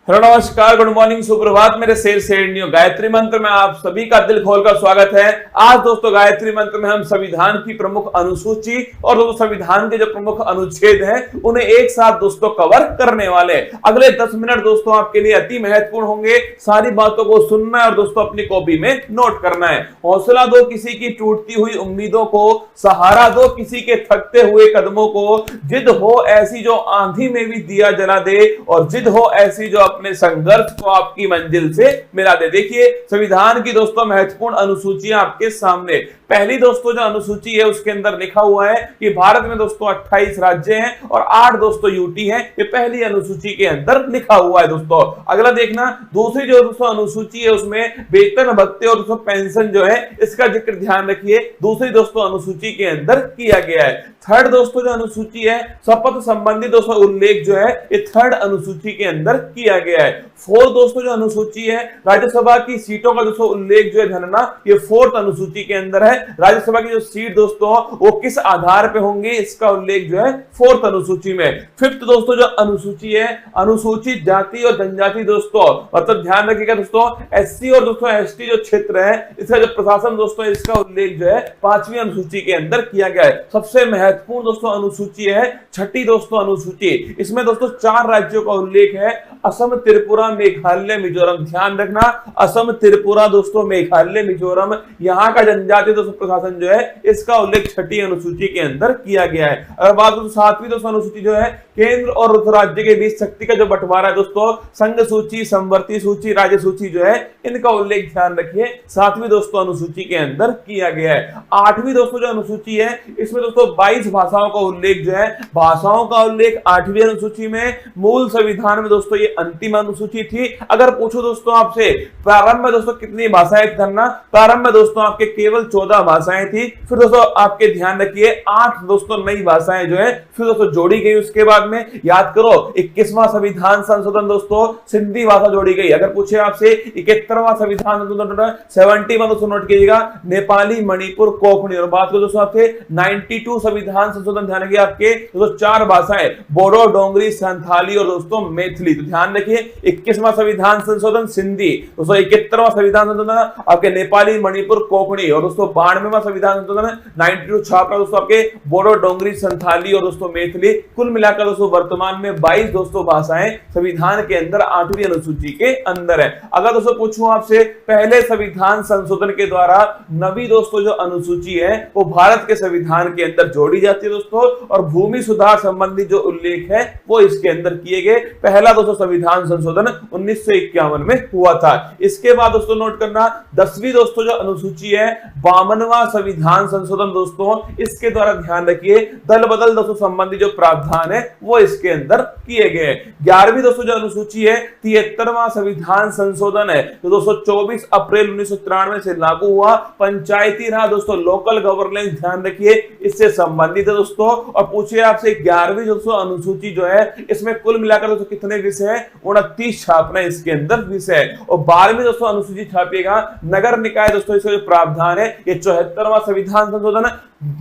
Hello नमस्कार, good morning, सुप्रभात मेरे शेर शेरनियों। गायत्री मंत्र में आप सभी का दिल खोलकर स्वागत है। आज दोस्तों गायत्री मंत्र में हम संविधान की प्रमुख अनुसूची और दोस्तों संविधान के जो प्रमुख अनुच्छेद हैं उन्हें एक साथ दोस्तों कवर करने वाले। अगले 10 मिनट दोस्तों आपके लिए अति महत्वपूर्ण होंगे। सारी बातों को सुनना है और दोस्तों अपनी कॉपी में नोट करना है। हौसला दो किसी की टूटती हुई उम्मीदों को, सहारा दो किसी के थकते हुए कदमों को, जिद हो ऐसी जो आंधी में भी दिया जला दे और जिद हो ऐसी जो अपने संघर्ष को आपकी मंजिल से मिला दे। देखिए संविधान की दोस्तों महत्वपूर्ण अनुसूचियां आपके सामने। पहली दोस्तों जो अनुसूची है उसके अंदर लिखा हुआ है कि भारत में दोस्तों 28 राज्य हैं और 8 दोस्तों यूटी हैं। ये पहली अनुसूची के अंदर लिखा हुआ है दोस्तों। अगला देखना, दूसरी जो दोस्तों अनुसूची है उसमें वेतन भत्ते और दोस्तों पेंशन जो है इसका जिक्र ध्यान रखिए, दूसरी दोस्तों अनुसूची के अंदर किया गया है। थर्ड दोस्तों जो अनुसूची है शपथ संबंधी दोस्तों उल्लेख जो है ये थर्ड अनुसूची के अंदर किया गया है। फोर्थ दोस्तों जो अनुसूची है राज्यसभा की सीटों का दोस्तों उल्लेख जो है धनना, ये फोर्थ अनुसूची के अंदर है। राज्यसभा की जो सीट दोस्तों वो किस आधार पे होंगे इसका उल्लेख जो है फोर्थ अनुसूची में। फिफ्थ दोस्तों जो अनुसूची है अनुसूचित जाति और जनजाति दोस्तों, मतलब ध्यान रखिएगा दोस्तों एससी और दोस्तों एसटी जो क्षेत्र है इसका जो प्रशासन दोस्तों इसका उल्लेख जो है 5वीं अनुसूची के अंदर किया गया है। सबसे महत्वपूर्ण दोस्तों अनुसूची है छठी दोस्तों अनुसूची। इसमें दोस्तों 4 राज्यों का उल्लेख है, असम, त्रिपुरा, मेघालय, मिजोरम। ध्यान रखना असम, त्रिपुरा दोस्तों, मेघालय, मिजोरम, यहाँ का जनजातीय दोस्तों प्रशासन जो है इसका उल्लेख छठी अनुसूची के अंदर किया गया है। अगर बात करें 7वीं दोस्तों अनुसूची जो है केंद्र और राज्य के बीच शक्ति का जो बंटवारा है दोस्तों, संघ सूची, समवर्ती सूची, राज्य सूची जो है इनका उल्लेख ध्यान रखिए 7वीं दोस्तों अनुसूची के अंदर किया गया है। 8वीं दोस्तों जो अनुसूची है इसमें दोस्तों 22 भाषाओं का उल्लेख जो है, भाषाओं का उल्लेख 8वीं अनुसूची में। मूल संविधान में दोस्तों ये अंतिम अनुसूची थी। अगर पूछो दोस्तों आपसे प्रारंभ में दोस्तों कितनी भाषाएं करना, प्रारंभ में दोस्तों आपके केवल 14 भाषाएं थी। फिर दोस्तों आपके ध्यान रखिए 8 दोस्तों नई भाषाएं जो है फिर दोस्तों जोड़ी गई। उसके बाद में याद करो 21वां संविधान संशोधन दोस्तों सिंधी भाषा जोड़ी गई। अगर पूछे आपसे 71वां संविधान संशोधन 71 दोस्तों नोट कीजिएगा नेपाली, मणिपुर, कोंकणी। और बात करो दोस्तों आपके 92 संविधान संशोधन ध्यान रखिए आपके दोस्तों 4 भाषाएं बोडो, डोंगरी, संथाली और दोस्तों मैथिली। तो ध्यान रखिए 21वां संविधान संशोधन सिंधी दोस्तों, 71वां संविधान संशोधन आपके नेपाली, मणिपुर, कोंकणी और दोस्तों 92वां संविधान संशोधन 92 छापरा दोस्तों आपके बोडो, डोंगरी, संथाली और दोस्तों मैथिली। कुल मिलाकर दोस्तों वर्तमान में 22 दोस्तों भाषाएं संविधान के अंदर 8वीं अनुसूची के अंदर है। अगर दोस्तों पूछूं आपसे पहले संविधान संशोधन के द्वारा नवी दोस्तों जो अनुसूची है वो भारत के संविधान के अंदर जोड़ी जाती है दोस्तों, और भूमि सुधार संबंधी जो उल्लेख है वो इसके अंदर किए गए। पहला दोस्तों संविधान संशोधन 1951 में हुआ था। इसके बाद दोस्तों नोट करना 10वीं दोस्तों जो अनुसूची है 52वां संविधान संशोधन दोस्तों, इसके द्वारा ध्यान रखिए दल बदल दोस्तों संबंधी जो प्रावधान है वो इसके अंदर किए गए। 11वीं दोस्तों जो अनुसूची है 73वां संविधान संशोधन है जो दोस्तों 24 अप्रैल 1993 से लागू हुआ। पंचायती राज दोस्तों लोकल गवर्नेंस ध्यान रखिए इससे संबंधित है दोस्तों। और पूछिए आपसे 11वीं दोस्तों अनुसूची जो है इसमें कुल मिलाकर दोस्तों कितने विषय है, 29 छापना इसके अंदर विषय है। और 12वीं दोस्तों अनुसूची छापिएगा नगर निकाय दोस्तों, इसका जो प्रावधान है ये 74वां संविधान संशोधन।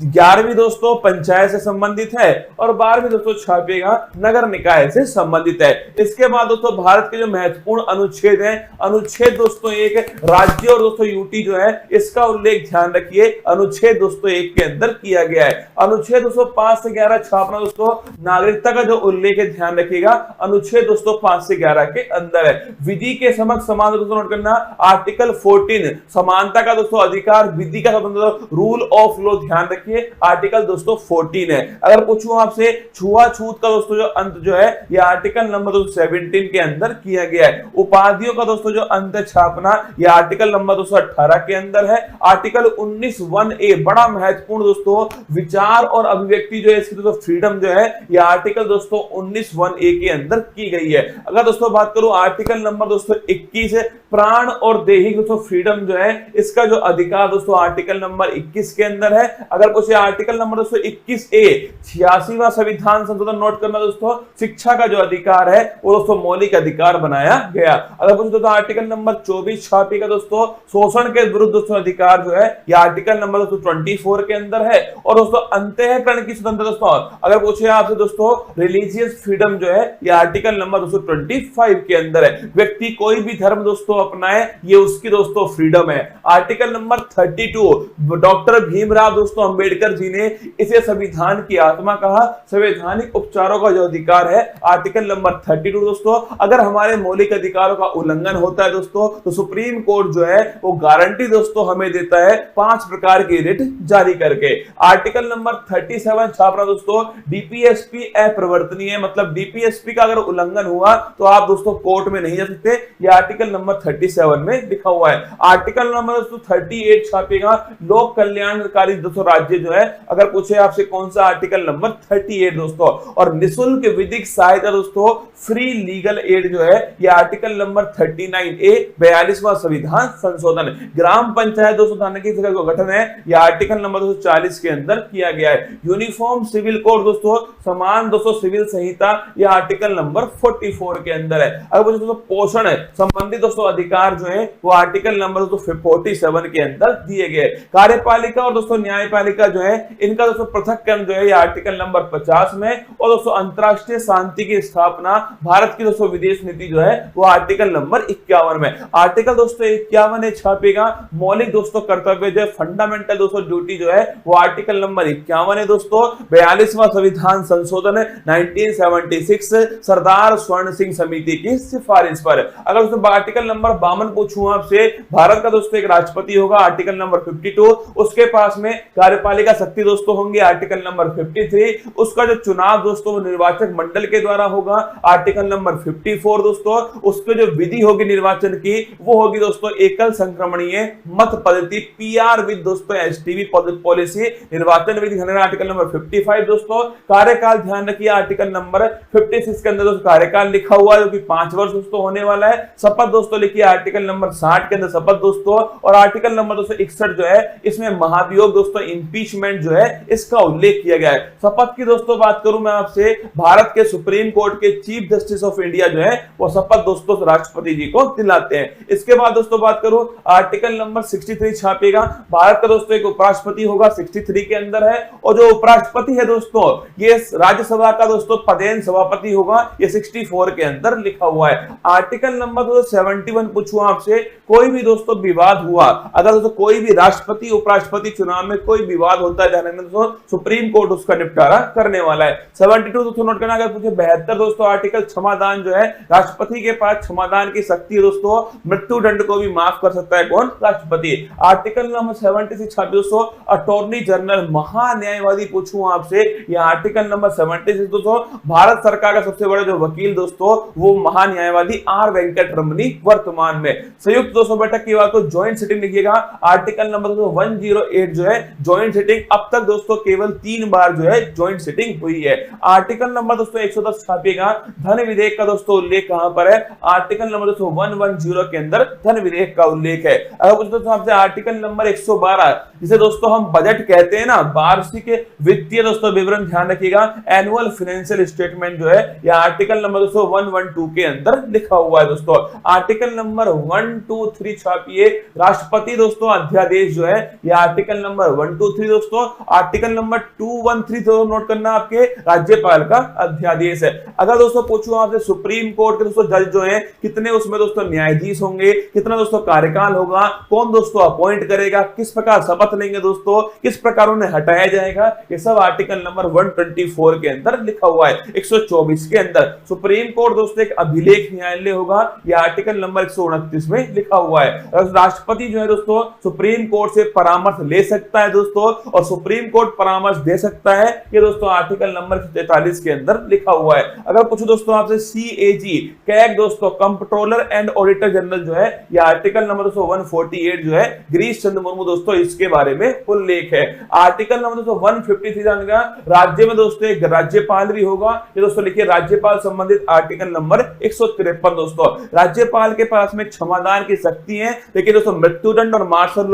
11वीं दोस्तों पंचायत से संबंधित है और 12वीं दोस्तों छापिएगा नगर निकाय से संबंधित है। इसके बाद दोस्तों भारत के जो महत्वपूर्ण अनुच्छेद है, अनुच्छेद दोस्तों 1 राज्य और दोस्तों यूटी जो है इसका उल्लेख ध्यान रखिए अनुच्छेद दोस्तों 1 के अंदर किया गया है। अनुच्छेद दोस्तों 5 से 11 छापना दोस्तों नागरिकता का जो उल्लेख है ध्यान रखिएगा अनुच्छेद दोस्तों 5 से 11 के अंदर है। विधि के समक्ष समान दोस्तों नोट करना आर्टिकल 14 समानता का दोस्तों अधिकार, विधि का स्वतंत्रता, रूल ऑफ लॉ ध्यान रखिए आर्टिकल दोस्तों 14 है। अगर पूछूं आपसे छुआछूत का दोस्तों जो अंत जो है ये आर्टिकल नंबर 17 के अंदर किया गया है। उपाधियों का दोस्तों जो अंत छापना ये आर्टिकल नंबर 18 के अंदर है। आर्टिकल 19(1)(a) बड़ा महत्वपूर्ण दोस्तों विचार और अभिव्यक्ति जो है इसकी दोस्तों फ्रीडम जो है ये आर्टिकल दोस्तों 19(1)(a) के अंदर की गई है। अगर दोस्तों बात करूं आर्टिकल नंबर दोस्तों 21 प्राण और दैहिक दोस्तों फ्रीडम जो है इसका जो अधिकार दोस्तों आर्टिकल नंबर 21 के अंदर है। अगर पूछे आर्टिकल नंबर दोस्तों 21A 86वां संविधान संशोधन नोट करना दोस्तों, शिक्षा का जो अधिकार है वो दोस्तों मौलिक अधिकार बनाया गया। अगर पूछे दोस्तों आर्टिकल नंबर 24 छापिएगा दोस्तों, शोषण के विरुद्ध दोस्तों अधिकार जो है ये आर्टिकल नंबर दोस्तों 24 के अंदर है। और दोस्तों अंतःकरण की स्वतंत्रता दोस्तों, अगर पूछे आपसे दोस्तों रिलीजियस फ्रीडम जो है ये आर्टिकल नंबर दोस्तों 25 के अंदर है। व्यक्ति कोई भी धर्म दोस्तों अपनाए ये उसकी दोस्तों फ्रीडम है। आर्टिकल नंबर 32 डॉक्टर भीमराव दोस्तों अंबेडकर जी ने इसे संविधान की आत्मा कहा। संवैधानिक उपचारों का जो अधिकार है आर्टिकल नंबर 32 दोस्तों, अगर हमारे मौलिक अधिकारों का उल्लंघन होता है दोस्तों तो सुप्रीम कोर्ट जो है वो गारंटी दोस्तों हमें देता है 5 प्रकार की रिट जारी करके। आर्टिकल नंबर 37 छाप रहा दोस्तों, डीपीएसपी अप्रवर्तनीय है, मतलब डीपीएसपी का अगर उल्लंघन हुआ तो आप दोस्तों कोर्ट में नहीं जा सकते। ये आर्टिकल नंबर 37 में लिखा हुआ है। आर्टिकल नंबर दोस्तों 38 छापेगा, लोक कल्याणकारी दोस्तों राज्य जो है, अगर पूछे आपसे कौन सा आर्टिकल नंबर 38 दोस्तों। और निःशुल्क विधिक सहायता दोस्तों फ्री लीगल एड जो है ये आर्टिकल नंबर 39A 42वां संविधान संशोधन। ग्राम पंचायत दोस्तों थाने की जगह का गठन है, यह आर्टिकल नंबर 240 के अंदर किया गया है। यूनिफॉर्म सिविल कोड दोस्तों, समान दोस्तों सिविल संहिता, यह आर्टिकल नंबर 44 के अंदर है। अगर दोस्तों पोषण संबंधी दोस्तों अधिकार जो है वो आर्टिकल नंबर दोस्तों 47 के अंदर दिए गए। कार्यपालिका और दोस्तों न्यायपालिका जो है इनका दोस्तों पृथक्करण जो है ये आर्टिकल नंबर 50 में। और दोस्तों अंतरराष्ट्रीय शांति की स्थापना, भारत की दोस्तों विदेश नीति जो है वो आर्टिकल नंबर 51 में। आर्टिकल दोस्तों 51 छापेगा, मौलिक दोस्तों कर्तव्य जो है फंडामेंटल दोस्तों ड्यूटी जो है वो आर्टिकल नंबर 51 है दोस्तों। 42वां संविधान संशोधन 1976 सरदार स्वर्ण सिंह समिति की सिफारिश पर। अगर दोस्तों आर्टिकल नंबर 52 पूछूं आपसे, भारत का दोस्तों एक राष्ट्रपति होगा आर्टिकल नंबर 52, उसके पास में कार्यपालिका शक्ति दोस्तों होंगे आर्टिकल नंबर 53, उसका जो चुनाव दोस्तों निर्वाचक मंडल के द्वारा होगा आर्टिकल नंबर 54 दोस्तों, उसके जो विधि होगी निर्वाचन की वो होगी दोस्तों एकल संक्रमणीय मत पद्धति पीआर विद दोस्तों एसटीवी पॉलिसी निर्वाचन विधि आर्टिकल नंबर 55 दोस्तों। कार्यकाल ध्यान रखिए आर्टिकल नंबर 56 के अंदर दोस्तों कार्यकाल लिखा हुआ है जो कि 5 वर्ष दोस्तों होने वाला है। शपथ दोस्तों लिखिए आर्टिकल नंबर 60 के अंदर शपथ दोस्तों। और आर्टिकल नंबर दोस्तों 61 जो है इसमें महाभियोग दोस्तों इंपीचमेंट जो है इसका उल्लेख किया गया है। शपथ की दोस्तों बात करूं मैं आपसे, भारत के सुप्रीम कोर्ट के चीफ जस्टिस ऑफ इंडिया जो है वो शपथ दोस्तों राष्ट्रपति जी को दिलाते हैं। इसके बाद दोस्तों बात करूं आर्टिकल नंबर 63 छापेगा, भारत का दोस्तों एक उपराष्ट्रपति होगा 63 के अंदर है। और जो उपराष्ट्रपति है दोस्तों ये राज्यसभा का दोस्तों पदेन सभापति होगा, ये 64 के अंदर लिखा हुआ है। आर्टिकल नंबर 71 पूछूं आपसे, कोई भी दोस्तों विवाद हुआ, अगर दोस्तों कोई भी राष्ट्रपति उपराष्ट्रपति चुनाव में कोई विवाद होता है दोस्तों सुप्रीम कोर्ट उसका निपटारा करने वाला है। 72 दोस्तों नोट करना। अगर पूछे 72 दोस्तों आर्टिकल क्षमादान जो है, राष्ट्रपति के पास क्षमादान की शक्ति है दोस्तों, मृत्यु दंड को भी माफ कर सकता है कौन? राष्ट्रपति। आर्टिकल नंबर 76 दोस्तों अटॉर्नी जनरल महान्यायवादी पूछूं आपसे, यह आर्टिकल नंबर 76 दोस्तों भारत सरकार का सबसे बड़ा जो वकील दोस्तों वो महान्यायवादी आर वेंकट रमनी वर्तमान में। संयुक्त दोस्तों बैठक की बात को ज्वाइंट सिटिंग लिखिएगा, आर्टिकल नंबर 108 जो है ज्वाइंट सिटिंग, अब तक दोस्तों केवल 3 बार जो है ज्वाइंट सिटिंग हुई है। आर्टिकल नंबर दोस्तों 110 छापिएगा, धन विधेयक का दोस्तों उल्लेख कहां पर है? आर्टिकल नंबर दोस्तों 110 के अंदर धन विधेयक का उल्लेख है। अगर दोस्तों आपसे आर्टिकल नंबर 112 जिसे दोस्तों हम बजट कहते हैं ना, वार्षिक वित्तीय दोस्तों विवरण ध्यान रखिएगा, एनुअल फाइनेंशियल स्टेटमेंट जो है यह आर्टिकल नंबर दोस्तों 112 के अंदर लिखा हुआ है दोस्तों। आर्टिकल नंबर 123 छापिए, राष्ट्रपति दोस्तों अध्यादेश जो है यह आर्टिकल नंबर 123 दोस्तों। आर्टिकल नंबर 213 तो नोट करना आपके राज्यपाल का अध्यादेश है। अगर दोस्तों पूछूं आपसे सुप्रीम कोर्ट के दोस्तों जज जो है कितने उसमें दोस्तों न्यायाधीश होंगे, कितना दोस्तों कार्यकाल होगा, कौन दोस्तों अपॉइंट करेगा, किस प्रकार शपथ लेंगे दोस्तों, किस प्रकार उन्हें हटाया जाएगा, ये सब आर्टिकल नंबर 124 के अंदर लिखा हुआ है। 124 के अंदर सुप्रीम कोर्ट दोस्तों एक अभिलेख न्यायालय होगा, यह आर्टिकल नंबर 129 में लिखा हुआ है। राष्ट्रपति जो है दोस्तों सुप्रीम कोर्ट से परामर्श ले सकता है दोस्तों, और सुप्रीम कोर्ट परामर्श दे सकता है, ये दोस्तों आर्टिकल नंबर 43 के अंदर लिखा हुआ है। अगर पूछो दोस्तों आपसे सीएजी कैग दोस्तों कंप्ट्रोलर एंड ऑडिटर जनरल जो है यह आर्टिकल नंबर 148 जो है गिरीश चंद्र मुर्मू दोस्तों इसके बारे में उल्लेख है। आर्टिकल नंबर 153 जानेगा, राज्य में दोस्तों एक राज्यपाल भी होगा, ये दोस्तों लिखिए राज्यपाल संबंधित आर्टिकल नंबर 153 दोस्तों। राज्यपाल के पास में क्षमादान की शक्ति है, लेकिन दोस्तों मृत्युदंड और मार्शल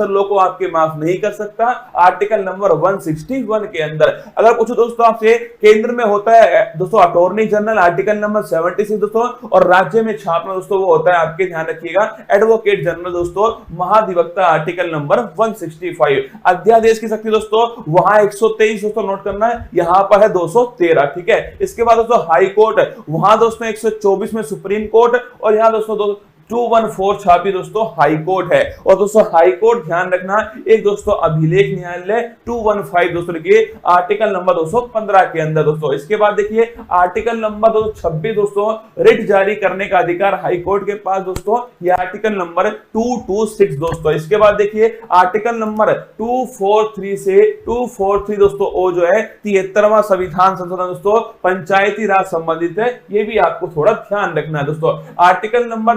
मार्शल लॉ को आपके माफ नहीं कर सकता आर्टिकल नंबर 161 के अंदर। अगर पूछो दोस्तों आपसे, केंद्र में होता है दोस्तों अटॉर्नी जनरल आर्टिकल नंबर 76 दोस्तों, और राज्य में छापना दोस्तों वो होता है आपके ध्यान रखिएगा एडवोकेट जनरल दोस्तों, महाधिवक्ता आर्टिकल नंबर 165। अध्यादेश की शक्ति दोस्तों वहां 123 दोस्तों नोट करना है, यहां पर है 213, ठीक है। इसके बाद दोस्तों हाई कोर्ट, वहां दोस्तों 124 में सुप्रीम कोर्ट, और यहां दोस्तों 214 छापी दोस्तों हाई कोर्ट है। और दोस्तों हाई कोर्ट ध्यान रखना एक दोस्तों अभिलेख न्यायालय 215 दोस्तों लिखिए आर्टिकल नंबर 215 के अंदर दोस्तों। इसके बाद देखिए आर्टिकल नंबर 226 दोस्तों, रिट जारी करने का अधिकार हाई कोर्ट के पास दोस्तों, ये आर्टिकल नंबर 226 दोस्तों। इसके बाद देखिए आर्टिकल नंबर 243 से 243 दोस्तों ओ जो है 73वां संविधान संशोधन दोस्तों पंचायती राज संबंधित है, ये भी आपको थोड़ा ध्यान रखना है दोस्तों। आर्टिकल नंबर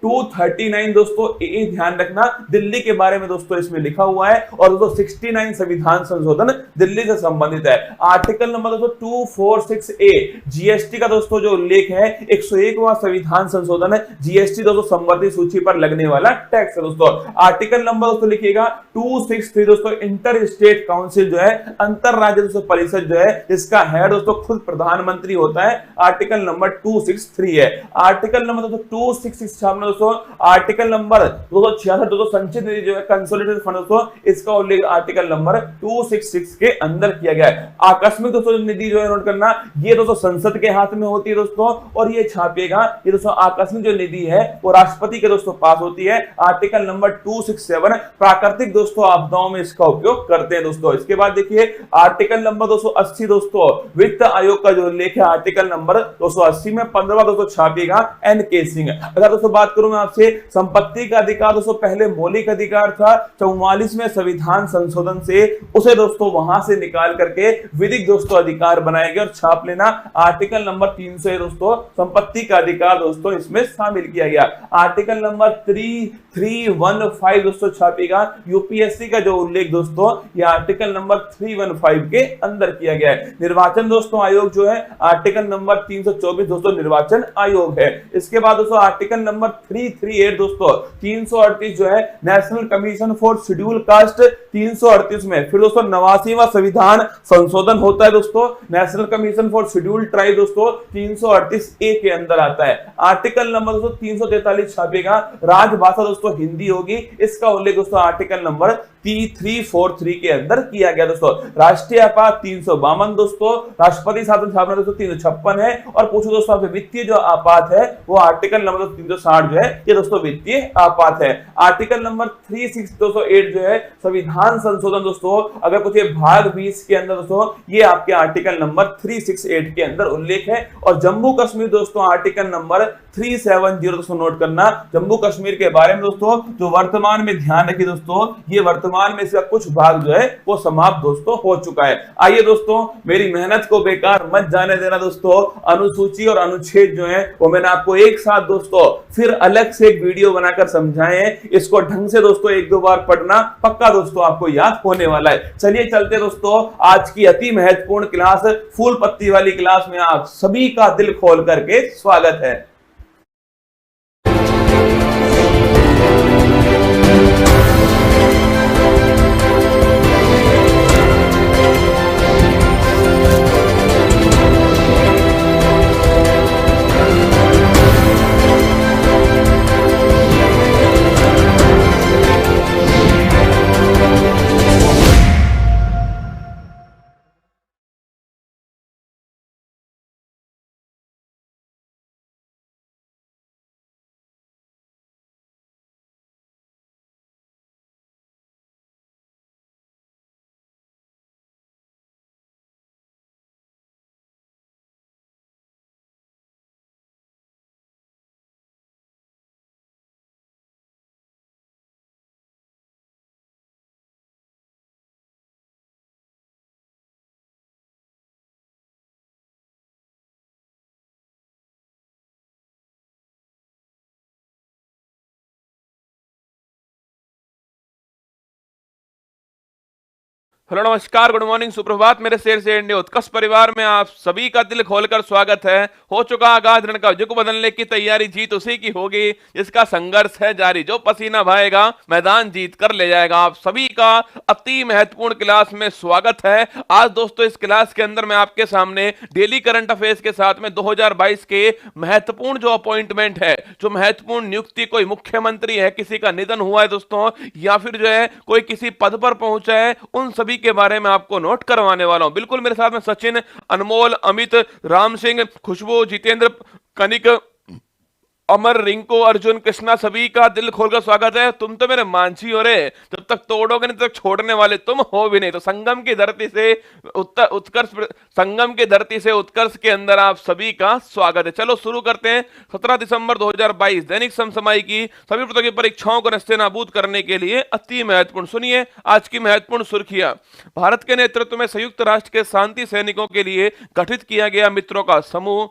239 दोस्तों ये ध्यान रखना दिल्ली के बारे में दोस्तों इसमें लिखा हुआ है, और दोस्तों 69 संविधान संशोधन दिल्ली से संबंधित है। आर्टिकल नंबर दोस्तों 246A जीएसटी का दोस्तों जो उल्लेख है 101वां संविधान संशोधन है, जीएसटी दोस्तों संबंधी सूची पर लगने वाला टैक्स है दोस्तों। आर्टिकल नंबर दोस्तों लिखिएगा 263 दोस्तों, इंटर स्टेट काउंसिल जो है अंतर राज्य दोस्तों परिषद जो है, इसका हेड दोस्तों खुद प्रधानमंत्री होता है, आर्टिकल नंबर 263 है। आर्टिकल नंबर दोस्तों 266 दोस्तों, आर्टिकल नंबर 266 दोस्तों संचित निधि जो है कंसोलिडेटेड फंड दोस्तों, इसका उल्लेख आर्टिकल नंबर 266 के अंदर किया गया है। आकस्मिक दोस्तों निधि जो है नोट करना, ये दोस्तों संसद के हाथ में होती है दोस्तों, और ये छापिएगा ये दोस्तों आकस्मिक जो निधि है वो राष्ट्रपति के दोस्तों पास होती है, आर्टिकल नंबर 267। प्राकृतिक दोस्तों आपदाओं में इसका उपयोग करते हैं दोस्तों। इसके बाद देखिए आर्टिकल नंबर 280 दोस्तों, वित्त आयोग का जो उल्लेख है आर्टिकल नंबर 280 में 15वां दोस्तों छापिएगा एन.के. सिंह। अगर दोस्तों बात करूं मैं आपसे, संपत्ति का अधिकार दोस्तों पहले मौलिक अधिकार था, 44वें संविधान संशोधन से उसे दोस्तों वहां से निकाल करके विधिक दोस्तों अधिकार बनाया गया, और छाप लेना आर्टिकल नंबर 300 दोस्तों, संपत्ति का अधिकार दोस्तों इसमें शामिल किया गया। आर्टिकल नंबर 315 दोस्तों छापेगा यूपीएससी का जो उल्लेख दोस्तों, यह आर्टिकल नंबर 315 के अंदर किया गया है। निर्वाचन दोस्तों आयोग जो है आर्टिकल नंबर 324 दोस्तों निर्वाचन आयोग है। इसके बाद दोस्तों आर्टिकल नंबर 338 दोस्तों 338 जो है national commission for schedule caste, 338 में फिर दोस्तों 89वां संविधान संशोधन होता है दोस्तों, national commission for schedule tribe दोस्तों 338A के अंदर आता है। आर्टिकल नंबर दोस्तों 343 छापेगा राजभाषा दोस्तों हिंदी होगी, इसका उल्लेख दोस्तों आर्टिकल नंबर 343 के अंदर किया गया दोस्तों। राष्ट्रीय आपात 352 दोस्तों, राष्ट्रपति शासन स्थापना दोस्तों 356 है, और पूछो दोस्तों आपसे वित्तीय जो आपात है वो आर्टिकल नंबर 360 जो है ये दोस्तों वित्तीय आपात है। आर्टिकल नंबर 36208 जो है संविधान संशोधन दोस्तों, अगर पूछे भाग 20 के अंदर दोस्तों, ये आपके आर्टिकल नंबर 368 के अंदर उल्लेख है। और जम्मू कश्मीर दोस्तों आर्टिकल नंबर 370 दोस्तों नोट करना, जम्मू कश्मीर के बारे में दोस्तों जो वर्तमान में ध्यान रखिए दोस्तों, ये वर्तमान में इसका कुछ भाग जो है वो समाप्त दोस्तों हो चुका है। आइए दोस्तों मेरी मेहनत को बेकार मत जाने देना दोस्तों, अनुसूची और अनुच्छेद जो है वो मैंने आपको एक साथ दोस्तों फिर अलग से एक वीडियो बनाकर समझाए, इसको ढंग से दोस्तों एक दो बार पढ़ना, पक्का दोस्तों आपको याद होने वाला है। चलिए चलते दोस्तों आज की अति महत्वपूर्ण क्लास फूल पत्ती वाली क्लास में आप सभी का दिल खोल करके स्वागत है। हेलो नमस्कार गुड मॉर्निंग सुप्रभात मेरे शेर से उत्कर्ष परिवार में आप सभी का दिल खोलकर स्वागत है। हो चुका आगाज रण का युग बदलने की तैयारी, जीत उसी की होगी जिसका संघर्ष है जारी। जो पसीना बहाएगा मैदान जीत कर ले जाएगा। आप सभी का अति महत्वपूर्ण क्लास में स्वागत है। आज दोस्तों इस क्लास के अंदर मैं आपके सामने डेली करंट अफेयर्स के साथ में 2022 के महत्वपूर्ण जो अपॉइंटमेंट है, जो महत्वपूर्ण नियुक्ति, कोई मुख्यमंत्री है, किसी का निधन हुआ है दोस्तों, या फिर जो है कोई किसी पद पर पहुंचा है, उन सभी के बारे में आपको नोट करवाने वाला हूं। बिल्कुल मेरे साथ में सचिन, अनमोल, अमित, राम सिंह, खुशबू, जितेंद्र, कनिक, अमर, रिंकू, अर्जुन, कृष्णा, सभी का दिल खोलकर स्वागत है। तुम तो मेरे मांझी हो रे, जब तक तोड़ोगे नहीं तब तक छोड़ने वाले तुम हो भी नहीं। तो संगम की धरती से उत्कर्ष, संगम की धरती से उत्कर्ष के अंदर आप सभी का स्वागत है। चलो शुरू करते हैं। 17 दिसंबर 2022 दैनिक समसामयिक की सभी प्रतियोगी परीक्षाओं को नस्तेनाबूद करने के लिए अति महत्वपूर्ण, सुनिए आज की महत्वपूर्ण सुर्खियां। भारत के नेतृत्व में संयुक्त राष्ट्र के शांति सैनिकों के लिए गठित किया गया मित्रों का समूह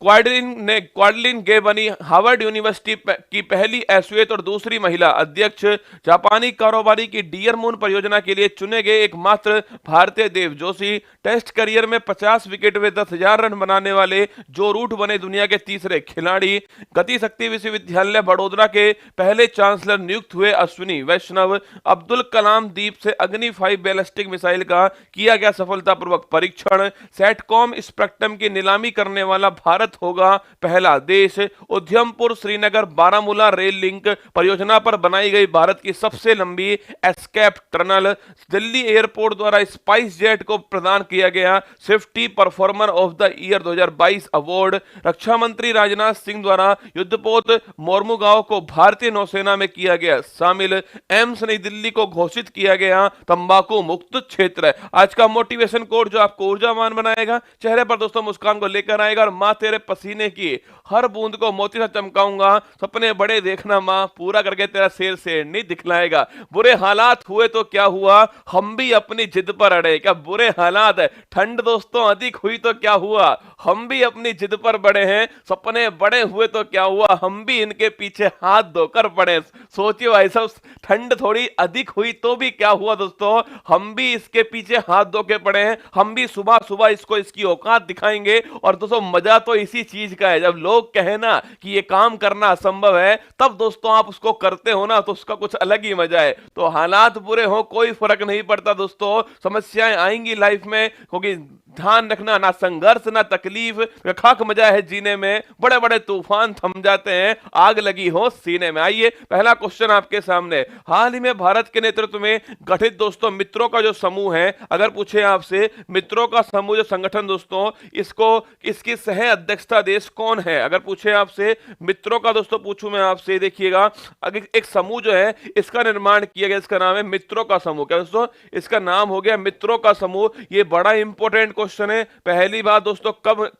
क्वाडलिन गे बनी हार्वर्ड यूनिवर्सिटी की पहली एसोसिएट और दूसरी महिला अध्यक्ष। जापानी कारोबारी की डियर मून परियोजना के लिए चुने गए एकमात्र भारतीय देव जोशी। टेस्ट करियर में 50 विकेट वे 10,000 रन बनाने वाले जो रूट बने दुनिया के तीसरे खिलाड़ी। गति शक्ति विश्वविद्यालय बड़ोदरा के पहले चांसलर नियुक्त हुए अश्विनी वैष्णव। अब्दुल कलाम द्वीप से अग्नि 5 बैलिस्टिक मिसाइल का किया गया सफलतापूर्वक परीक्षण। सैटकॉम स्पेक्ट्रम की नीलामी करने वाला भारत होगा पहला देश। उधमपुर श्रीनगर बारामूला रेल लिंक परियोजना पर बनाई गई भारत की सबसे लंबी एस्केप टनल। दिल्ली एयरपोर्ट द्वारा स्पाइस जेट को प्रदान किया गया safety performer of the year 2022 award. रक्षा मंत्री राजनाथ सिंह द्वारा युद्धपोत मोरमुगांव को भारतीय नौसेना में किया गया शामिल। एम्स नई दिल्ली को घोषित किया गया तंबाकू मुक्त क्षेत्र। आज का मोटिवेशन कोड जो आपको ऊर्जावान बनाएगा, चेहरे पर दोस्तों मुस्कान को लेकर आएगा और मां तेरे पसीने की हर बूंद को मोती से चमकाऊंगा, सपने बड़े देखना मां, पूरा करके तेरा शेर शेरनी दिखलाएगा। बुरे हालात हुए तो क्या हुआ, हम भी अपनी जिद पर अड़े। क्या बुरे हालात है, ठंड दोस्तों अधिक हुई तो क्या हुआ, हम भी अपनी जिद पर बड़े हैं। सपने बड़े हुए तो क्या हुआ, हम भी इनके पीछे हाथ धोकर पड़े। सोचिए भाई साहब, ठंड थोड़ी अधिक हुई तो भी क्या हुआ दोस्तों, हम भी इसके पीछे हाथ धो के पड़े हैं। हम भी सुबह सुबह इसको इसकी औकात दिखाएंगे। और दोस्तों मजा तो इसी चीज का है, जब लोग कहे ना कि ये काम करना असंभव है, तब दोस्तों आप उसको करते हो ना तो उसका कुछ अलग ही मजा है। तो हालात बुरे हो कोई फर्क नहीं पड़ता दोस्तों, समस्याएं आएंगी लाइफ में, क्योंकि ध्यान रखना, ना संघर्ष ना तकलीफ, खाक मजा है जीने में। बड़े बड़े तूफान थम जाते हैं, आग लगी हो सीने में। आइए पहला क्वेश्चन आपके सामने। हाल ही में भारत के नेतृत्व में गठित दोस्तों मित्रों का जो समूह है, अगर पूछे आपसे मित्रों का समूह जो संगठन दोस्तों, इसको इसकी सह अध्यक्षता देश कौन है, अगर पूछे आपसे मित्रों का दोस्तों, पूछूं मैं आपसे, देखिएगा अगर एक समूह जो है इसका निर्माण किया गया, इसका नाम है मित्रों का समूह। क्या दोस्तों, इसका नाम हो गया मित्रों का समूह। ये बड़ा इंपॉर्टेंट क्वेश्चन है। पहली बात दोस्तों,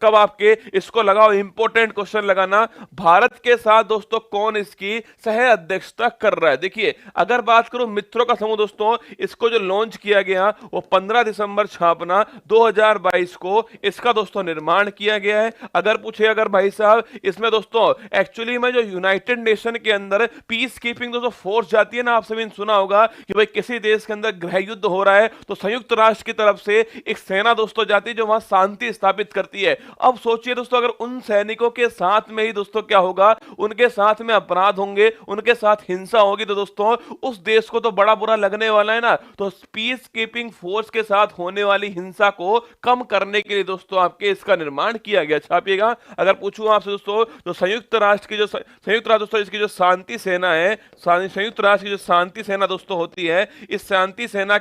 कब आपके इसको लगाओ इंपॉर्टेंट क्वेश्चन लगाना, भारत के साथ दोस्तों कौन इसकी सह अध्यक्षता कर रहा है। देखिए अगर बात करूं मित्रों का समूह दोस्तों, इसको जो लॉन्च किया गया वो 15 दिसंबर छापना 2022 को इसका दोस्तों निर्माण किया गया है। अगर पूछे अगर भाई साहब इसमें दोस्तों एक्चुअली में जो यूनाइटेड नेशन के अंदर पीस कीपिंग दोस्तों फोर्स जाती है ना, आप सभी ने सुना होगा कि भाई किसी देश के अंदर गृह युद्ध हो रहा है तो संयुक्त राष्ट्र की तरफ से एक सेना दोस्तों जाती है जो वहां शांति स्थापित करती है। अब सोचिए दोस्तों, अगर उन सैनिकों के साथ में ही दोस्तों क्या होगा, उनके साथ में अपराध होंगे, उनके साथ हिंसा होगी, तो दोस्तों उस देश को तो बड़ा बुरा लगने वाला है ना। तो पीस कीपिंग फोर्स के साथ होने वाली हिंसा को कम करने के लिए दोस्तों आपके इसका निर्माण किया गया। छापिएगा। अगर पूछूं आपसे दोस्तों, तो संयुक्त राष्ट्र दोस्तों इसकी जो शांति सेना है, संयुक्त राष्ट्र की जो शांति सेना दोस्तों होती है, इस शांति सेना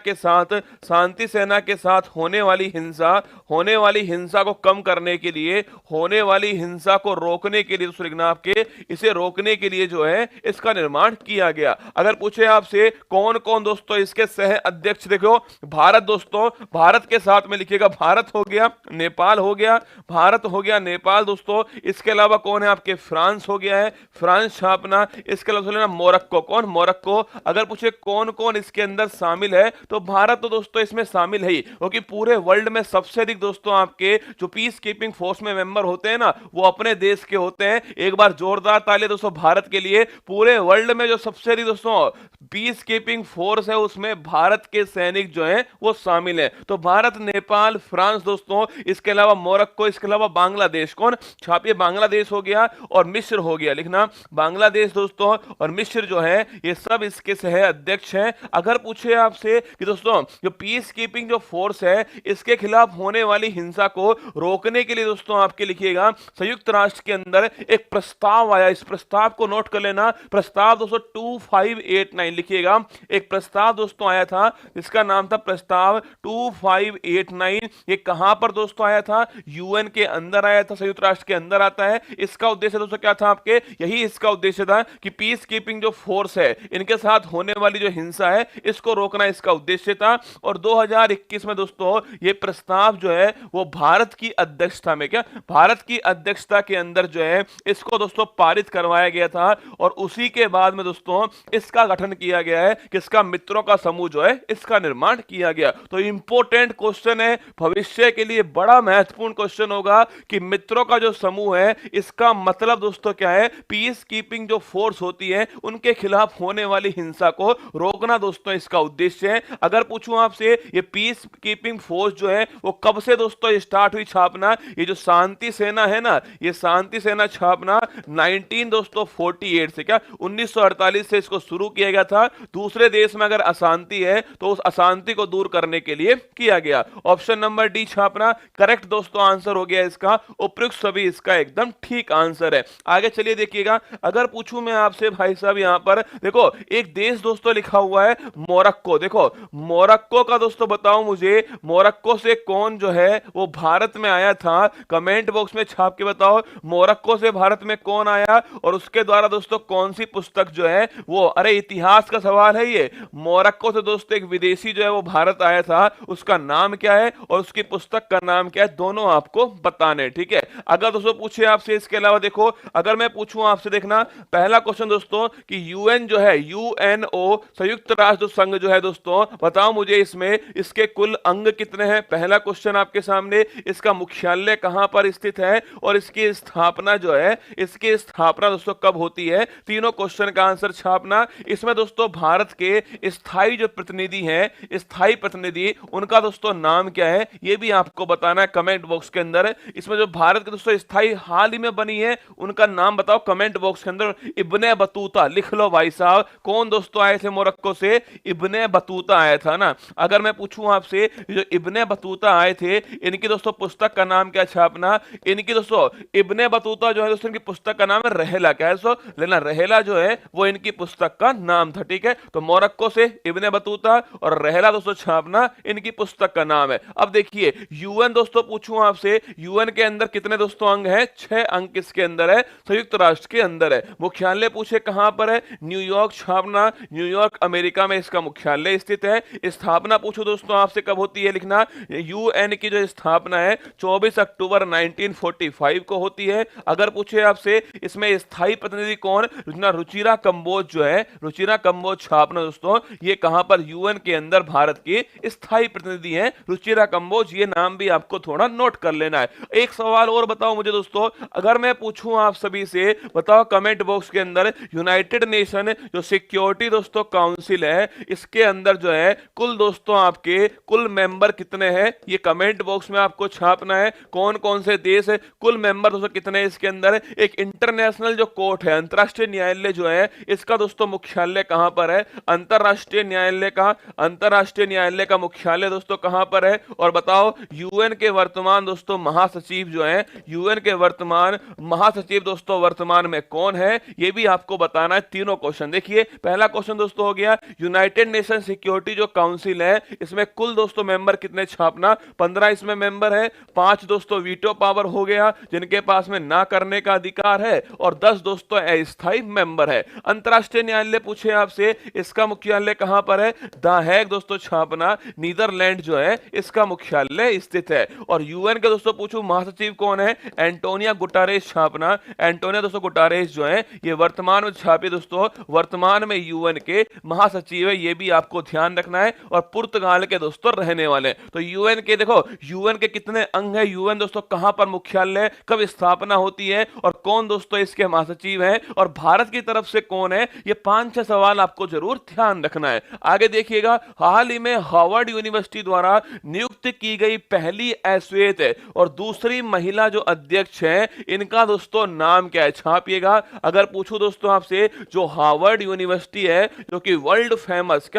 के साथ होने वाली हिंसा को कम करने के लिए, होने वाली हिंसा को रोकने के लिए दोस्तों आपके इसे रोकने के लिए जो है इसका निर्माण किया गया। अगर पूछे आपसे कौन कौन दोस्तों इसके सह अध्यक्ष, देखो भारत दोस्तों, भारत के साथ में लिखिएगा, भारत हो गया, नेपाल हो गया, भारत हो गया, नेपाल दोस्तों। इसके अलावा कौन है आपके, फ्रांस हो गया है, फ्रांस छापना। इसके अलावा लेना मोरक्को, कौन, मोरक्को। अगर पूछे कौन कौन इसके अंदर शामिल है, तो भारत तो दोस्तों इसमें शामिल है, क्योंकि पूरे वर्ल्ड में सबसे सबसे अधिक दोस्तों आपके जो पीस कीपिंग फोर्स में मेंबर होते हैं ना, वो अपने देश के होते हैं। एक बार जोरदार ताली दोस्तों भारत के लिए। पूरे वर्ल्ड में जो सबसे अधिक दोस्तों पीस कीपिंग फोर्स है उसमें भारत के सैनिक जो हैं वो शामिल हैं। तो भारत, नेपाल, फ्रांस दोस्तों, इसके अलावा मोरक्को, इसके अलावा बांग्लादेश। कौन छापिए, बांग्लादेश हो गया और मिस्र हो गया, लिखना बांग्लादेश दोस्तों और मिस्र जो है ये सब इसके सह अध्यक्ष हैं। अगर पूछे आपसे कि दोस्तों जो पीस कीपिंग जो फोर्स है इसके खिलाफ होने वाली हिंसा को रोकने के लिए दोस्तों आपके लिखिएगा संयुक्त राष्ट्र के अंदर एक प्रस्ताव आया। इस प्रस्ताव को नोट कर लेना, प्रस्ताव दोस्तों 2589 लिखिएगा। एक प्रस्ताव दोस्तों आया था, इसका नाम था प्रस्ताव 2589। ये कहां पर दोस्तों आया था? यूएन के अंदर आया था, संयुक्त राष्ट्र के अंदर आता है। इसका उद्देश्य दोस्तों क्या था आपके? यही इसका उद्देश्य था कि पीस कीपिंग जो फोर्स है इनके साथ होने वाली जो हिंसा है इसको रोकना इसका उद्देश्य था। और 2021 में दोस्तों ये प्रस्ताव जो है वो भारत की अध्यक्षता में, क्या भारत की अध्यक्षता के अंदर जो है इसको दोस्तों पारित करवाया गया था। और उसी के बाद में दोस्तों इसका गठन किया गया है, किसका? मित्रों का समूह जो है इसका निर्माण किया गया। तो इंपॉर्टेंट क्वेश्चन है, भविष्य के लिए बड़ा महत्वपूर्ण क्वेश्चन होगा कि मित्रों का जो समूह है इसका मतलब दोस्तों क्या है? पीस कीपिंग जो फोर्स होती है उनके खिलाफ होने वाली हिंसा को रोकना दोस्तों इसका उद्देश्य है। अगर पूछूं आपसे ये पीस कीपिंग फोर्स जो है वो कब से दोस्तों स्टार्ट हुई छापना? ये जो शांति सेना है ना, ये शांति सेना छापना 19 दोस्तों 48 से, क्या 1948 से इसको शुरू किया गया था। दूसरे देश में अगर अशांति है तो उस अशांति को दूर करने के लिए किया गया। ऑप्शन नंबर डी छापना करेक्ट दोस्तों आंसर हो गया इसका। उपयुक्त सभी इसका एकदम ठीक आंसर है। आगे चलिए देखिएगा, अगर पूछूं मैं आपसे भाई साहब यहां पर देखो एक देश दोस्तों लिखा हुआ है मोरक्को। देखो मोरक्को का दोस्तों बताओ मुझे, मोरक्को से कौन जो है वो भारत में आया था? कमेंट बॉक्स में छाप के बताओ मोरक्को से भारत में कौन आया और उसके द्वारा दोस्तों कौन सी पुस्तक जो है वो, अरे इतिहास का सवाल है ये। मोरक्को से दोस्तों एक विदेशी जो है वो भारत आया था, उसका नाम क्या है और उसकी पुस्तक का नाम क्या है, दोनों आपको बताने। ठीक है, अगर दोस्तों पूछे आपसे इसके अलावा देखो, अगर मैं पूछूं आपसे, देखना पहला क्वेश्चन दोस्तों कि यूएन जो है, यूएनओ संयुक्त राष्ट्र संघ जो है दोस्तों, बताओ मुझे इसमें इसके कुल अंग कितने हैं? पहला क्वेश्चन आपके सामने। इसका मुख्यालय कहां पर स्थित है और इसकी स्थापना जो है, इसकी स्थापना दोस्तों कब होती है? तीनों क्वेश्चन का आंसर छापना। इसमें दोस्तों भारत के स्थायी जो प्रतिनिधि हैं, स्थायी प्रतिनिधि, उनका दोस्तों नाम क्या है ये भी आपको बताना है कमेंट बॉक्स के अंदर। इसमें जो भारत के दोस्तों स्थायी हाल ही में बनी है उनका नाम बताओ कमेंट बॉक्स के अंदर। इब्ने बतूता लिख लो भाई साहब। कौन दोस्तों आए थे मोरक्को से? इब्ने बतूता आया था ना। अगर मैं पूछूं आपसे जो इब्ने बतूता आए थे इनकी दोस्तों पुस्तक का नाम क्या छापना? इनकी दोस्तों इब्ने बतूता जो है दोस्तों इनकी पुस्तक का नाम है रहला। क्या है दोस्तों? लेना रहला जो है वो इनकी पुस्तक का नाम था। ठीक है, तो मोरक्को से इब्ने बतूता और रहला दोस्तों छापना इनकी पुस्तक का नाम है। अब देखिए यूएन दोस्तों पूछूं आपसे, यूएन के अंदर कितने दोस्तों अंग हैं? 6 अंग किसके अंदर है? संयुक्त राष्ट्र के अंदर है। मुख्यालय पूछे कहां पर है? न्यूयॉर्क छापना, न्यूयॉर्क अमेरिका में इसका मुख्यालय स्थित है। स्थापना पूछो दोस्तों आपसे कब होती है? लिखना यूएन की जो स्थापना है 24 अक्टूबर 1945 को होती है। अगर पूछे आपसे इसमें स्थायी प्रतिनिधि कौन? रुचिरा कंबोज जो है, रुचिरा कंबोज छापना दोस्तों ये कहां पर? यूएन के अंदर भारत के स्थायी प्रतिनिधि हैं रुचिरा कंबोज। ये नाम भी आपको थोड़ा नोट कर लेना है। एक सवाल और बताओ मुझे दोस्तों, अगर मैं पूछूं आप सभी से, बताओ कमेंट बॉक्स के अंदर यूनाइटेड नेशन जो सिक्योरिटी दोस्तों काउंसिल है इसके अंदर जो है कुल दोस्तों आपके कुल मेंबर कितने हैं? ये कमेंट बॉक्स में आपको छापना है। कौन कौन से देश है, कुल मेंबर दोस्तों कितने हैं इसके अंदर? एक इंटरनेशनल जो कोर्ट है, अंतरराष्ट्रीय न्यायालय जो है इसका दोस्तों मुख्यालय कहां पर है? अंतरराष्ट्रीय न्यायालय का, अंतरराष्ट्रीय न्यायालय का मुख्यालय दोस्तों कहां पर है? और बताओ यूएन के वर्तमान दोस्तों महासचिव जो है, यूएन के वर्तमान महासचिव दोस्तों वर्तमान में कौन है ये भी आपको बताना है। तीनों क्वेश्चन देखिए, पहला क्वेश्चन दोस्तों हो गया यूनाइटेड नेशन सिक्योरिटी जो काउंसिल है इसमें कुल दोस्तों मेंबर कितने छापना? 15 इसमें मेंबर है। 5 दोस्तों वीटो पावर हो गया जिनके पास में ना करने का अधिकार है और 10 दोस्तों अस्थायी मेंबर है। अंतरराष्ट्रीय न्यायालय पूछे आपसे इसका मुख्यालय कहां पर है? द हेग दोस्तों छापना, नीदरलैंड जो है इसका मुख्यालय स्थित है। और यूएन के दोस्तों पूछूं महासचिव कौन है? एंटोनियो गुटेरेस छापना, एंटोनियो दोस्तों गुटेरेस जो है ये वर्तमान में छापे दोस्तों, वर्तमान में यूएन के महासचिव है, ये भी आपको ध्यान रखना है। और पुर्तगाल के दोस्तों रहने वाले, तो यूएन के देखो यूएन के कितने अंग है, यूएन दोस्तों कहां पर मुख्यालय, कब स्थापना होती है और कौन दोस्तों इसके महासचिव हैं और भारत की तरफ से कौन है, ये 5-6 सवाल आपको जरूर ध्यान रखना है। आगे देखिएगा, हाल ही में हार्वर्ड यूनिवर्सिटी द्वारा नियुक्त की गई पहली श्वेत और दूसरी महिला जो अध्यक्ष है, इनका दोस्तों नाम क्या है, छापिएगा। अगर पूछूं दोस्तों आपसे, जो हार्वर्ड यूनिवर्सिटी है, जो कि वर्ल्ड फेमस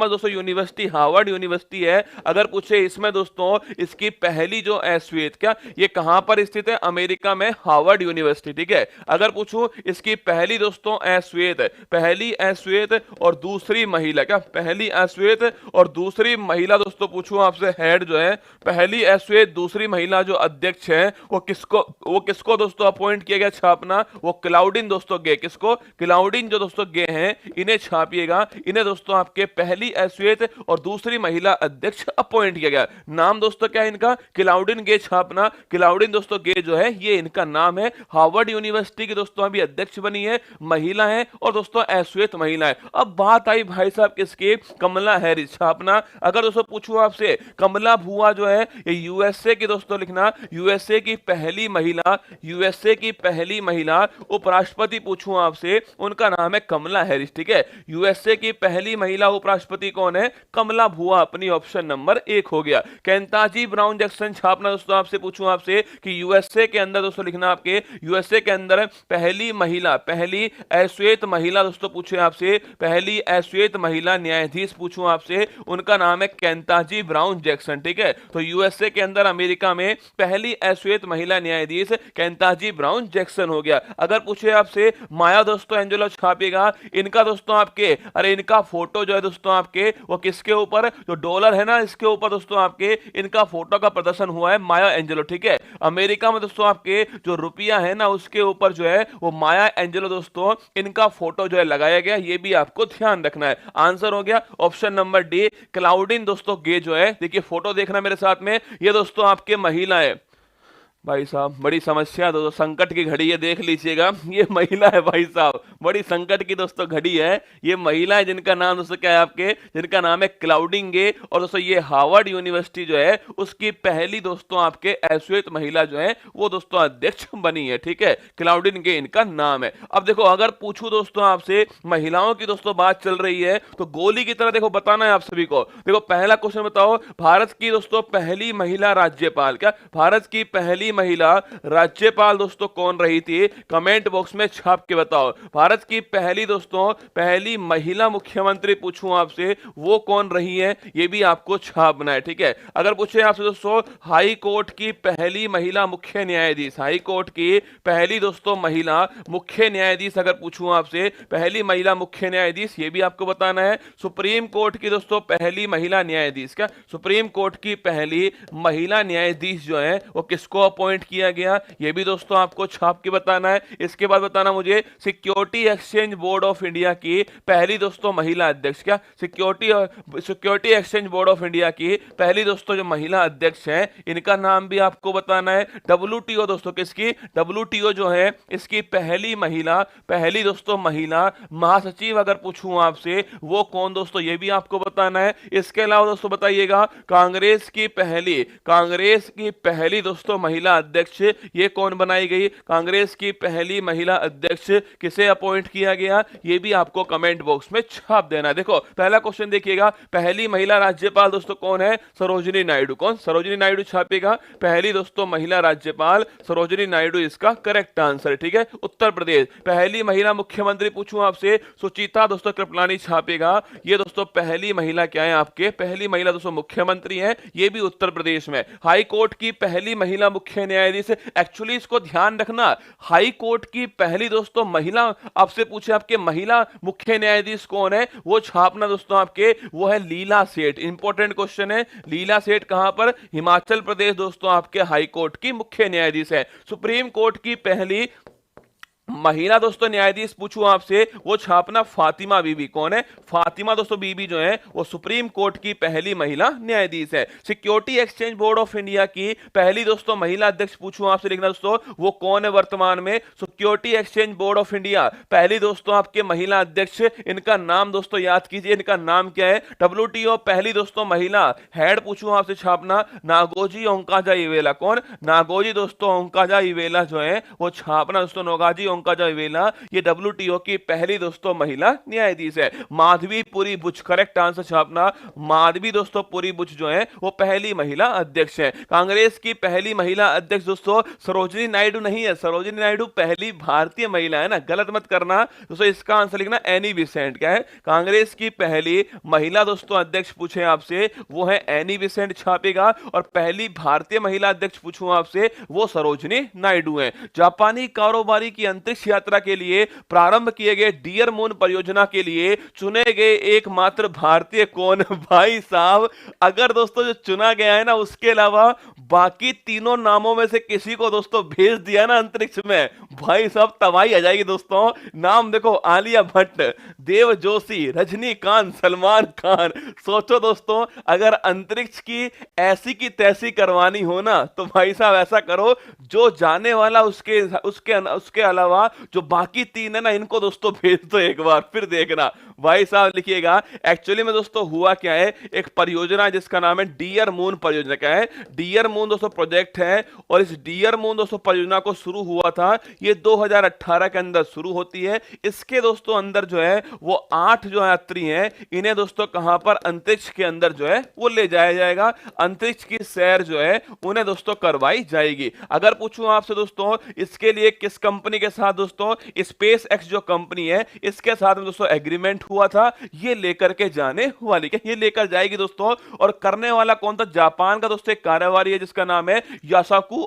दोस्तों यूनिवर्सिटी हार्वर्ड यूनिवर्सिटी है, अगर पूछे इसमें दोस्तों इसकी पहली जो श्वेत ये कहां पर स्थित है, अमेरिका में हार्वर्ड यूनिवर्सिटी, ठीक है। अगर पूछूं इसकी पहली दोस्तों पहली श्वेत और दूसरी महिला, पहली श्वेत और दूसरी महिला दोस्तों पूछूं आपसे, हेड जो है पहली श्वेत दूसरी महिला जो अध्यक्ष है, वो किसको दोस्तों अपॉइंट किया गया, छापना, वो क्लाउडिन दोस्तों गे, किसको, क्लाउडिन जो दोस्तों गे हैं, इन्हें छापिएगा। इन्हें दोस्तों आपके पहली श्वेत और दूसरी महिला अध्यक्ष अपॉइंट किया गया। नाम दोस्तों क्या है इनका, क्लाउडिन गे, छापना। क्लाउडिन दोस्तों गे जो है ये इनका नाम है। हार्वर्ड यूनिवर्सिटी की दोस्तों अभी अध्यक्ष बनी है, महिला है और दोस्तों श्वेत महिला है। अब बात आई भाई साहब किसकी, कमला हैरिस, छापना। अगर दोस्तों पूछूं आपसे, कमला भुआ जो है ये यूएसए की दोस्तों लिखना, यूएसए की पहली महिला उपराष्ट्रपति पूछूं आपसे, उनका नाम है कमला हैरिस, ठीक है। यूएसए की पहली महिला उपराष्ट्रपति कौन है, कमला भुआ, अपनी ऑप्शन नंबर 1 हो गया। केंताजी ब्राउन जैक्सन, छापना दोस्तों आपसे पूछूं आपसे कि यूएसए के अंदर दोस्तों लिखना, आपके यूएसए के अंदर पहली श्वेत महिला दोस्तों पूछे आपसे, पहली श्वेत महिला न्यायाधीश पूछूं आपसे, उनका नाम है केंताजी ब्राउन जैक्सन, ठीक है। तो यूएसए के अंदर अमेरिका में पहली श्वेत महिला न्यायाधीश केंताजी ब्राउन जैक्सन हो गया। अगर पूछे आपसे माया दोस्तों एंजेलो, छापेगा, इनका दोस्तों आपके, अरे इनका फोटो जो है दोस्तों आपके, वो किसके ऊपर, जो डॉलर है ना इसके ऊपर दोस्तों आपके इनका फोटो का प्रदर्शन हुआ है, माया एंजेलो, ठीक है। अमेरिका में दोस्तों आपके जो रुपया है ना उसके ऊपर जो है वो माया एंजेलो दोस्तों इनका फोटो जो है लगाया गया, ये भी आपको ध्यान रखना है। आंसर हो गया ऑप्शन नंबर डी, क्लाउडिन दोस्तों गे जो है, देखिए फोटो देखना मेरे साथ में, ये दोस्तों आपके महिला है। भाई साहब बड़ी समस्या दोस्तों, संकट की घड़ी है, देख लीजिएगा, ये महिला है भाई साहब, बड़ी संकट की दोस्तों घड़ी है। ये महिला है जिनका नाम दोस्तों क्या है आपके, जिनका नाम है क्लाउडिन गे, और दोस्तों ये हार्वर्ड यूनिवर्सिटी जो है उसकी पहली दोस्तों आपके श्वेत महिला जो है वो दोस्तों अध्यक्ष बनी है, ठीक है। क्लाउडिन गे इनका नाम है। अब देखो अगर पूछूं दोस्तों आपसे, महिलाओं की दोस्तों बात चल रही है तो गोली की तरह देखो बताना है आप सभी को। देखो पहला क्वेश्चन बताओ, भारत की दोस्तों पहली महिला राज्यपाल, भारत की पहली महिला राज्यपाल दोस्तों कौन रही थी, कमेंट बॉक्स में छाप के बताओ। भारत की पहली दोस्तों पहली महिला मुख्यमंत्री पूछूं आपसे, वो कौन रही है, ये भी आपको छापना है, ठीक है। अगर पूछे आपसे दोस्तों हाई कोर्ट की पहली महिला मुख्य न्यायाधीश, हाई कोर्ट की पहली दोस्तों महिला मुख्य न्यायाधीश, अगर पूछूं आपसे पहली महिला मुख्य न्यायाधीश, ये भी आपको बताना है। सुप्रीम कोर्ट की दोस्तों पहली महिला न्यायाधीश, सुप्रीम कोर्ट की पहली महिला न्यायाधीश जो है वो किसको अपॉइंट किया गया, ये भी दोस्तों आपको छाप के बताना है। इसके बाद बताना मुझे security exchange board of India की पहली दोस्तों महिला अध्यक्ष, security exchange board of India की पहली दोस्तों जो महिला अध्यक्ष हैं, इनका नाम भी आपको बताना है। डब्ल्यूटीओ दोस्तों किसकी, डब्ल्यूटीओ जो है इसकी पहली दोस्तों महिला महासचिव अगर पूछूं आपसे वो कौन दोस्तों, ये भी आपको बताना है। इसके अलावा दोस्तों बताइएगा कांग्रेस की पहली दोस्तों महिला अध्यक्ष ये कौन बनाई गई, कांग्रेस की पहली महिला अध्यक्ष किसे अपॉइंट किया गया, ये भी आपको कमेंट बॉक्स में छाप देना है। देखो पहला क्वेश्चन देखिएगा, पहली महिला राज्यपाल दोस्तों कौन है, सरोजिनी नायडू, कौन, सरोजिनी नायडू छापेगा, पहली दोस्तों महिला राज्यपाल सरोजिनी नायडू इसका करेक्ट आंसर, ठीक है। उत्तर प्रदेश पहली महिला मुख्यमंत्री पूछूं आपसे, सुचिता दोस्तों कृपलानी छापेगा, ये दोस्तों पहली महिला क्या है आपके, पहली महिला दोस्तों मुख्यमंत्री है, ये भी उत्तर प्रदेश में। हाई कोर्ट की पहली महिला मुख्य न्यायाधीश, एक्चुअली इसको ध्यान रखना, हाई कोर्ट की पहली दोस्तों महिला, आपसे पूछे आपके महिला मुख्य न्यायाधीश कौन है, वो छापना दोस्तों आपके, वो है लीला सेठ। इंपॉर्टेंट क्वेश्चन है, लीला सेठ कहां पर, हिमाचल प्रदेश दोस्तों आपके हाई कोर्ट की मुख्य न्यायाधीश है। सुप्रीम कोर्ट की पहली महिला दोस्तों न्यायाधीश पूछूं आपसे, वो छापना फातिमा बीबी। कौन है? फातिमा दोस्तों बीबी जो है वो सुप्रीम कोर्ट की पहली महिला न्यायाधीश है। Security exchange board of India की पहली दोस्तों महिला अध्यक्ष पूछूं आपसे, लिखना दोस्तों वो कौन है वर्तमान में? Security exchange board of India पहली दोस्तों आपके महिला अध्यक्ष, इनका नाम दोस्तों याद कीजिए, इनका नाम क्या है? WTO पहली दोस्तों महिला हेड पूछूं आपसे छापना, नागोजी ओंकाजा-इवेला। कौन? नागोजी दोस्तों ओंकाजा-इवेला जो है वो छापना दोस्तों, नागोजी ओंकाजा-इवेला ये WTO की पहली दोस्तों महिला न्यायाधीश है। माधवी पुरी बुच, करेक्ट आंसर छापना, माधवी दोस्तों पुरी बुच जो है वो पहली महिला अध्यक्ष है। कांग्रेस की पहली महिला अध्यक्ष दोस्तों सरोजिनी नायडू नहीं है, सरोजिनी नायडू पहली भारतीय महिला है ना, गलत मत करना दोस्तों, इसका आंसर लिखना एनी बिसेंट। क्या है? कांग्रेस की पहली महिला दोस्तों अध्यक्ष पूछे आपसे, वो है एनी बिसेंट छापेगा। और पहली भारतीय महिला अध्यक्ष पूछूं आपसे, वो सरोजिनी नायडू है। जापानी कारोबारी की अंतरिक्ष यात्रा के लिए प्रारंभ किए गए डियर मून परियोजना के लिए चुने गए एकमात्र भारतीय कौन? भाई साहब, अगर दोस्तों जो चुना गया है ना उसके अलावा बाकी तीनों नामों में से किसी को दोस्तों भेज दिया ना अंतरिक्ष में, भाई साहब तबाही आ जाएगी दोस्तों। नाम देखो, आलिया भट्ट, देव जोशी, रजनीकांत, सलमान खान। सोचो दोस्तों, अगर अंतरिक्ष की ऐसी की तैसी करवानी हो ना तो भाई साहब ऐसा करो, जो जाने वाला उसके अलावा जो बाकी तीन है ना, इनको दोस्तों भेज दो एक बार, फिर देखना। भाई साहब लिखिएगा, एक्चुअली में दोस्तों हुआ क्या है, एक परियोजना है जिसका नाम है डियर मून परियोजना। क्या है? डियर मून दोस्तों प्रोजेक्ट है, और इस डियर मून दोस्तों परियोजना को शुरू हुआ था, ये 2018 के अंदर शुरू होती है। इसके दोस्तों अंदर जो है वो 8 जो यात्री हैं, इन्हें दोस्तों कहां पर? अंतरिक्ष के अंदर जो है वो ले जाया जाएगा, अंतरिक्ष की सैर जो है उन्हें दोस्तों करवाई जाएगी। अगर पूछूं आपसे दोस्तों, इसके लिए किस कंपनी के साथ दोस्तों? स्पेस एक्स जो कंपनी है इसके साथ में दोस्तों एग्रीमेंट हुआ था, ये लेकर के जाने वाली, क्या ये लेकर जाएगी दोस्तों। और करने वाला कौन था? जापान का दोस्तों एक कारोबारी है जिसका नाम है यासाकू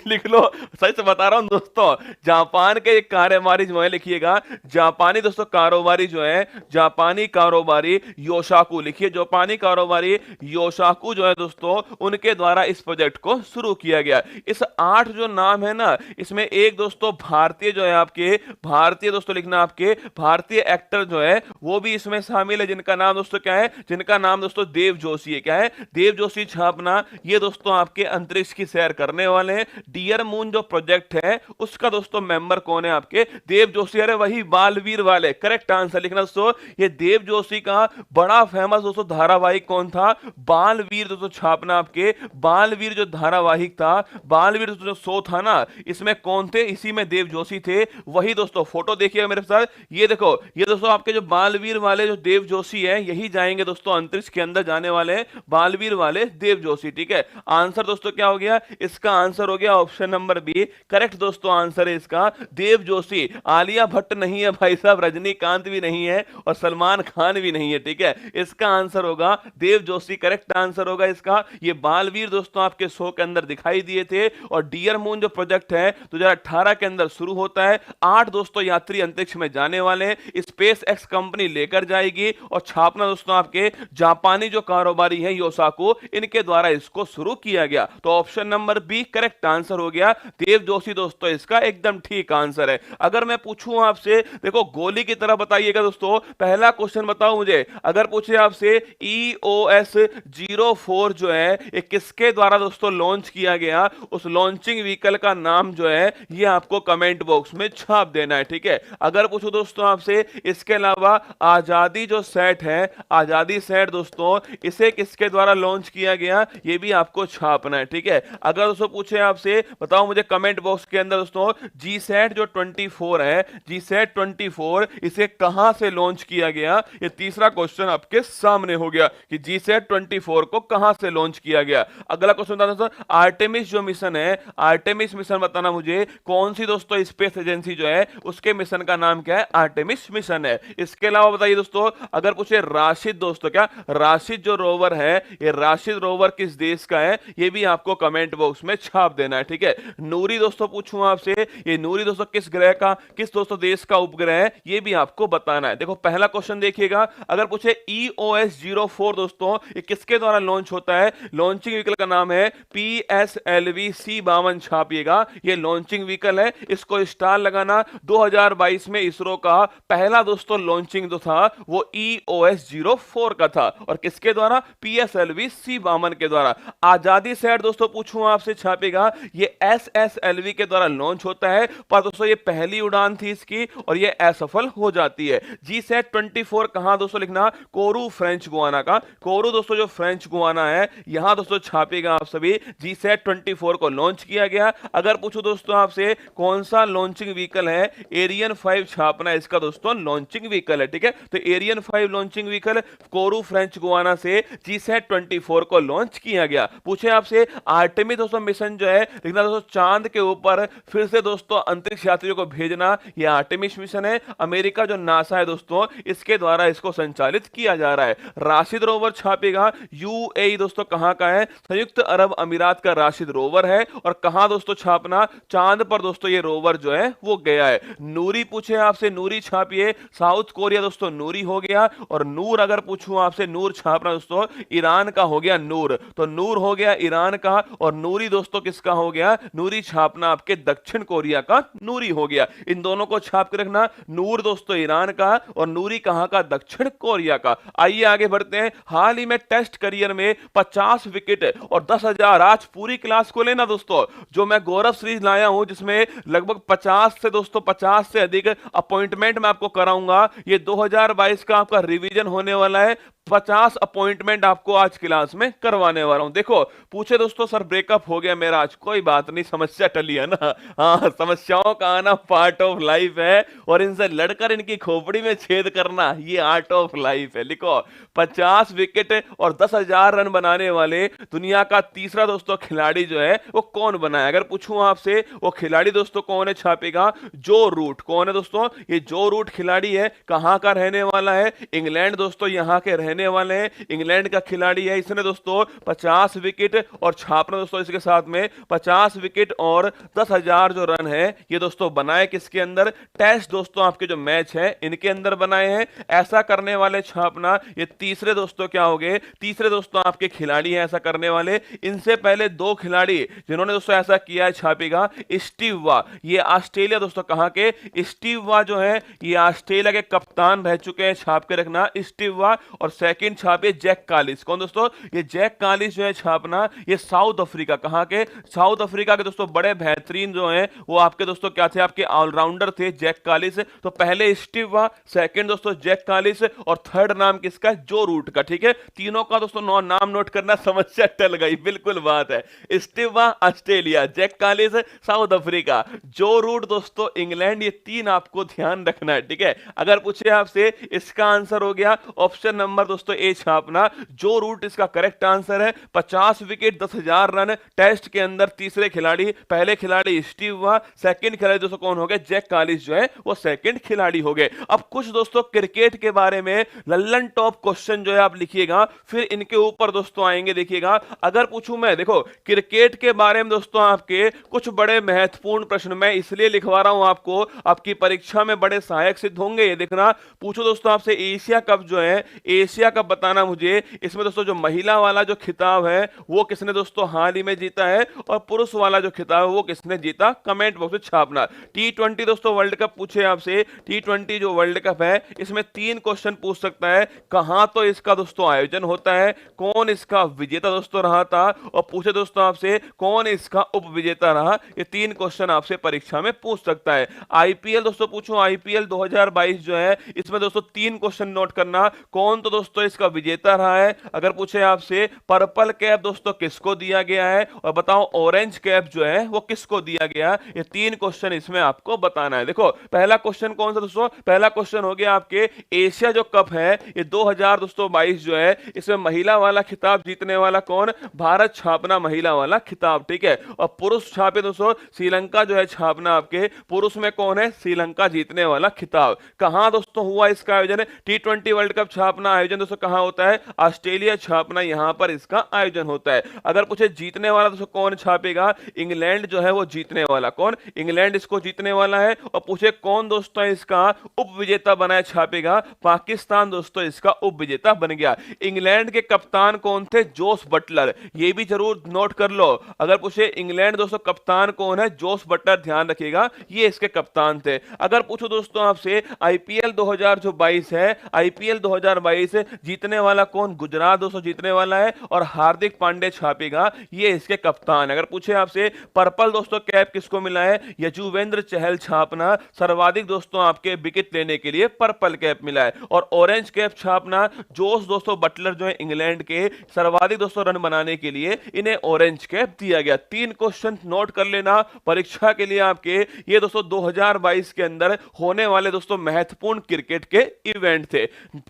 लिख लो, सही से बता रहा हूं दोस्तों, जापान के एक कारोबारी जो है, लिखिएगा जापानी दोस्तों कारोबारी जो है, जापानी कारोबारी योशाकू, लिखिए जापानी कारोबारी योशाकू जो है दोस्तों, उनके द्वारा इस प्रोजेक्ट को शुरू किया गया। इस 8 जो नाम है ना, इसमें एक दोस्तों भारतीय जो है आपके, भारतीय दोस्तों लिखना आपके, भारतीय एक्टर जो है वो भी इसमें शामिल है, जिनका नाम दोस्तों क्या है? जिनका नाम दोस्तों देव जोशी है। क्या है? देव जोशी छापना, ये दोस्तों आपके अंतरिक्ष की सैर करने वाले हैं। डियर मून जो प्रोजेक्ट है उसका दोस्तों मेंबर कौन है आपके? देव जोशी। अरे वही बालवीर वाले, करेक्ट आंसर लिखना दोस्तों। ये देव जोशी का बड़ा फेमस दोस्तों धारावाहिक कौन था? बालवीर दोस्तों छापना आपके, बालवीर जो धारावाहिक था, बालवीर दोस्तों जो शो था ना, इसमें कौन थे? इसी में देव जोशी थे। वही दोस्तों फोटो देखिएगा मेरे साथ, ये देखो, ये दोस्तों आपके जो बालवीर वाले जो देव जोशी है, यही जाएंगे दोस्तों अंतरिक्ष के अंदर, जाने वाले हैं बालवीर वाले देव जोशी। ठीक है, आंसर दोस्तों क्या हो गया? इसका आंसर हो गया ऑप्शन नंबर बी, करेक्ट दोस्तों आंसर है इसका देव जोशी। आलिया भट्ट नहीं है भाई साहब, रजनीकांत भी नहीं है, और सलमान खान भी नहीं है। ठीक है, इसका आंसर होगा देव जोशी, करेक्ट आंसर होगा इसका। ये बालवीर दोस्तों आपके शो के अंदर दिखाई दिए थे। और डियर मून जो प्रोजेक्ट है 2018 के अंदर शुरू होता है, 8 दोस्तों यात्री अंतरिक्ष में जाने वाले हैं, स्पेस एक्स कंपनी लेकर जाएगी, और छापना दोस्तों आपके जापानी जो कारोबारी है योसाकू, इनके द्वारा इसको शुरू किया गया। तो option number B correct answer हो गया, देव जोशी दोस्तों इसका एकदम ठीक आंसर है। अगर मैं पूछूं आपसे, देखो गोली की तरह बताइएगा दोस्तों, पहला क्वेश्चन बताओ मुझे, अगर पूछे आपसे EOS 04 जो है ये किसके द्वारा दोस्तों लॉन्च किया गया, उस लॉन्चिंग व्हीकल का नाम जो है ये आपको कमेंट बॉक्स में छाप देना है। ठीक है, अगर पूछो दोस्तों आपसे, इसके अलावा आजादी जो सेट है, आजादी सेट दोस्तों, इसे किसके द्वारा लॉन्च किया गया, ये भी आपको छापना है। ठीक है, अगर दोस्तों पूछे आपसे, बताओ मुझे कमेंट बॉक्स के अंदर दोस्तों, GSAT जो 24 है, GSAT 24 इसे कहां से लॉन्च किया गया, ये तीसरा क्वेश्चन आपके सामने हो गया कि GSAT 24 को कहां से लॉन्च किया गया। अगला क्वेश्चन बताना दोस्तों, आर्टेमिस जो मिशन है, आर्टेमिस मिशन बताना मुझे कौन सी दोस्तों स्पेस एजेंसी जो है उसके मिशन का नाम क्या है? आर्टेमिस मिशन है। इसके अलावा बताइए दोस्तों, अगर पूछे राशिद दोस्तों, क्या राशिद जो रोवर है, ये राशिद रोवर किस देश का है, ये भी आपको कमेंट बॉक्स में छाप देना है। ठीक है, नूरी दोस्तों पूछूं आपसे, ये नूरी दोस्तों किस ग्रह का, किस दोस्तों देश का उपग्रह है, ये भी आपको बताना है। देखो पहला क्वेश्चन देखिएगा, अगर पूछे EOS 04 दोस्तों ये किसके द्वारा लॉन्च होता है, लॉन्चिंग व्हीकल का नाम है PSLV C52 छापिएगा, ये लॉन्चिंग व्हीकल है, इसको स्टार लगाना। 2022 में इसरो का पहला दोस्तों लॉन्चिंग जो था वो EOS-04 का था, और किसके द्वारा? PSLV C वामन के द्वारा। आजादी सैट दोस्तों पूछूं आपसे छापेगा, ये SSLV के द्वारा लॉन्च होता है, पर दोस्तों ये पहली उड़ान थी इसकी और ये असफल हो जाती है। GSAT-24 कहां दोस्तों लिखना? कोरू फ्रेंच गुआना का। कोरू दोस्तों जो फ्रेंच गुआना है, यहां दोस्तों छापेगा आप सभी। GSAT-24 को लॉन्च किया गया। अगर पूछूं दोस्तों आपसे कौन सा लॉन्चिंग व्हीकल है, एरियन 5 छापना इसका दोस्तों लॉन्चिंग व्हीकल है, ठीक है। तो एरियन 5 लॉन्चिंग व्हीकल कोरू फ्रेंच गुआना से GSAT-24 को लॉन्च किया गया। पूछे आपसे आर्टेमिस दोस्तों मिशन जो है लिखना दोस्तों चांद के ऊपर फिर से दोस्तों अंतरिक्ष यात्रियों को भेजना, यह आर्टेमिस मिशन है। अमेरिका जो नासा है दोस्तों, इसके द्वारा इसको संचालित किया जा रहा है। राशिद रोवर छापेगा, UAE दोस्तों कहां का है? संयुक्त अरब अमीरात का राशिद रोवर है। और कहां दोस्तों छापना? चांद पर दोस्तों ये रोवर जो है वो गया है। नूरी पूछे आपसे, नूरी छापिए, साउथ कोरिया दोस्तों नूरी हो गया। और नूर अगर पूछूं आपसे, नूर छापना दोस्तों ईरान का हो गया नूर, तो नूर हो गया ईरान का। और नूरी दोस्तों किसका हो गया? नूरी छापना आपके दक्षिण कोरिया का नूरी हो गया। इन दोनों को छाप के रखना, नूर दोस्तों ईरान का और नूरी कहां का? दक्षिण कोरिया का। आइए आगे बढ़ते हैं। हाल ही में टेस्ट करियर में 50 विकेट और 10,000, आज पूरी क्लास को लेना दोस्तों, जो मैं गौरव सीरीज लाया हूं जिसमें लगभग 50 से दोस्तों 50 से अधिक अपॉइंटमेंट मैं आपको कराऊंगा। ये 2022 का आपका रिवीजन होने वाला है। 50 अपॉइंटमेंट आपको आज क्लास में करवाने वाला हूं। देखो पूछे दोस्तों सर ब्रेकअप हो गया मेरा, आज कोई बात नहीं, समस्या टली है ना। हाँ, समस्याओं का आना पार्ट ऑफ लाइफ है, और इनसे लड़कर इनकी खोपड़ी में छेद करना ये आर्ट ऑफ लाइफ है। लिखो 50 विकेट और 10,000 रन बनाने वाले दुनिया का तीसरा दोस्तों खिलाड़ी जो है वो कौन बना है? अगर पूछूं आपसे वो खिलाड़ी दोस्तों कौन है, छापेगा जो रूट। कौन है दोस्तों? ये जो रूट खिलाड़ी है। कहां का रहने वाला है? इंग्लैंड दोस्तों यहां के रहने वाले हैं, इंग्लैंड का खिलाड़ी है। इसने दोस्तों 50 विकेट और छापना दोस्तों इसके साथ में 50 विकेट और 10,000 जो रन है ये दोस्तों बनाए किसके अंदर? टेस्ट दोस्तों आपके जो मैच है इनके अंदर बनाए हैं। ऐसा करने वाले छापना ये तीसरे दोस्तों क्या हो गए? तीसरे दोस्तों आपके खिलाड़ी हैं ऐसा करने वाले। इनसे पहले दो खिलाड़ी जिन्होंने दोस्तों ऐसा किया है छापेगा स्टीव वा। ये ऑस्ट्रेलिया दोस्तों कहां के? स्टीव वा जो है ये ऑस्ट्रेलिया के कप्तान रह चुके हैं, छाप के रखना स्टीव वा। और सेकंड छापे जैक कालिस। कौन दोस्तों? ये जैक कालिस जो है छापना ये साउथ अफ्रीका। कहां के? साउथ अफ्रीका के दोस्तों बड़े बेहतरीन जो हैं वो आपके दोस्तों क्या थे? आपके ऑलराउंडर थे जैक कालिस। तो पहले स्टीव वा, सेकंड दोस्तों जैक कालिस, और थर्ड नाम किसका? जो रूट का। ठीक है, तीनों का दोस्तों नाम नोट करना, समस्या टल गई, बिल्कुल बात है। स्टीव वा ऑस्ट्रेलिया, जैक कालिस साउथ अफ्रीका, जो रूट दोस्तों इंग्लैंड, ये तीन आपको ध्यान रखना है। ठीक है, अगर पूछे आपसे इसका आंसर हो गया ऑप्शन नंबर दोस्तों ए छापना, जो रूट इसका करेक्ट आंसर है। 50 विकेट 10,000 रन टेस्ट के अंदर तीसरे खिलाड़ी, पहले खिलाड़ी स्टीव वा, सेकंड खिलाड़ी दोस्तों कौन हो गए? जैक कालिस जो है वो सेकंड खिलाड़ी हो गए। अब कुछ दोस्तों क्रिकेट के बारे में लल्लन टॉप क्वेश्चन जो है आप लिखिएगा, फिर इनके ऊपर दोस्तों आएंगे। देखिएगा अगर पूछूं मैं, देखो क्रिकेट के बारे में दोस्तों आपके कुछ बड़े महत्वपूर्ण प्रश्न मैं इसलिए लिखवा रहा हूं आपको, आपकी परीक्षा में बड़े सहायक सिद्ध होंगे। ये देखना, पूछो दोस्तों आपसे एशिया कप जो है, एशिया कप बताना मुझे, इसमें दोस्तों जो महिला वाला जो खिताब है वो किसने दोस्तों हाल ही में जीता है, और पुरुष वाला जो खिताब है वो किसने जीता? कमेंट बॉक्स में छापना। T20 दोस्तों वर्ल्ड कप पूछे आपसे, T20 जो वर्ल्ड कप है इसमें 3 क्वेश्चन पूछ सकता है। कहां तो इसका दोस्तों आयोजन होता है, कौन इसका विजेता दोस्तों रहा था, और पूछे दोस्तों आपसे कौन इसका उप विजेता रहा। ये 3 क्वेश्चन आपसे परीक्षा में पूछ सकता है। आईपीएल दोस्तों पूछो, आईपीएल 2022 जो है इसमें दोस्तों 3 क्वेश्चन नोट करना, कौन तो दोस्तों इसका विजेता रहा है। अगर पूछे आपसे पर्पल कैप दोस्तों किसको दिया गया है, और बताओ ऑरेंज कैप जो है वो किसको दिया गया। ये 3 क्वेश्चन इसमें आपको बताना है। देखो पहला क्वेश्चन कौन सा दोस्तों? पहला क्वेश्चन हो गया आपके एशिया जो कप है ये 2022 जो है इसमें महिला वाला खिताब जीतने वाला कौन? भारत छापना महिला वाला खिताब। ठीक है, और पुरुष छापे दोस्तों श्रीलंका जो है छापना, आपके पुरुष में कौन है? श्रीलंका जीतने वाला खिताब। कहां दोस्तों हुआ इसका आयोजन? T20 वर्ल्ड कप छापना आयोजन दोस्तों कहां होता है? ऑस्ट्रेलिया छापना, यहां पर इसका आयोजन होता है। अगर पूछे जीतने वाला दोस्तों कौन छापेगा? इंग्लैंड जो है वो जीतने वाला। कौन? इंग्लैंड इसको जीतने वाला है। और पूछे कौन दोस्तों इसका उप विजेता बनाए छापेगा? पाकिस्तान दोस्तों इसका उप विजेता बन गया। इंग्लैंड के कप्तान कौन थे? जोस बटलर, ये भी जरूर नोट कर लो। अगर पूछे इंग्लैंड दोस्तों कप्तान कौन है? जोस बटलर, ध्यान रखिएगा ये इसके कप्तान थे। अगर पूछो दोस्तों आपसे आईपीएल 2022 है, आईपीएल 2022 जीतने वाला कौन? गुजरात दोस्तों जीतने वाला है और हार्दिक पांड्या छापेगा, ये इसके कप्तान। अगर पूछे आपसे पर्पल दोस्तों कैप किसको मिला है? यजुवेंद्र चहल छापना, सर्वाधिक दोस्तों आपके विकेट लेने के लिए पर्पल कैप मिला है। और ऑरेंज कैप छापना जोस दोस्तों बटलर जो है इंग्लैंड के, सर्वाधिक दोस्तों रन बनाने के लिए इन्हें ऑरेंज कैप दिया गया। 3 क्वेश्चन नोट कर लेना परीक्षा के लिए आपके, ये दोस्तों 2022 के अंदर होने वाले दोस्तों महत्वपूर्ण क्रिकेट के इवेंट थे।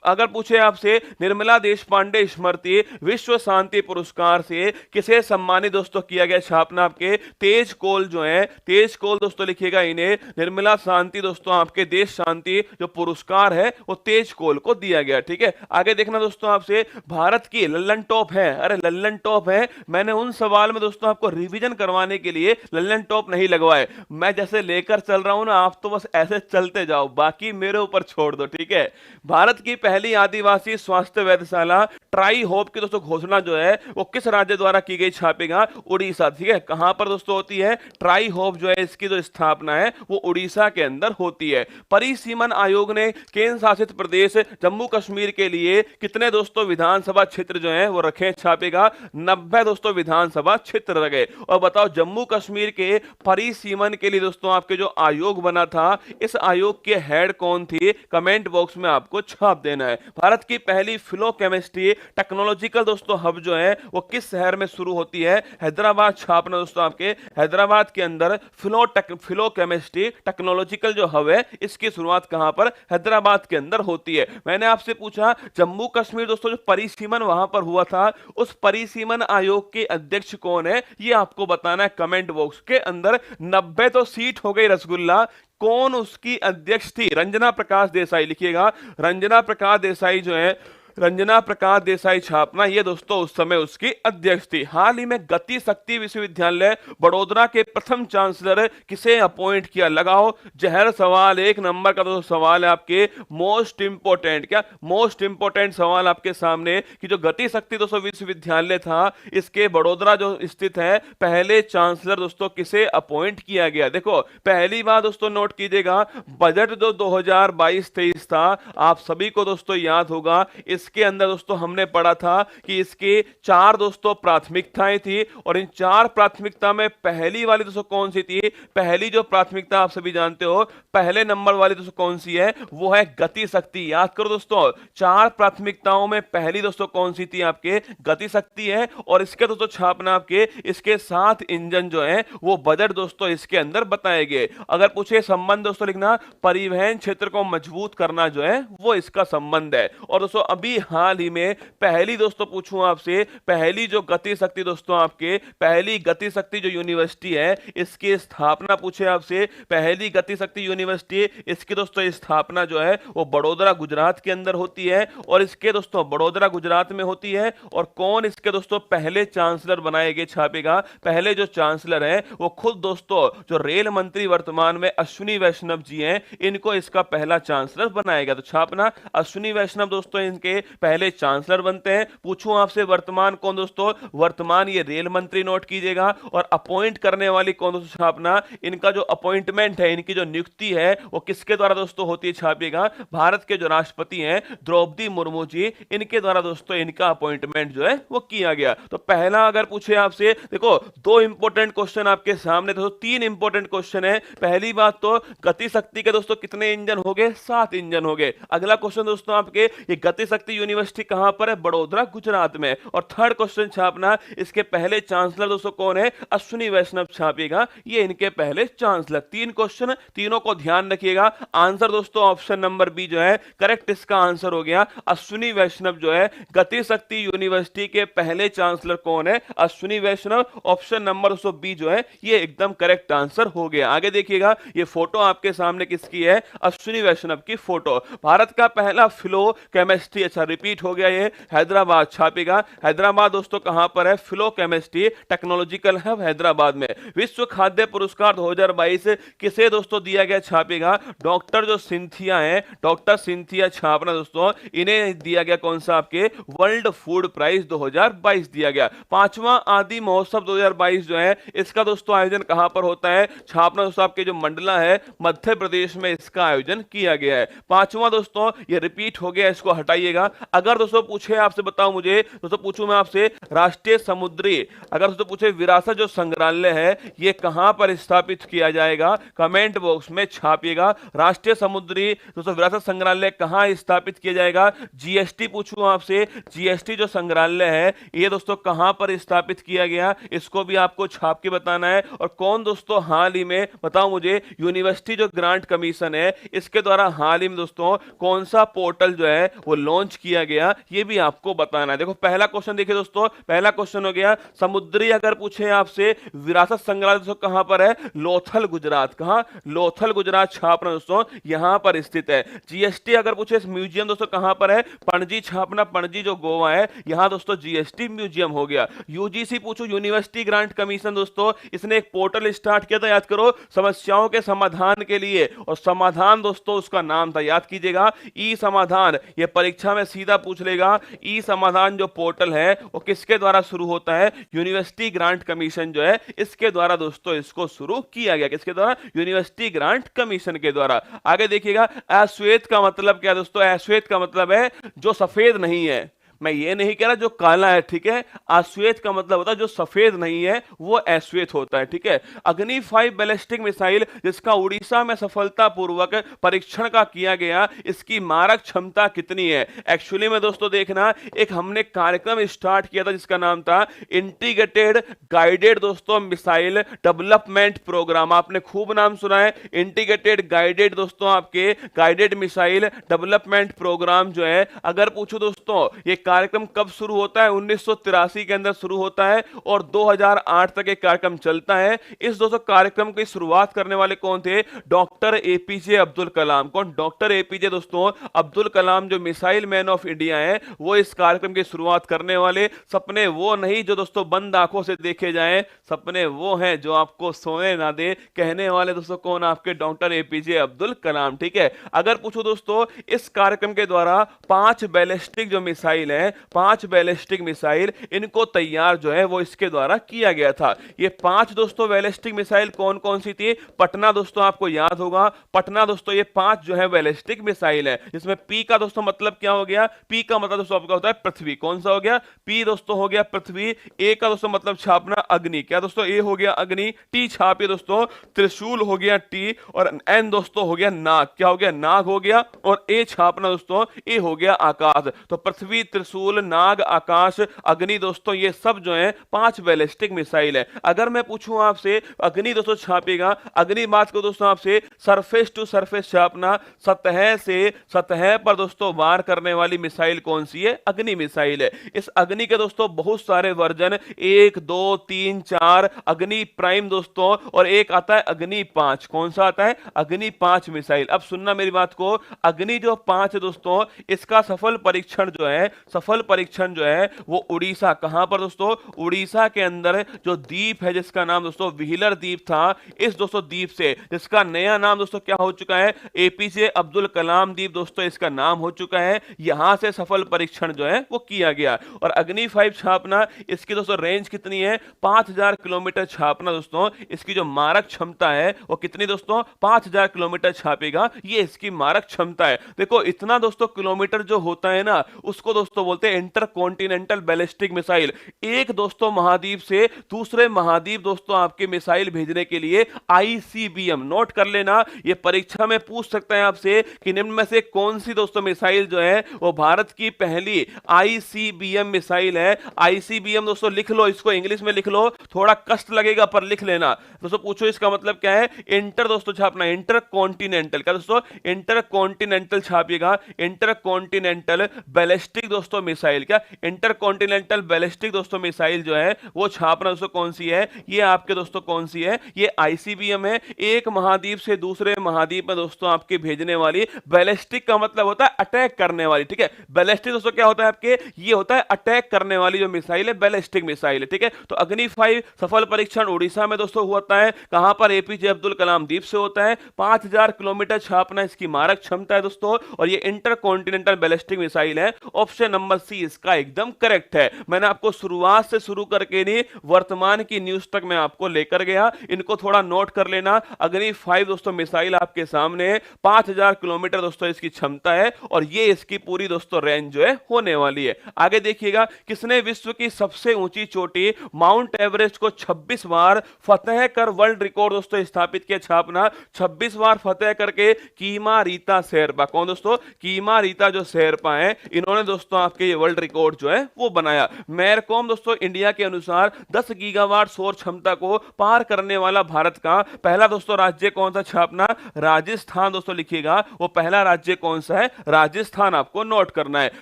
अगर पूछे आपसे निर्मला देशपांडे स्मृति विश्व शांति पुरस्कार से किसे सम्मानित दोस्तों किया गया? छापना आपके तेज कोल जो है, तेज कोल दोस्तों लिखिएगा, इन्हें निर्मला शांति दोस्तों आपके देश शांति जो पुरस्कार है वो तेज कोल को दिया गया। ठीक है, आगे देखना दोस्तों आपसे भारत की लल्लन टॉप है, अरे लल्लन टॉप है, मैंने उन सवाल में दोस्तों आपको रिवीजन करवाने के लिए लल्लन टॉप नहीं लगवाए। मैं जैसे लेकर चल रहा हूं ना, आप तो बस ऐसे चलते जाओ, बाकी मेरे ऊपर छोड़ दो। ठीक है, भारत की पहली आदिवासी स्वास्थ्य वेधशाला ट्राई होप की दोस्तों घोषणा जो है वो किस राज्य द्वारा की गई? छापेगा उड़ीसा। ठीक है, कहां पर दोस्तों होती है? ट्राई होप जो है इसकी जो स्थापना है वो उड़ीसा के अंदर होती है। परिसीमन आयोग ने केंद्र शासित प्रदेश जम्मू कश्मीर के लिए कितने दोस्तों विधानसभा क्षेत्र जो है वो रखे? छापेगा 90 दोस्तों विधानसभा क्षेत्र रखे। और बताओ जम्मू कश्मीर के परिसीमन के लिए दोस्तों आपके जो आयोग बना था, इस आयोग के हेड कौन थी? कमेंट बॉक्स में आपको छाप देना है। भारत की पहली फ्लो केमिस्ट्री टेक्नोलॉजिकल दोस्तों हब जो है वो किस शहर में शुरू होती है? हैदराबाद। छापना दोस्तों आपके हैदराबाद के अंदर फ्लो केमिस्ट्री टेक्नोलॉजिकल जो हब है इसकी शुरुआत कहां पर? हैदराबाद के अंदर होती है। मैंने आपसे पूछा जम्मू कश्मीर दोस्तों जो परिसीमन वहां पर हुआ था, उस परिसीमन आयोग के अध्यक्ष कौन है? ये आपको बताना है कमेंट बॉक्स के अंदर। 90 तो सीट हो गई रसगुल्ला, कौन उसकी अध्यक्ष थी? रंजना प्रकाश देसाई लिखिएगा, रंजना प्रकाश देसाई जो है, रंजना प्रकाश देसाई छापना, ये दोस्तों उस समय उसकी अध्यक्ष थी। हाल ही में गति शक्ति विश्वविद्यालय बड़ोदरा के प्रथम चांसलर किसे अपॉइंट किया? लगाओ जहर सवाल, 1 नंबर का दोस्तों सवाल है आपके, मोस्ट इंपोर्टेंट। क्या मोस्ट इंपोर्टेंट सवाल आपके सामने कि जो गति शक्ति दोस्तों विश्वविद्यालय था इसके बड़ोदरा जो स्थित है, पहले चांसलर दोस्तों किसे अपॉइंट किया गया? देखो पहली बात दोस्तों नोट कीजिएगा, बजट जो 2022-23 था आप सभी को दोस्तों याद होगा, इसके अंदर दोस्तों हमने पढ़ा था कि इसके 4 दोस्तों प्राथमिकताएं थी। और इन 4 प्राथमिकता में पहली वाली दोस्तों कौन सी थी? पहली जो प्राथमिकता आप सभी जानते हो, पहले नंबर वाली दोस्तों कौन सी है? वो है गति शक्ति। याद करो दोस्तों, 4 प्राथमिकताओं में पहली दोस्तों कौन सी थी? आपके गति शक्ति है। और इसके दोस्तों छापना आपके इसके 7 इंजन जो है वो बजट दोस्तों इसके अंदर बताए गए। अगर पूछे संबंध दोस्तों लिखना, परिवहन क्षेत्र को मजबूत करना जो है वो इसका संबंध है। और दोस्तों अभी हाल ही में पहली दोस्तों पूछूं आपसे, पहली जो गति शक्ति दोस्तों आपके, पहली गति शक्ति जो यूनिवर्सिटी है इसकी स्थापना पूछे आपसे, पहली गति शक्ति यूनिवर्सिटी इसकी दोस्तों स्थापना जो है वो बड़ोदरा गुजरात के अंदर होती है। और इसके दोस्तों बड़ोदरा गुजरात में होती है। और कौन इसके दोस्तों पहले चांसलर बनाए गए? छापेगा पहले जो चांसलर है वो खुद दोस्तों जो रेल मंत्री वर्तमान में अश्विनी वैष्णव जी हैं, इनको इसका पहला चांसलर बनाया गया। तो छापना अश्विनी वैष्णव दोस्तों इनके पहले चांसलर बनते हैं। पूछूं आपसे वर्तमान कौन दोस्तों? वर्तमान ये रेल मंत्री नोट कीजिएगा। और अपॉइंट करने वाली कौन दोस्तों? छापना इनका जो अपॉइंटमेंट है, इनकी जो नियुक्ति है वो किसके द्वारा दोस्तों होती है? छापिएगा भारत के जो राष्ट्रपति हैं द्रौपदी मुर्मू जी, इनके द्वारा दोस्तों इनका अपॉइंटमेंट जो है वो किया गया। तो पहला अगर पूछे आपसे, देखो 2 इंपॉर्टेंट क्वेश्चन आपके सामने, तो 3 इंपॉर्टेंट क्वेश्चन है। पहली बात तो गति शक्ति के दोस्तों कितने इंजन हो गए? 7 इंजन हो गए। अगला क्वेश्चन दोस्तों आपके, ये गति शक्ति यूनिवर्सिटी कहां पर है? बड़ोदरा गुजरात में। और थर्ड क्वेश्चन छापना, इसके पहले चांसलर दोस्तों कौन है? अश्विनी वैष्णव छापिएगा, ये इनके पहले चांसलर। 3 क्वेश्चन, तीनों को ध्यान रखिएगा। आंसर दोस्तों ऑप्शन नंबर बी जो है करेक्ट इसका आंसर हो गया। अश्विनी वैष्णव जो है गति शक्ति यूनिवर्सिटी के पहले चांसलर कौन है? अश्विनी वैष्णव। ऑप्शन नंबर दोस्तों बी जो है ये एकदम करेक्ट आंसर हो गया। आगे देखिएगा, ये फोटो आपके सामने किसकी है? अश्विनी वैष्णव की फोटो। भारत का पहला फ्लो केमिस्ट्री, अच्छा अच्छा रिपीट हो गया, ये हैदराबाद छापेगा। हैदराबाद दोस्तों कहां पर है? फिलो केमिस्ट्री टेक्नोलॉजिकल हब हैदराबाद में। विश्व खाद्य पुरस्कार 2022 किसे दोस्तों दिया गया? छापेगा डॉक्टर जो सिंथिया है, डॉक्टर सिंथिया छापना दोस्तों, इन्हें दिया गया कौन सा? आपके वर्ल्ड फूड प्राइज 2022 दिया गया। पांचवा आदि महोत्सव 2022 जो है इसका दोस्तों आयोजन कहां पर होता है? छापना दोस्तों आपके जो मंडला है मध्य प्रदेश में इसका आयोजन किया गया है। पांचवा दोस्तों ये रिपीट हो गया, इसको हटाइएगा। अगर दोस्तों पूछे आपसे, बताओ मुझे दोस्तों, पूछूं मैं आपसे राष्ट्रीय समुद्री, अगर दोस्तों पूछे विरासत जो संग्रहालय है ये कहां पर स्थापित किया जाएगा? कमेंट बॉक्स में छापिएगा। राष्ट्रीय समुद्री दोस्तों विरासत संग्रहालय कहां स्थापित किया जाएगा? जीएसटी पूछूं आपसे, जीएसटी जो संग्रहालय है ये दोस्तों कहां पर स्थापित किया गया? इसको भी आपको छाप के बताना है। और कौन दोस्तों हाल ही में, बताओ मुझे, यूनिवर्सिटी जो ग्रांट कमीशन है इसके द्वारा हाल ही में दोस्तों कौन सा पोर्टल जो है वो लॉन्च किया गया, ये भी आपको बताना है। देखो पहला क्वेश्चन देखिए दोस्तों, पहला क्वेश्चन हो गया समुद्री, अगर पूछे आपसे विरासत संग्रहालय दोस्तों कहां पर है? लोथल गुजरात। कहां? लोथल गुजरात छापना दोस्तों यहां पर स्थित है। जीएसटी अगर पूछे म्यूजियम दोस्तों कहां पर है? पणजी छापना, पणजी जो गोवा है यहां दोस्तों जीएसटी म्यूजियम हो गया। यूजीसी पूछो यूनिवर्सिटी ग्रांट कमीशन दोस्तों, इसने एक पोर्टल स्टार्ट किया था, याद करो, समस्याओं के समाधान के लिए, और समाधान दोस्तों उसका नाम था, याद कीजिएगा, ई समाधान। ये परीक्षा में सीधा पूछ लेगा, ई समाधान जो पोर्टल है वो किसके द्वारा शुरू होता है? यूनिवर्सिटी ग्रांट कमीशन जो है इसके द्वारा दोस्तों इसको शुरू किया गया। किसके द्वारा? यूनिवर्सिटी ग्रांट कमीशन के द्वारा। आगे देखिएगा, अश्वेत का मतलब क्या दोस्तों? अश्वेत का मतलब है जो सफेद नहीं है। मैं ये नहीं कह रहा जो काला है, ठीक है। अश्वेत का मतलब होता है जो सफेद नहीं है वो अश्वेत होता है, ठीक है। अग्नि 5 बैलिस्टिक मिसाइल जिसका उड़ीसा में सफलतापूर्वक परीक्षण का किया गया, इसकी मारक क्षमता कितनी है? एक्चुअली में दोस्तों देखना, एक हमने कार्यक्रम स्टार्ट किया था जिसका नाम था इंटीग्रेटेड गाइडेड दोस्तों मिसाइल डेवलपमेंट प्रोग्राम। आपने खूब नाम सुना है, इंटीग्रेटेड गाइडेड दोस्तों आपके गाइडेड मिसाइल डेवलपमेंट प्रोग्राम जो है। अगर पूछो दोस्तों ये कार्यक्रम कब शुरू होता है? 1983 के अंदर शुरू होता है और 2008 तक एक कार्यक्रम चलता है। इस दोस्तों कार्यक्रम की शुरुआत करने वाले कौन थे? Doctor APJ Abdul Kalam. कौन? डॉक्टर एपीजे दोस्तों अब्दुल कलाम जो मिसाइल मैन ऑफ इंडिया है वो इस कार्यक्रम की शुरुआत करने वाले। सपने वो नहीं जो दोस्तों बंद आंखों से देखे जाएं, सपने वो हैं जो आपको सोने ना दे, कहने वाले दोस्तों कौन? आपके डॉक्टर एपीजे अब्दुल कलाम, ठीक है। अगर पूछो दोस्तों इस कार्यक्रम के द्वारा 5 बैलिस्टिक जो मिसाइल है, 5 बैलिस्टिक मिसाइल इनको तैयार जो है वो इसके द्वारा किया गया था। ये 5 दोस्तों बैलिस्टिक मिसाइल कौन कौन सी थी? पटना दोस्तों आपको याद होगा, पटना दोस्तों ये 5 जो है बैलिस्टिक मिसाइल है। इसमें पी का दोस्तों मतलब क्या हो गया? पी का मतलब दोस्तों आपका होता है पृथ्वी। कौन सा हो गया? पी दोस्तों हो गया पृथ्वी। ए का दोस्तों मतलब छापना अग्नि। क्या दोस्तों? ए हो गया अग्नि। टी छापिए दोस्तों त्रिशूल हो गया टी, और एन दोस्तों हो गया नाग। क्या हो गया? नाग हो गया। और ए छापना दोस्तों ए हो गया आकाश। तो पृथ्वी, त्रिशूल, नाग, आकाश, अग्नि दोस्तों ये सब जो है 5 बैलिस्टिक मिसाइल है। अगर मैं पूछूं आपसे अग्नि दोस्तों छापेगा, अग्नि बात को दोस्तों आपसे सरफेस टू सरफेस छापना, सतह से सतह पर दोस्तों वार करने वाली मिसाइल कौन सी है? अग्नि मिसाइल है। इस अग्नि के दोस्तों बहुत सारे वर्जन, 1 2 3 4 अग्नि प्राइम दोस्तों, और एक आता है अग्नि 5। कौन सा आता है? अग्नि 5 मिसाइल। अब सुनना मेरी बात को, अग्नि जो 5 दोस्तों इसका सफल परीक्षण जो है, सफल परीक्षण जो है वो उड़ीसा, कहां पर दोस्तों? उड़ीसा के अंदर जो द्वीप है जिसका नाम दोस्तों व्हीलर द्वीप था, इस दोस्तों द्वीप से, जिसका नया नाम दोस्तों क्या हो चुका है? एपीजे अब्दुल कलाम द्वीप दोस्तों इसका नाम हो चुका है। यहां से सफल परीक्षण जो है वो किया गया। और अग्नि 5 छापना, इसकी दोस्तों रेंज कितनी है? 5000 किलोमीटर छापना दोस्तों, इसकी जो मारक क्षमता है वो कितनी दोस्तों? 5000 किलोमीटर छापेगा, ये इसकी मारक क्षमता है। देखो इतना दोस्तों किलोमीटर जो होता है ना उसको दोस्तों बोलते हैं इंटरकॉन्टिनेंटल बैलिस्टिक मिसाइल। एक दोस्तों महाद्वीप से दूसरे महाद्वीप दोस्तों आपके मिसाइल भेजने के लिए आईसीबीएम, नोट कर लेना, ये परीक्षा में पूछ सकता है आपसे कि निम्न में से कौन सी दोस्तों मिसाइल जो है वो भारत की पहली आईसीबीएम मिसाइल है। आईसीबीएम दोस्तों लिख लो, इसको इंग्लिश में लिख लो, थोड़ा कष्ट लगेगा पर लिख लेना दोस्तों। पूछो इसका मतलब क्या है? इंटर दोस्तों छापना, इंटरकॉन्टिनेंटल। क्या दोस्तों? इंटरकॉन्टिनेंटल छापिएगा, इंटरकॉन्टिनेंटल बैलिस्टिक दोस्तों दोस्तों मिसाइल, क्या इंटरकॉन्टिनेंटल बैलिस्टिक दोस्तों मिसाइल जो है वो छापना दोस्तों कौन सी है, ये आपके दोस्तों कौन सी है, ये आईसीबीएम है। एक महाद्वीप से दूसरे महाद्वीप में दोस्तों आपके भेजने वाली, बैलिस्टिक का मतलब होता है अटैक करने वाली, ठीक है। बैलिस्टिक दोस्तों क्या होता है आपके, ये होता है अटैक करने वाली जो मिसाइल है, बैलिस्टिक मिसाइल है, ठीक है। तो अग्नि 5 सफल परीक्षण उड़ीसा में दोस्तों होता है, कहां पर, एपीजे अब्दुल कलाम द्वीप से होता है। 5000 किलोमीटर छापना इसकी मारक क्षमता है दोस्तों, और ये इंटरकॉन्टिनेंटल बैलिस्टिक मिसाइल है। ऑप्शन नंबर सी इसका एकदम करेक्ट है। मैंने आपको शुरुआत से शुरू करके नहीं वर्तमान की न्यूज तक मैं आपको लेकर गया, इनको थोड़ा नोट कर लेना। अग्नि 5 दोस्तों मिसाइल आपके सामने, 5000 किलोमीटर दोस्तों इसकी क्षमता है, और ये इसकी पूरी दोस्तों रेंज जो है होने वाली है। आगे देखिएगा, किसने विश्व की सबसे ऊंची चोटी माउंट एवरेस्ट को 26 बार फतेह कर वर्ल्ड रिकॉर्ड दोस्तों स्थापित किया, छापना 26 बार फतेह करके, कीमा रीता शेरपा। कौन दोस्तों, कीमा रीता जो शेरपा है, इन्होंने दोस्तों आपके ये वर्ल्ड रिकॉर्ड जो है वो बनाया। मैरकॉम दोस्तों इंडिया के अनुसार 10 गीगावाट सौर क्षमता को पार करने वाला भारत का पहला दोस्तों राज्य कौन सा, छापना राजस्थान दोस्तों लिखिएगा, वो पहला राज्य कौन सा है, राजस्थान, आपको नोट करना है।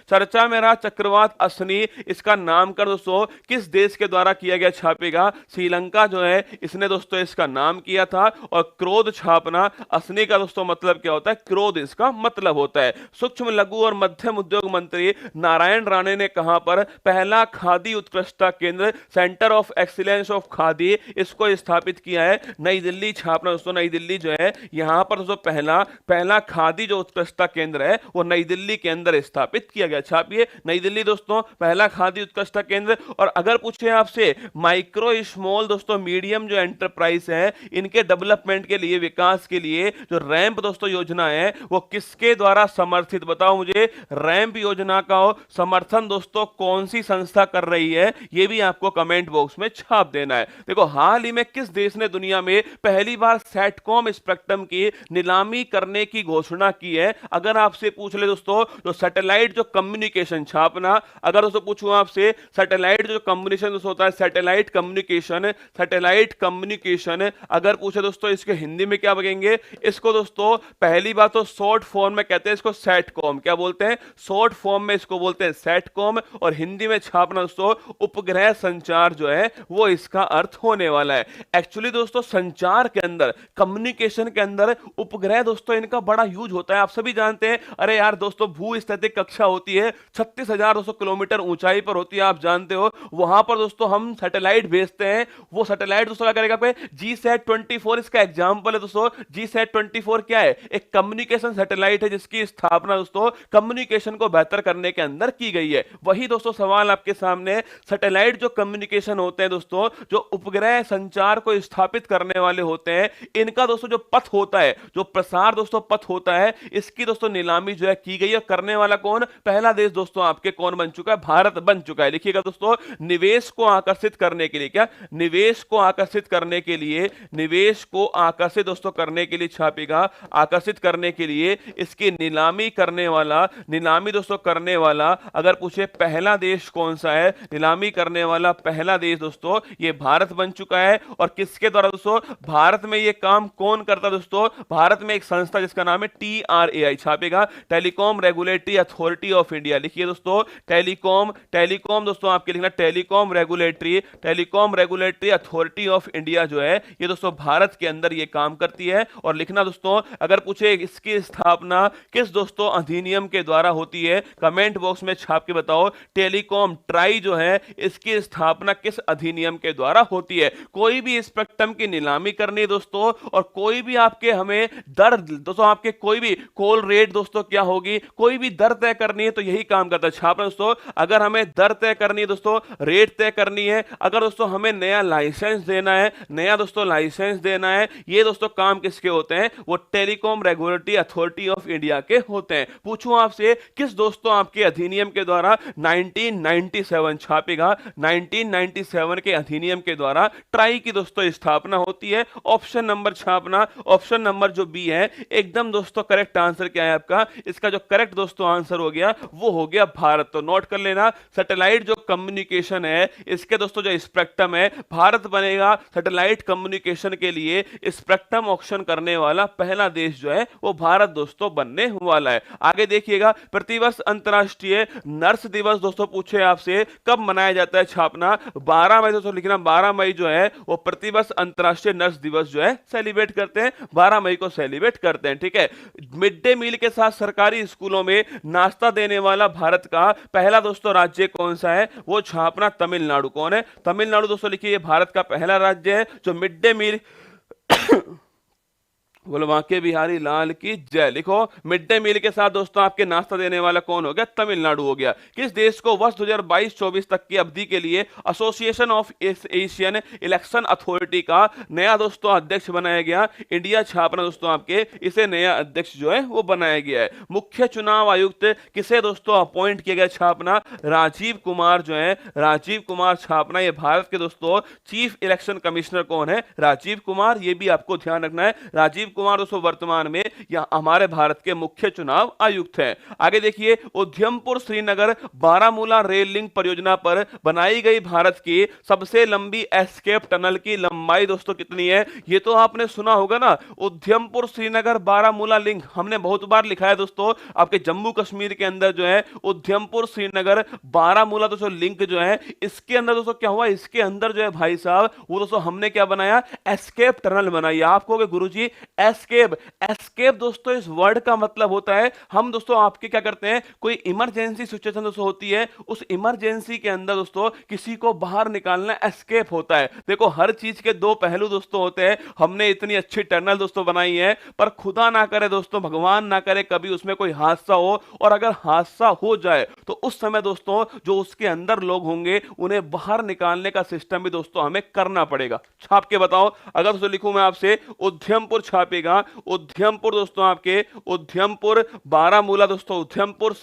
चर्चा में रहा चक्रवात असनी, इसका नामकरण दोस्तों किस देश के द्वारा किया गया, छापेगा श्रीलंका जो है इसने दोस्तों इसका नाम किया था। और क्रोध छापना, असनी का दोस्तों मतलब क्या होता है, क्रोध इसका मतलब होता है। सूक्ष्म लघु और मध्यम उद्योग मंत्री नारायण राणे ने कहां पर पहला खादी उत्कृष्टता केंद्र, centre of excellence of khadi, इसको स्थापित किया है, नई दिल्ली, छापना दोस्तों नई दिल्ली जो है, यहां पर दोस्तों पहला खादी जो उत्कृष्टता केंद्र है वो नई दिल्ली के अंदर स्थापित किया गया। छापिए नई दिल्ली दोस्तों पहला खादी उत्कृष्टता केंद्र। और अगर पूछे आपसे माइक्रो स्मॉल दोस्तों मीडियम जो एंटरप्राइज है, इनके डेवलपमेंट के लिए, विकास के लिए जो रैंप दोस्तों योजना है वो किसके द्वारा समर्थित, बताओ मुझे, रैंप योजना का समर्थन दोस्तों कौन सी संस्था कर रही है, ये भी आपको कमेंट बॉक्स में छाप देना है। देखो हाल ही में किस देश ने दुनिया में पहली बार सैटकॉम स्पेक्ट्रम की नीलामी करने की घोषणा की है। अगर आपसे पूछ ले दोस्तों जो सैटेलाइट जो कम्युनिकेशन, छापना अगर दोस्तों पूछूं आपसे सैटेलाइट जो कम्युनिकेशन दोस्तों होता है, सैटेलाइट कम्युनिकेशन अगर पूछे दोस्तों इसके हिंदी में क्या बनेंगे, इसको दोस्तों पहली बात तो शॉर्ट फॉर्म में कहते हैं इसको सैटकॉम, क्या बोलते हैं, शॉर्ट फॉर्म में इसको बोलते हैं सैटकॉम, और हिंदी में छापना दोस्तों उपग्रह संचार जो है वो इसका अर्थ होने वाला है। एक्चुअली दोस्तों संचार के अंदर, कम्युनिकेशन के अंदर उपग्रह दोस्तों इनका बड़ा यूज होता है। आप सभी जानते हैं, अरे यार दोस्तों भू-स्थैतिक कक्षा होती है 36,200 किलोमीटर ऊंचाई पर होती है, आप जानते हो, वहां पर दोस्तों हम सैटेलाइट भेजते हैं। वो सैटेलाइट दोस्तों क्या करेगा पे, GSAT-24 इसका एग्जांपल है दोस्तों। GSAT-24 क्या है, एक कम्युनिकेशन सैटेलाइट है जिसकी स्थापना दोस्तों कम्युनिकेशन को बेहतर करने के अंदर की गई है। वही दोस्तों सवाल आपके सामने, सैटेलाइट जो कम्युनिकेशन होते हैं दोस्तों, जो उपग्रह संचार को स्थापित करने वाले होते हैं, इनका दोस्तों जो पथ होता है, जो प्रसार दोस्तों पथ होता है, इसकी दोस्तों नीलामी जो है की गई है। करने वाला कौन, पहला देश दोस्तों आपके कौन बन चुका है, भारत बन चुका है। लिखिएगा दोस्तों निवेश को आकर्षित करने के लिए, क्या, निवेश को आकर्षित करने के लिए, निवेश को आकर्षित दोस्तों करने के लिए, छापेगा आकर्षित करने के लिए इसकी नीलामी करने वाला, नीलामी दोस्तों करने वाला अगर पूछे पहला देश कौन सा है, नीलामी करने वाला पहला देश दोस्तों ये भारत बन चुका है। और किसके द्वारा दोस्तों, भारत में ये काम कौन करता दोस्तों, भारत में एक संस्था जिसका नाम है TRAI, छापेगा telecom regulatory authority of India. लिखिए दोस्तों टेलीकॉम दोस्तों आपके लिखना telecom regulatory authority of India जो है ये दोस्तों भारत के अंदर ये काम करती है। और लिखना दोस्तों अगर पूछे इसकी स्थापना किस दोस्तों अधिनियम के द्वारा होती है, कमेंट बॉक्स में छाप के बताओ। टेलीकॉम ट्राई जो है इसकी स्थापना किस अधिनियम के द्वारा होती है। कोई भी स्पेक्ट्रम की नीलामी करनी है दोस्तों, और कोई भी आपके हमें दर दोस्तों, आपके कोई भी कॉल रेट दोस्तों क्या होगी, कोई भी दर तय करनी है तो यही काम करता है। छापना दोस्तों अगर हमें दर तय करनी है दोस्तों, रेट तय करनी है, अगर दोस्तों हमें नया लाइसेंस देना है, ये दोस्तों काम किसके होते हैं, वो telecom regulatory authority of India के होते हैं। पूछूं आपसे किस दोस्तों आपके अधिनियम के द्वारा 1997, छापेगा 1997 के अधिनियम के द्वारा ट्राई की दोस्तों स्थापना होती है। ऑप्शन नंबर छापना, ऑप्शन नंबर जो बी है एकदम दोस्तों करेक्ट आंसर क्या है आपका, इसका जो करेक्ट दोस्तों आंसर हो गया वो हो गया भारत। तो नोट कर लेना, सैटेलाइट जो कम्युनिकेशन है, इसके दोस्तों जो स्पेक्ट्रम है, भारत बनेगा सैटेलाइट कम्युनिकेशन के लिए स्पेक्ट्रम ऑक्शन करने वाला पहला देश जो है वो भारत दोस्तों बनने वाला है। आगे देखिएगा, प्रतिवर्ष अंतरराष्ट्रीय नर्स दिवस दोस्तों पूछे आपसे कब मनाया जाता है, छापना 12 मई दोस्तों लिखना, 12 मई जो है वो प्रतिवर्ष अंतरराष्ट्रीय नर्स दिवस जो है सेलिब्रेट करते हैं, 12 मई को सेलिब्रेट करते हैं। ठीक है, मिड डे मील के साथ सरकारी स्कूलों में नाश्ता देने वाला भारत का पहला दोस्तों राज्य कौन सा है, वो छापना तमिलनाडु। कौन है? तमिलनाडु दोस्तों लिखिए, ये भारत का पहला राज्य है जो मिड डे मील बोलो बांके बिहारी लाल की जय। लिखो, मिड डे मील के साथ दोस्तों आपके नाश्ता देने वाला कौन हो गया? तमिलनाडु हो गया। किस देश को वर्ष 2022-24 तक की अवधि के लिए association of Asian election authority का नया दोस्तों अध्यक्ष बनाया गया? इंडिया छापना दोस्तों आपके, इसे नया अध्यक्ष जो है वो बनाया गया है। मुख्य चुनाव आयुक्त किसे दोस्तों अपॉइंट किया गया? छापना राजीव कुमार जो है, राजीव कुमार छापना, ये भारत के दोस्तों चीफ इलेक्शन कमिश्नर कौन है? राजीव कुमार। ये भी आपको ध्यान रखना है, राजीव कुमार दोस्तों वर्तमान में यह हमारे भारत के मुख्य चुनाव आयुक्त हैं। आगे देखिए, उधमपुर श्रीनगर बारामूला रेल लिंक परियोजना पर बनाई गई भारत की सबसे लंबी एस्केप टनल की लंबाई दोस्तों कितनी है? ये तो आपने सुना होगा ना, उधमपुर श्रीनगर बारामूला लिंक हमने बहुत बार लिखा है दोस्तों, आपके जम्मू कश्मीर के अंदर जो है उधमपुर श्रीनगर बारामूला दोस्तों लिंक जो है, इसके अंदर दोस्तों क्या हुआ, इसके अंदर जो है भाई साहब वो दोस्तों हमने क्या बनाया? एस्केप टनल बनाई। आप कहोगे गुरुजी एस्केप, एस्केप दोस्तों इस वर्ड का मतलब होता है, हम दोस्तों आपके क्या करते हैं, कोई इमरजेंसी सिचुएशन दोस्तों होती है, उस इमरजेंसी के अंदर दोस्तों किसी को बाहर निकालना एस्केप होता है। देखो, हर चीज के दो पहलू दोस्तों होते हैं। हमने इतनी अच्छी टनल दोस्तों बनाई है, पर खुदा ना करे दोस्तों, भगवान ना करे कभी उसमें कोई हादसा हो, और अगर हादसा हो जाए तो उस समय दोस्तों जो उसके अंदर लोग होंगे उन्हें बाहर निकालने का सिस्टम भी दोस्तों हमें करना पड़ेगा। छाप के बताओ, अगर दोस्तों लिखूं मैं आपसे उधमपुर छापेगा, उधमपुर दोस्तों आपके उधमपुर बारामूला दोस्तों, उधमपुर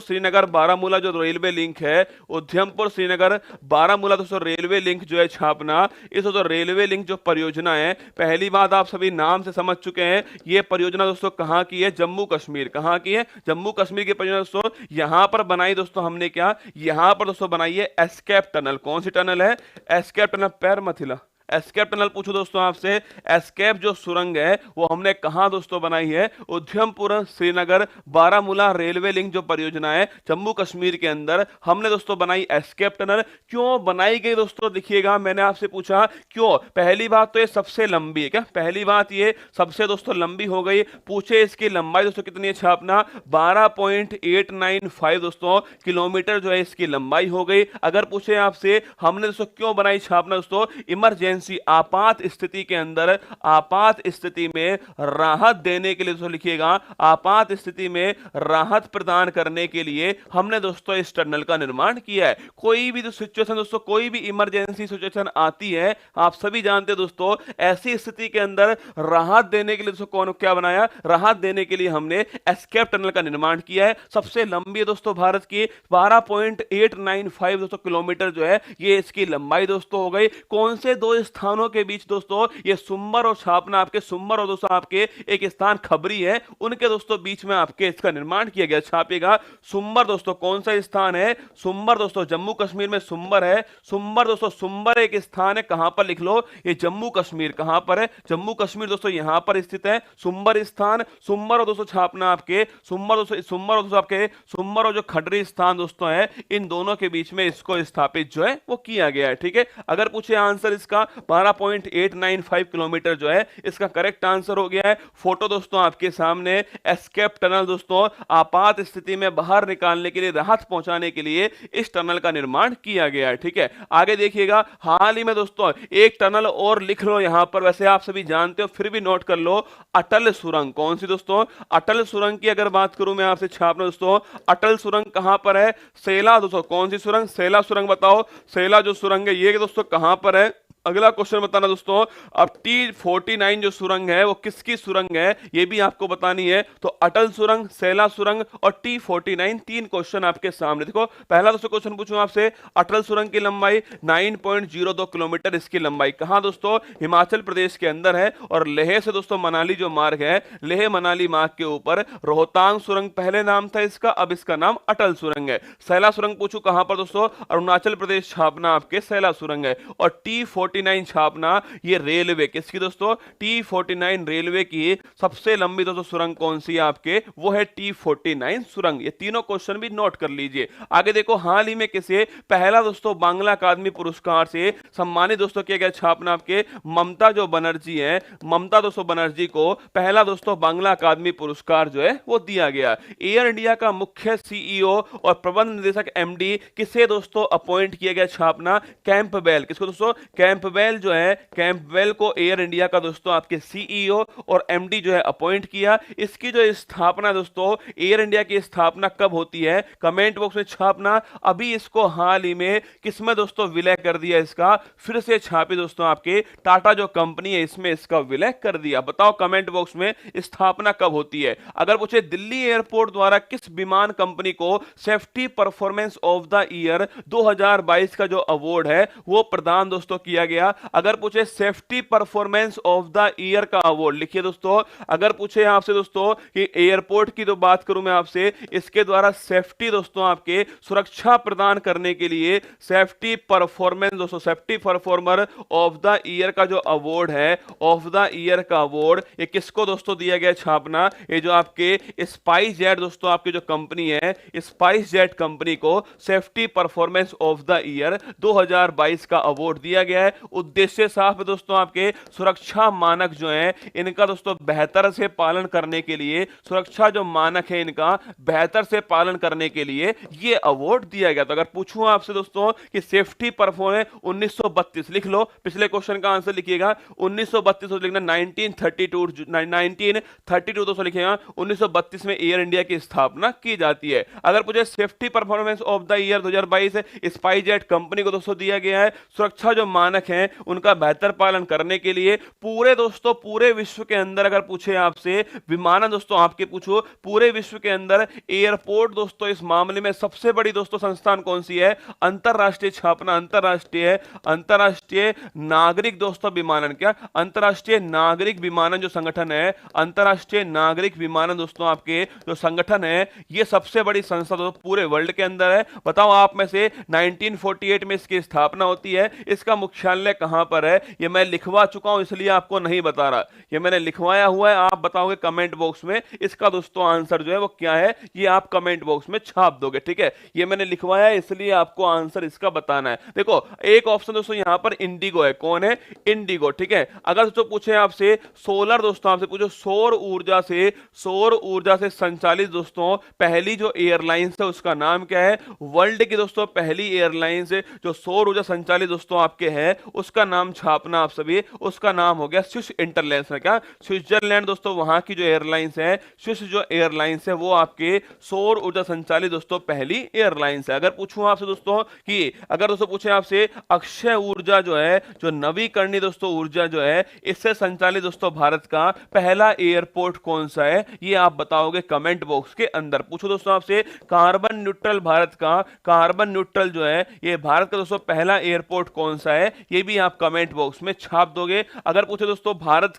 श्रीनगर बारामूला जो रेलवे लिंक है, उधमपुर श्रीनगर बारामूला दोस्तों रेलवे लिंक जो है छापना, इस दोस्तों रेलवे लिंक जो परियोजना है, पहली बात आप सभी नाम से समझ चुके हैं, ये परियोजना दोस्तों कहां की है? जम्मू कश्मीर। कहां की है? जम्मू कश्मीर की परियोजना दोस्तों, यहां पर बनाई दोस्तों हमने क्या, यहां पर दोस्तों बनाई है एस्केप टनल। कौन सी टनल है? Escape tunnel. पैर मत हिला। एस्केप टनल पूछो दोस्तों आपसे, एस्केप जो सुरंग है वो हमने कहां दोस्तों बनाई है? उधमपुर श्रीनगर बारामूला रेलवे लिंक जो परियोजना है जम्मू कश्मीर के अंदर, हमने दोस्तों बनाई एस्केप टनल। क्यों बनाई गई दोस्तों? देखिएगा, मैंने आपसे पूछा क्यों। पहली बात तो ये सबसे लंबी है। क्या पहली बात? ये सबसे दोस्तों लंबी हो गई। पूछे इसकी लंबाई दोस्तों कितनी है? छापना 12.895 दोस्तों किलोमीटर जो है इसकी लंबाई हो गई। अगर पूछे आपसे हमने दोस्तों क्यों बनाई, छापना दोस्तों इमरजेंसी आपात स्थिति के अंदर, आपात स्थिति में राहत देने के लिए दोस्तों लिखिएगा, आपात स्थिति में राहत प्रदान करने के लिए हमने दोस्तों इस टनल का निर्माण किया है। कोई भी सिचुएशन दोस्तों, कोई भी इमरजेंसी सिचुएशन आती है, आप सभी जानते हैं दोस्तों, ऐसी स्थिति के अंदर राहत देने के लिए दोस्तों कौन क्या बनाया? राहत देने के लिए हमने एस्केप टनल का निर्माण किया है। सबसे लंबी है दोस्तों भारत की, 12.895 दोस्तों किलोमीटर जो है ये इसकी लंबाई दोस्तों हो गई। कौन से दो स्थानों के बीच दोस्तों? ये सुम्बर और छापना, आपके सुम्बर और दोस्तों आपके एक स्थान खबरी है, उनके दोस्तों बीच में आपके इसका निर्माण किया गया। छापेगा सुम्बर दोस्तों, कौन सा स्थान है? सुम्बर दोस्तों जम्मू कश्मीर में सुम्बर है। सुम्बर दोस्तों, सुम्बर एक स्थान है, कहां पर? लिख लो, ये जम्मू कश्मीर। कहां पर है? जम्मू कश्मीर दोस्तों यहां पर स्थित है सुम्बर स्थान। सुम्बर और दोस्तों छापना आपके सुम्बर दोस्तों, सुम्बर और दोस्तों आपके सुम्बर और जो खडरी स्थान दोस्तों है, इन दोनों के बीच में इसको स्थापित जो है वो किया गया है। ठीक है, अगर पूछे आंसर इसका 12.895 किलोमीटर जो है इसका करेक्ट आंसर हो गया है। फोटो दोस्तों आपके सामने, एस्केप टनल दोस्तों आपात स्थिति में बाहर निकालने के लिए, राहत पहुंचाने के लिए इस टनल का निर्माण किया गया है। ठीक है, आगे देखिएगा, हाल ही में दोस्तों एक टनल और लिख लो यहां पर, वैसे आप सभी जानते हो फिर भी नोट कर लो, अटल सुरंग। कौन सी दोस्तों? अटल सुरंग की अगर बात करूं मैं आपसे छापना दोस्तों, अटल सुरंग कहां पर है? सेला दोस्तों। कौन सी सुरंग? सेला सुरंग। बताओ, सेला जो सुरंग है ये दोस्तों कहां पर है? अगला क्वेश्चन बताना दोस्तों, अब T49 जो सुरंग है वो किसकी सुरंग है ये भी आपको बतानी है। तो अटल सुरंग, सैला सुरंग और T49, तीन क्वेश्चन आपके सामने। देखो पहला दोस्तों क्वेश्चन पूछूं आपसे, अटल सुरंग की लंबाई 9.02 किलोमीटर, इसकी लंबाई कहां दोस्तों, हिमाचल प्रदेश के अंदर है। और लेह से दोस्तों मनाली जो मार्ग है, लेह मनाली मार्ग के ऊपर रोहतांग सुरंग पहले नाम था इसका, अब इसका नाम अटल सुरंग है। सैला सुरंग पूछूं कहां पर दोस्तों, अरुणाचल प्रदेश छापना आपके सैला सुरंग है। और T49 छापना ये रेलवे किसकी दोस्तों, T49 रेलवे की सबसे लंबी दोस्तों सुरंग कौन सी है आपके, वो है T49 सुरंग। ये तीनों क्वेश्चन भी नोट कर लीजिए। आगे देखो हाल ही में किसे पहला दोस्तों बांग्ला अकादमी पुरस्कार से सम्मानित दोस्तों किया गया, छापना आपके ममता जो बनर्जी है, ममता दोस्तों बनर्जी को पहला दोस्तों बांग्ला अकादमी पुरस्कार जो है वो दिया गया। एयर इंडिया का मुख्य सीईओ और प्रबंध निदेशक एमडी किसे दोस्तों अपॉइंट किया गया, छापना कैंपबेल। किसको दोस्तों, कैंपबेल जो है, कैंपबेल को एयर इंडिया का दोस्तों आपके सीईओ और एमडी जो है अपॉइंट किया। इसकी जो स्थापना दोस्तों, एयर इंडिया की स्थापना कब होती है, कमेंट बॉक्स में छापना। अभी इसको हाल ही में किसमें दोस्तों विलय कर दिया, इसका फिर से छापी दोस्तों आपके टाटा जो कंपनी है इसमें इसका विलय कर दिया। बताओ कमेंट बॉक्स में स्थापना कब होती है। अगर पूछे दिल्ली एयरपोर्ट द्वारा किस विमान कंपनी को safety performance of the year 2022 का जो अवार्ड है वो प्रदान दोस्तों किया गया। अगर पूछे safety performance of the year का अवार्ड लिखिए दोस्तों। अगर पूछे आपसे दोस्तों कि एयरपोर्ट की तो बात करूं मैं आपसे, इसके द्वारा सेफ्टी दोस्तों आपके सुरक्षा प्रदान करने के लिए सेफ्टी परफॉर्मेंस दोस्तों, safety performer of the year का जो अवार्ड है, ऑफ द ईयर का अवार्ड ये किसको दोस्तों दिया गया, छापना ये जो आपके स्पाइस जेट दोस्तों आपकी जो कंपनी है, स्पाइस जेट कंपनी को safety performance of the year 2022 का अवार्ड दिया गया है। उद्देश्य साफ है दोस्तों, आपके सुरक्षा मानक जो है इनका दोस्तों बेहतर से पालन करने के लिए, सुरक्षा जो मानक है इनका बेहतर से पालन करने के लिए ये अवार्ड दिया गया। तो अगर पूछूं आपसे दोस्तों कि सेफ्टी परफॉर्मेंस 1932 लिख लो, पिछले क्वेश्चन का आंसर लिखिएगा 1932 लिखना, 1932 दोस्तों लिखिएगा। 1932 में एयर इंडिया की स्थापना की जाती है। अगर पूछे safety performance of the year 2022 SpiceJet company को दोस्तों दिया गया है सुरक्षा जो मानक हैं उनका बेहतर पालन करने के लिए। पूरे दोस्तों पूरे विश्व के अंदर अगर पूछे आपसे विमानन दोस्तों आपके पूछो पूरे विश्व के अंदर एयरपोर्ट दोस्तों इस मामले में सबसे बड़ी दोस्तों संस्थान कौन सी है, अंतरराष्ट्रीय छापना, अंतरराष्ट्रीय नागरिक दोस्तों विमानन, क्या अंतरराष्ट्रीय नागरिक विमानन जो संगठन है, अंतरराष्ट्रीय नागरिक विमानन दोस्तों आपके जो संगठन है ये सबसे बड़ी संस्था दोस्तों पूरे वर्ल्ड के अंदर है। बताओ आप में से 1948 में इसकी स्थापना होती है, इसका मुख्यालय कहां पर है, ये मैं लिखवा चुका हूं इसलिए आपको नहीं बता रहा, ये मैंने लिखवाया हुआ है। आप बताओगे कमेंट बॉक्स में इसका दोस्तों आंसर जो है वो क्या है, ये आप कमेंट बॉक्स में छाप दोगे, ठीक है। ये मैंने लिखवाया इसलिए आपको आंसर इसका बताना है। देखो एक ऑप्शन दोस्तों यहां पर इंडिगो है, कौन है, इंडिगो, ठीक है। अगर दोस्तों पूछे आपसे सोलर दोस्तों आपसे पूछो सौर ऊर्जा से संचालित दोस्तों पहली जो एयरलाइंस है उसका नाम क्या है, वर्ल्ड की दोस्तों पहली एयरलाइंस जो सौर ऊर्जा संचालित दोस्तों आपके है उसका नाम छापना आप सभी, उसका नाम हो गया स्विस इंटरलैंड्स है, क्या स्विट्जरलैंड दोस्तों वहां की जो एयरलाइंस है, स्विस जो एयरलाइंस है वो आपके सौर ऊर्जा संचालित दोस्तों पहली एयरलाइंस है। अगर पूछूं आपसे दोस्तों कि अगर दोस्तों पूछे आपसे अक्षय ऊर्जा जो है, जो नवीकरणीय दोस्तों ऊर्जा जो है इससे संचालित दोस्तों भारत का पहला एयरपोर्ट कौन सा है, ये आप बताओगे कमेंट बॉक्स के अंदर। पूछो दोस्तों आपसे कार्बन न्यूट्रल भारत का, कार्बन न्यूट्रल जो है ये भारत का दोस्तों पहला एयरपोर्ट कौन सा है, ये भी आप कमेंट बॉक्स में छाप दोगे। अगर पूछे दोस्तों भारत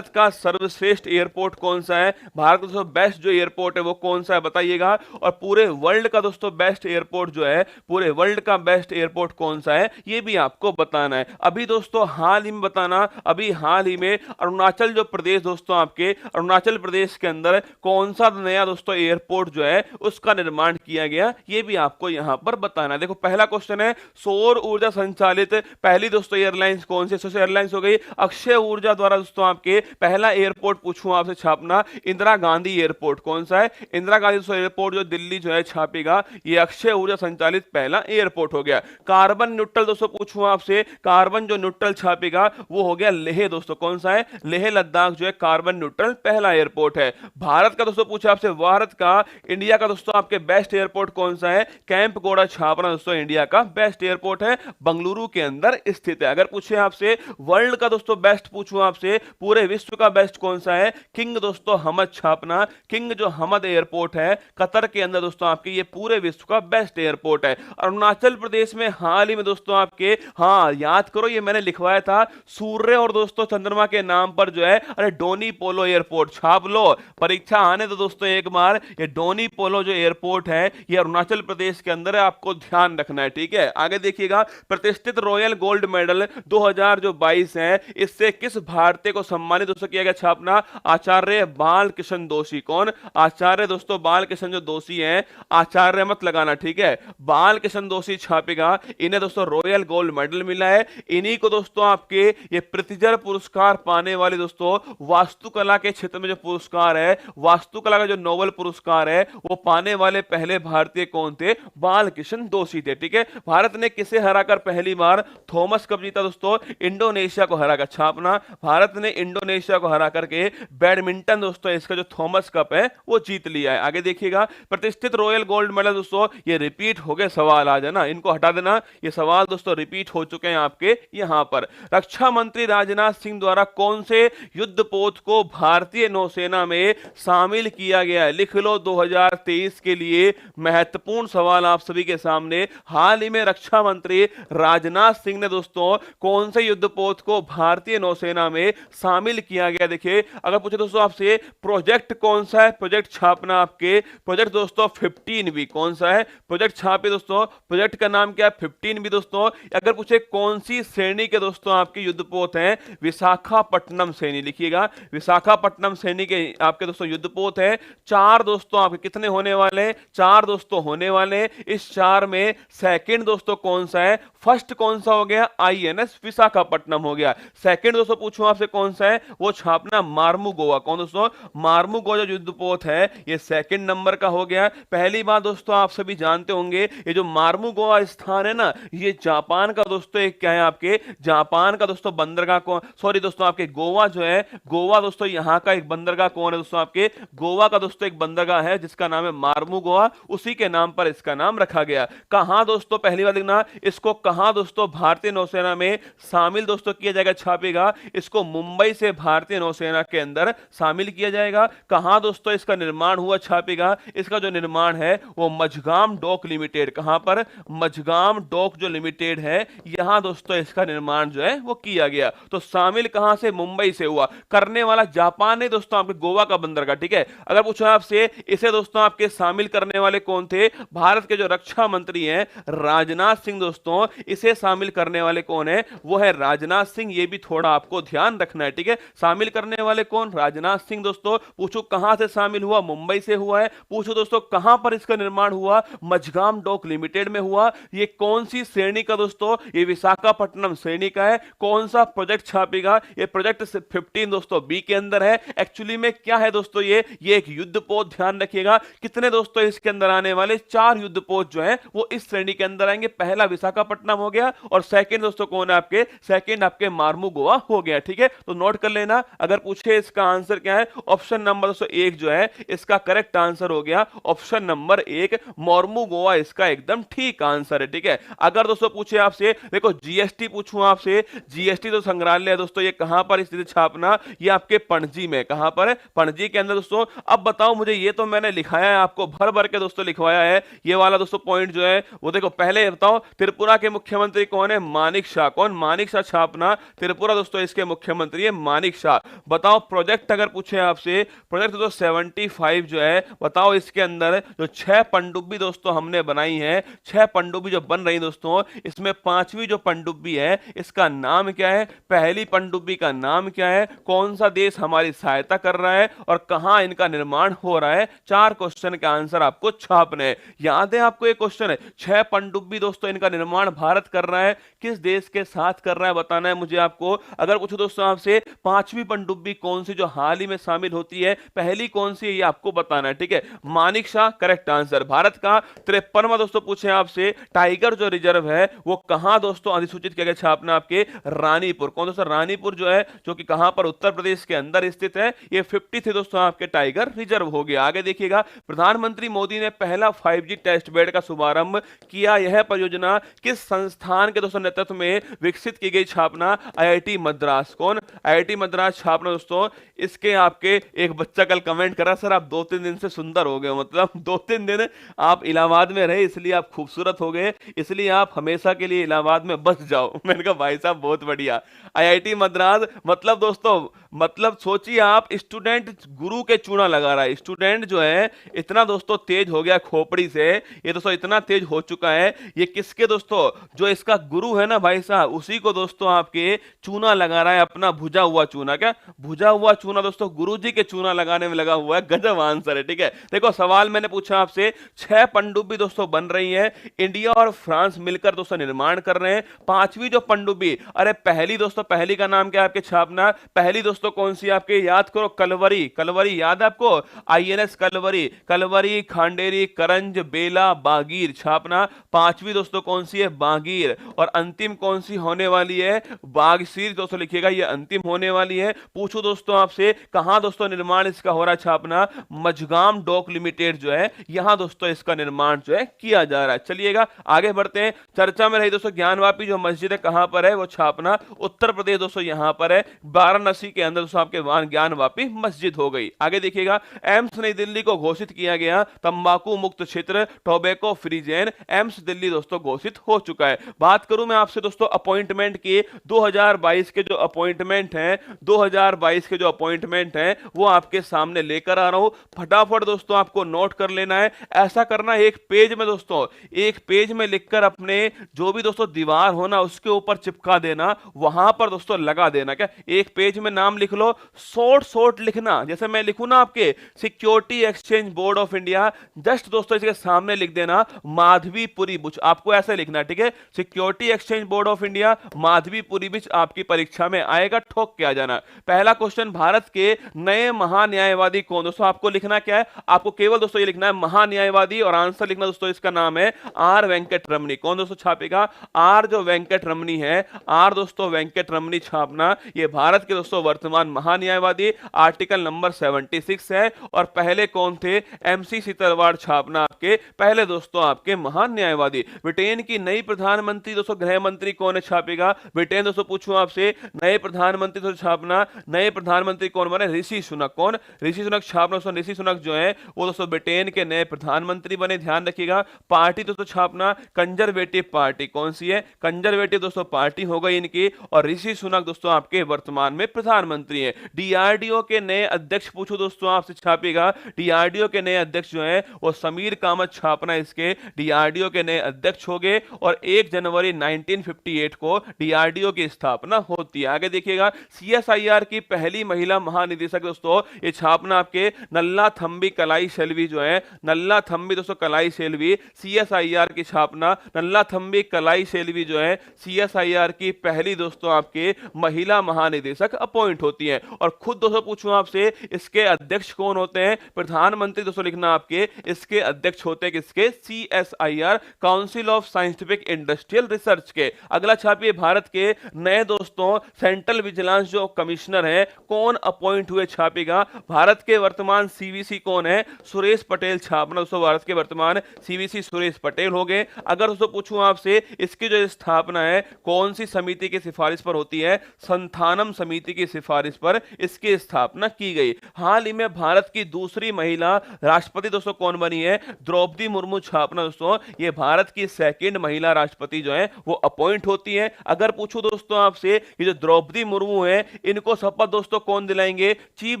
का सर्वश्रेष्ठ एयरपोर्ट कौन सा है, भारत का दोस्तों बेस्ट जो एयरपोर्ट है वो कौन सा है बताइएगा। और पूरे वर्ल्ड का दोस्तों बेस्ट एयरपोर्ट जो है, पूरे वर्ल्ड का बेस्ट एयरपोर्ट कौन सा है ये भी आपको बताना है। अभी दोस्तों हाल ही में बताना, अभी हाल ही में अरुणाचल जो प्रदेश दोस्तों आपके अरुणाचल प्रदेश के अंदर कौन सा नया दोस्तों एयरपोर्ट जो है उसका निर्माण किया गया, ये भी आपको यहां पर बताना है। देखो पहला क्वेश्चन है सौर ऊर्जा संचालित पहली दोस्तों एयरलाइंस कौन सी, सोशल एयरलाइंस हो गई। अक्षय ऊर्जा द्वारा दोस्तों आपके पहला एयरपोर्ट पूछूं आपसे छापना, इंदिरा गांधी एयरपोर्ट कौन सा है, इंदिरा गांधी दोस्तों एयरपोर्ट जो दिल्ली जो है छापेगा, ये अक्षय ऊर्जा संचालित पहला एयरपोर्ट हो गया। कार्बन न्यूट्रल दोस्तों पूछूं आपसे, कार्बन जो न्यूट्रल छापेगा वो हो गया लेह दोस्तों, कौन सा है, लेह लद्दाख जो है कार्बन न्यूट्रल पहला एयरपोर्ट है। भारत का दोस्तों पूछा आपसे, भारत का इंडिया का दोस्तों आपके बेस्ट एयरपोर्ट कौन सा है, कैंप गोड़ा छापना दोस्तों इंडिया का बेस्ट एयरपोर्ट है, बंगलुरु के अंदर स्थित है। अगर पूछे आपसे वर्ल्ड का दोस्तों बेस्ट, पूछूं आपसे पूरे विश्व का बेस्ट कौन सा है, किंग दोस्तों हमद छापना, किंग जो हमद एयरपोर्ट है कतर के अंदर दोस्तों आपके, ये पूरे विश्व का बेस्ट एयरपोर्ट है। अरुणाचल प्रदेश में हाल ही में दोस्तों आपके, हाँ याद करो ये मैंने लिखवाया था, सूर्य और दोस्तों चंद्रमा के नाम पर जो है, अरे डोनी पोलो एयरपोर्ट, छाप लो, परीक्षा आने तो दोस्तों एक बार, ये डोनी पोलो जो एयरपोर्ट है ये अरुणाचल प्रदेश के अंदर है, आपको ध्यान रखना है, ठीक है। आगे देखिएगा, प्रतिष्ठित रॉयल गोल्ड मेडल 2022 है, इससे किस भारतीय को सम्मानित दोस्तों किया गया, छापना आचार्य बाल कृष्ण दोषी। कौन? आचार्य दोस्तों बाल कृष्ण जो दोषी हैं, आचार्य मत लगाना, ठीक है, बाल कृष्ण दोषी छापेगा, इन्हें दोस्तों रॉयल गोल्ड मेडल मिला है। इन्हीं को दोस्तों आपके ये प्रित्जर पुरस्कार पाने वाले दोस्तों, वास्तुकला के क्षेत्र में जो पुरस्कार है, वास्तुकला का जो नोबेल पुरस्कार है, वो पाने वाले पहले भारतीय कौन थे? बाल कृष्ण दोषी थे, ठीक है। भारत ने किसे हराकर पहली बार थॉमस कप जीता दोस्तों? इंडोनेशिया को हराकर, छापना, भारत ने इंडोनेशिया को हरा करके बैडमिंटन दोस्तों इसका जो थॉमस कप है वो जीत लिया है। आगे देखिएगा, प्रतिष्ठित रॉयल गोल्ड मेडल दोस्तों, ये रिपीट हो गए सवाल, आज है ना, इनको हटा देना, ये सवाल दोस्तों रिपीट हो चुके हैं आपके यहां पर। रक्षा मंत्री राजनाथ सिंह द्वारा कौन से युद्धपोत को भारतीय नौसेना में शामिल किया गया है? लिख लो, 2023 के लिए महत्वपूर्ण सवाल आप सभी के सामने। हाल ही में रक्षा मंत्री राजनाथ सिंह ने दोस्तों कौन से युद्धपोत को भारतीय नौसेना में शामिल किया गया? देखिए, अगर पूछे दोस्तों आपसे प्रोजेक्ट कौन सा है, प्रोजेक्ट छापना, आपके प्रोजेक्ट दोस्तों 15B कौन सा है, प्रोजेक्ट छापे दोस्तों, प्रोजेक्ट का नाम क्या है? 15B दोस्तों। अगर पूछे कौन सी श्रेणी के दोस्तों आपके युद्धपोत हैं, विशाखापट्टनम श्रेणी, लिखिएगा, विशाखापट्टनम श्रेणी के आपके दोस्तों युद्धपोत है। 4 दोस्तों आपके कितने होने वाले? 4 दोस्तों होने वाले। इस 4 में सेकंड दोस्तों कौन सा है? फर्स्ट कौन सा हो गया? INS विशाखापट्टनम हो गया। सेकंड दोस्तों पूछूं आपसे कौन सा है, वो छापना मार्मुगोवा। कौन दोस्तों? मार्मुगोवा जो युद्धपोत है ये सेकंड नंबर का हो गया। पहली बात दोस्तों आप सभी जानते होंगे, ये जो मार्मुगोवा स्थान है ना, ये जापान का दोस्तों एक क्या है, आपके जापान का दोस्तों बंदरगाह को, सॉरी दोस्तों आपके गोवा जो है, गोवा दोस्तों यहाँ का एक बंदरगाह कौन है दोस्तों? आपके गोवा का दोस्तों एक बंदरगाह है जिसका नाम है मार्मुगोवा, उसी के नाम पर इसका नाम रखा गया। कहां दोस्तों, पहली बार देखना, इसको कहां दोस्तों भारतीय नौसेना में शामिल दोस्तों किया जाएगा, छापेगा, इसको मुंबई से भारतीय नौसेना के अंदर शामिल किया जाएगा। कहां दोस्तों इसका निर्माण हुआ, छापेगा, इसका जो निर्माण है वो मझगाम डॉक लिमिटेड, कहां पर? मझगाम डॉक जो लिमिटेड है, यहां दोस्तों इसका निर्माण जो है वो किया गया। तो शामिल कहां से? मुंबई से हुआ। करने वाला जापान है दोस्तों, आपके गोवा का बंदरगाह, ठीक है। अगर पूछा आपसे इसे दोस्तों आपके शामिल करने वाले कौन थे? भारत के जो रक्षा मंत्री हैं राजनाथ सिंह दोस्तों, इसे शामिल करने वाले कौन है? वो है राजनाथ सिंह। ये भी थोड़ा आपको ध्यान रखना है, ठीक है। शामिल करने वाले कौन? राजनाथ सिंह दोस्तों। पूछो कहां से शामिल हुआ? मुंबई से हुआ है। पूछो दोस्तों कहां पर इसका निर्माण हुआ? मझगाम डॉक लिमिटेड में हुआ। ये कौन सी श्रेणी का दोस्तों? ये विशाखापट्टनम श्रेणी का है। कौन सा प्रोजेक्ट छापेगा? ये प्रोजेक्ट 15 दोस्तों B के अंदर है। एक्चुअली में क्या है दोस्तों, ये एक युद्धपोत, ध्यान रखिएगा। कितने दोस्तों इसके अंदर आने वाले? 4 युद्धपोत जो है वो इस श्रेणी के अंदर आएंगे। पहला विशाखापट्टनम हो गया और सेकंड दोस्तों कौन है आपके? सेकंड आपके मार्मुगोवा हो गया, ठीक है। तो नोट कर लेना, अगर पूछे इसका आंसर क्या है, ऑप्शन नंबर दोस्तों 1 जो है इसका करेक्ट आंसर हो गया, ऑप्शन नंबर 1 मार्मुगोवा इसका एकदम ठीक आंसर है, ठीक है। अगर दोस्तों पूछे आपसे, देखो GST पूछूं आपसे, GST तो संग्रहालय है दोस्तों, ये कहां पर स्थित, छापना, ये आपके पणजी में, कहां पर है? पणजी के अंदर दोस्तों। अब बताओ मुझे, ये तो मैंने लिखाया है आपको, भर भर के दोस्तों लिखवाया है, ये वाला दोस्तों पॉइंट जो है वो देखो। पहले बताओ त्रिपुरा के मुख्यमंत्री कौन है? मानिक शाह। कौन? मानिक शाह, छापना, त्रिपुरा दोस्तों इसके मुख्यमंत्री है मानिक शाह। बताओ प्रोजेक्ट अगर पूछे आपसे, प्रोजेक्ट तो 75 जो है, बताओ इसके अंदर जो 6 पनडुब्बी दोस्तों हमने बनाई है, 6 पनडुब्बी जो बन रही दोस्तों, इसमें 5वीं जो पनडुब्बी है इसका नाम क्या है? पहली पनडुब्बी का नाम क्या है? कौन सा देश हमारी सहायता कर रहा है और कहां इनका निर्माण हो रहा है? 4 क्वेश्चन का आंसर आपको छापने हैं। याद है आपको, एक क्वेश्चन है, 6 पनडुब्बी दोस्तों, इनका निर्माण भारत कर रहा है, किस देश के साथ कर रहा है बताना है मुझे आपको। अगर पूछो दोस्तों आपसे 5वीं पनडुब्बी कौन सी जो हाल ही में शामिल होती है, पहली कौन सी है ये आपको बताना है, ठीक है। Manik Shah correct answer. भारत का 53वां दोस्तों पूछे आपसे, टाइगर जो रिजर्व है वो कहां दोस्तों अधिसूचित किया गया, छापना, आपके रानीपुर। कौन दोस्तों? रानीपुर जो है, जो कि कहां पर? उत्तर प्रदेश के अंदर स्थित है। ये 50 थे दोस्तों आपके टाइगर रिजर्व हो गया। आगे देखिएगा, प्रधानमंत्री मोदी ने पहला 5G टेस्ट बेड का शुभारंभ किया। यह परियोजना किस संस्थान के दोस्तों नेतृत्व में विकसित की गई छापना आईआईटी मद्रास। कौन? आईआईटी मद्रास छापना दोस्तों। इसके आपके एक बच्चा कल कमेंट करा, सर आप 2-3 दिन से सुंदर हो गए, मतलब 2-3 दिन आप इलाहाबाद में रहे इसलिए आप खूबसूरत हो गए, इसलिए आप हमेशा के लिए इलाहाबाद में बस जाओ। मैंने कहा भाई साहब बहुत बढ़िया। आईआईटी मद्रास मतलब दोस्तों, मतलब सोचिए आप, स्टूडेंट गुरु के चूना लगा रहा है। स्टूडेंट जो है इतना दोस्तों तेज हो गया खोपड़ी से, ये दोस्तों इतना तेज हो चुका है, ये किसके दोस्तों, जो इसका गुरु है ना भाई साहब, उसी को दोस्तों आपके चूना लगा रहा है, अपना भुजा हुआ चूना। क्या भुजा हुआ चूना दोस्तों? गुरुजी के चूना लगाने में लगा हुआ है। गजब आंसर है, ठीक है। देखो सवाल मैंने पूछा आपसे, 6 पनडुब्बी दोस्तों बन रही है, इंडिया और फ्रांस मिलकर दोस्तों निर्माण कर रहे हैं। 5वीं जो पनडुब्बी, अरे पहली दोस्तों, पहली का नाम क्या है आपके छापना? पहली दोस्तों कौन सी आपके, याद करो, कलवरी। कलवरी याद है आपको? आईएनएस कलवरी, कलवरी, खांडेरी, करंज, बेला, बागीर छापना। 5वीं दोस्तों कौन सी है? बागीर। और अंतिम कौन सी होने वाली है? बागसीर दोस्तों लिखिएगा, ये अंतिम होने वाली है। पूछो दोस्तों आपसे, कहां दोस्तों निर्माण इसका हो रहा है छापना? मझगाम डॉक लिमिटेड जो है, यहां दोस्तों इसका निर्माण जो है किया जा रहा है। चलिएगा आगे बढ़ते हैं। चर्चा में रही दोस्तों ज्ञानवापी जो मस्जिद है, कहां पर है वो छापना? उत्तर प्रदेश दोस्तों यहां पर है, वाराणसी के अंदर दोस्तों आपके ज्ञानवापी मस्जिद हो गई। आगे देखिएगा, एम्स नई दिल्ली को घोषित किया गया तंबाकू मुक्त क्षेत्र, tobacco free zone. AIIMS Delhi दोस्तों घोषित हो चुका है। बात करूं मैं आपसे दोस्तों अपॉइंटमेंट की, 2022 के जो अपॉइंटमेंट हैं, 2022 के जो अपॉइंटमेंट हैं वो आपके सामने लेकर आ रहा हूं। फटाफट दोस्तों आपको नोट कर लेना है। ऐसा करना है एक पेज में दोस्तों, एक पेज में लिखकर अपने जो भी दोस्तों दीवार हो ना उसके ऊपर चिपका देना, वहां पर दोस्तों लगा देना। क्या एक पेज में नाम लिख लो, शॉर्ट लिखना, जैसे मैं लिखूं ना आपके security exchange board of India, just दोस्तों इसके सामने लिख देना माधवीपुरी बुच, आपको ऐसे लिखना, ठीक है। Security exchange board of India Madhabi Puri Buch आपकी परीक्षा में आएगा, ठोक के आ जाना। पहला क्वेश्चन, भारत के नए महान्यायवादी कौन? दोस्तों आपको लिखना क्या है? आपको केवल दोस्तों ये लिखना है महान्यायवादी, और आंसर लिखना दोस्तों इसका नाम है आर वेंकट रमनी। कौन दोस्तों छापेगा? आर जो वेंकट रमनी है, आर दोस्तों वेंकट रमनी छापना। ये भारत के दोस्तों वर्तमान महान्यायवादी, आर्टिकल नंबर 76 है। और पहले कौन थे? एमसी सीतलवाड़ छापना आपके पहले दोस्तों आपके महान न्यायवादी। ब्रिटेन की नई प्रधानमंत्री दोस्तों गृह मंत्री कौन है छापेगा? ब्रिटेन दोस्तों पूछूं आपसे, नए प्रधानमंत्री दोस्तों छापना, नए प्रधानमंत्री कौन बने? ऋषि सुनक। कौन? ऋषि सुनक छापना दोस्तों। ऋषि सुनक जो है वो दोस्तों ब्रिटेन के नए प्रधानमंत्री बने, ध्यान रखिएगा। पार्टी दोस्तों छापना, कंजर्वेटिव पार्टी। कौन सी है? कंजर्वेटिव दोस्तों पार्टी हो गई इनकी। और ऋषि सुनक दोस्तों आपके वर्तमान में प्रधानमंत्री है। डीआरडीओ के नए अध्यक्ष पूछो दोस्तों आपसे छापेगा, डीआरडीओ के नए अध्यक्ष जो है वो समीर कामत छापना इसके डीआरडीओ के नए अध्यक्ष हो गए। और 1 जनवरी 1958 को डीआरडीओ की स्थापना होती है। आगे देखिएगा, सीएसआईआर की पहली महिला महानिदेशक दोस्तों, ये छापना आपके नल्ला थंबी कलाई शेल्वी जो है, नल्ला थंबी दोस्तों कलाई शेल्वी, सीएसआईआर की छापना नल्ला थंबी कलाई शेल्वी जो है सीएसआईआर की पहली दोस्तों आपके महिला महानिदेशक अपॉइंट होती है। और खुद दोस्तों पूछूं आपसे, इसके अध्यक्ष कौन होते हैं? प्रधानमंत्री दोस्तों लिखना आपके, इसके अध्यक्ष होते हैं किसके? CSIR, council of scientific industrial research के। अगला छापिए, भारत के नए दोस्तों सेंट्रल विजिलेंस जो कमिश्नर हैं कौन अपॉइंट हुए छापेगा? भारत के वर्तमान सीवीसी कौन है? सुरेश पटेल छापना दोस्तों, भारत के वर्तमान सीवीसी सुरेश पटेल हो गए। अगर दोस्तों पूछूं आपसे, इसकी जो स्थापना है कौन सी समिति की सिफारिश पर होती है? संथानम समिति की सिफारिश पर इसकी स्थापना की गई। हाल ही में भारत की दूसरी महिला राष्ट्रपति दोस्तों कौन बनी है? द्रौपदी मुर्मू छापना दोस्तों, ये भारत की सेकंड महिला राष्ट्रपति जो है वो अपॉइंट होती है। अगर पूछूं दोस्तों आपसे, ये जो द्रौपदी मुर्मू है इनको शपथ दोस्तों कौन दिलाएंगे? चीफ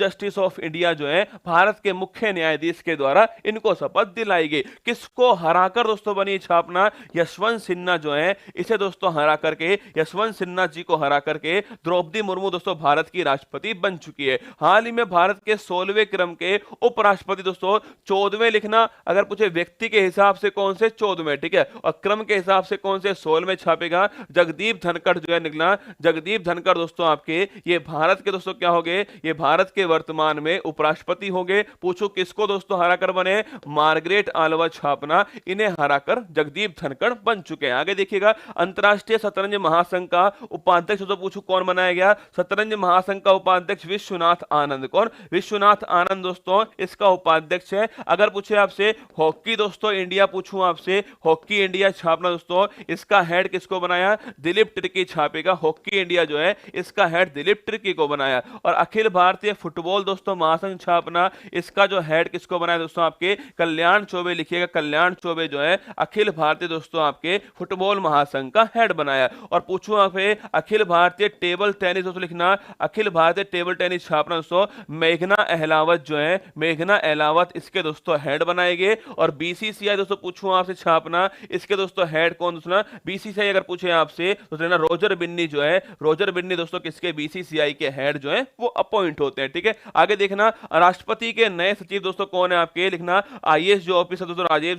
जस्टिस ऑफ इंडिया जो है भारत के मुख्य न्यायाधीश के द्वारा इनको शपथ दिलाई गई। किसको हराकर दोस्तों बनी छापना? यशवंत सिन्हा जो है, इसे दोस्तों हरा करके, यशवंत सिन्हा जी को हरा करके द्रौपदी मुर्मू दोस्तों भारत की राष्ट्रपति बन चुकी है। हाल ही में भारत के 16वें क्रम के उपराष्ट्रपति दोस्तों, 14वें लिखना, अगर पूछे व्यक्ति के हिसाब से कौन से? 14वें, ठीक है। और क्रम के हिसाब से कौन से? 16वें छापेगा। जगदीप धनखड़ जो है निकला, जगदीप धनखड़ दोस्तों आपके ये भारत के दोस्तों क्या हो गए, ये भारत के वर्तमान में उपराष्ट्रपति हो गए। पूछो किसको दोस्तों हराकर बने, मार्गरेट आल्वा छापना, इन्हें हराकर जगदीप धनखड़ बन चुके हैं। आगे देखिएगा, अंतरराष्ट्रीय शतरंज महासंघ का उपाध्यक्ष तो पूछो कौन बनाया गया, शतरंज महासंघ का उपाध्यक्ष विश्वनाथ आनंद। कौन, विश्वनाथ आनंद दोस्तों इसका उपाध्यक्ष है। अगर पूछे आपसे हॉकी दोस्तों इंडिया, पूछूं आपसे हॉकी इंडिया छापना दोस्तों, इसका हेड किसको बनाया, दिलीप तिर्की छापेगा। हॉकी इंडिया जो है इसका हेड दिलीप तिर्की को बनाया। और अखिल भारतीय फुटबॉल दोस्तों महासंघ छापना, इसका जो हेड किसको बनाया दोस्तों, आपके कल्याण चौबे लिखिएगा, कल्याण चौबे जो है अखिल भारतीय दोस्तों आपके फुटबॉल महासंघ का हेड बनाया। और पूछूं आपसे अखिल भारतीय टेबल टेनिस दोस्तों लिखना, अखिल भारतीय टेबल टेनिस छापना दोस्तों, मेघना अहलावत जो है, मेघना अहलावत इसके दोस्तों हेड बनाएंगे। और बीसीसीआई दोस्तों पूछूं आपसे छापना, इसके दोस्तों हेड कौन दोस्तों, बीसीसीआई अगर पूछे आपसे तो लेना रोजर बिन्नी जो है, रोजर बिन्नी दोस्तों किसके, बीसीसीआई के हेड जो है वो अपॉइंट होते हैं। ठीक है, आगे देखना, राष्ट्रपति के नए सचिव दोस्तों कौन है आपके, लिखना आईएएस जो ऑफिसर दोस्तों राजेश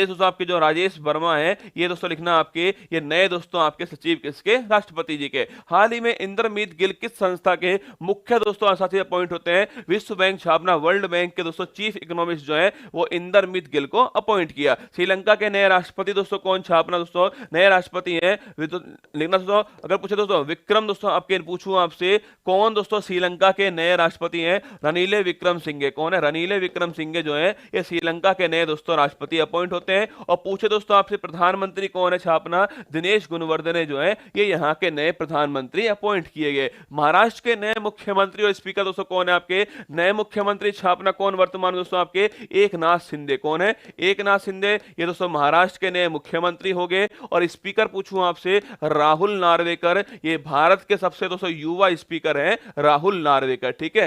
दोस्तों आपके जो राजेश वर्मा है, ये दोस्तों लिखना आपके ये नए दोस्तों आपके सचिव किसके, राष्ट्रपति जी के। हाल ही में इंद्रमीत गिल किस संस्था के मुख्य दोस्तों साथी अपॉइंट होते हैं, विश्व बैंक छापना, वर्ल्ड बैंक के दोस्तों चीफ इकोनॉमिस्ट जो है वो इंद्रमीत गिल को अपॉइंट किया। श्रीलंका के नए राष्ट्रपति दोस्तों कौन छापना दोस्तों, नए राष्ट्रपति हैं लिखना दोस्तों। अगर पूछे दोस्तों विक्रम दोस्तों आपके, पूछूं आपसे कौन दोस्तों श्रीलंका के नए राष्ट्रपति हैं, रनीले विक्रम सिंघे। कौन है, रनीले विक्रम सिंघे जो है ये श्रीलंका के नए दोस्तों राष्ट्रपति अपॉइंट होते हैं। और पूछे दोस्तों आपसे प्रधानमंत्री कौन है छापना, दिनेश गुणवर्धने जो है ये यहाँ के नए प्रधानमंत्री अपॉइंट किए गए। महाराष्ट्र के नए मुख्यमंत्री और स्पीकर दोस्तों कौन है आपके, नए मुख्यमंत्री छापना कौन वर्तमान दोस्तों आपके, एकनाथ शिंदे। कौन है, एकनाथ शिंदे, ये दोस्तों महाराष्ट्र के नए मुख्यमंत्री हो गए। और स्पीकर पूछूं आपसे राहुल नार्वेकर, ये भारत के सबसे दोस्तों युवा स्पीकर हैं राहुल नार्वेकर। ठीक है,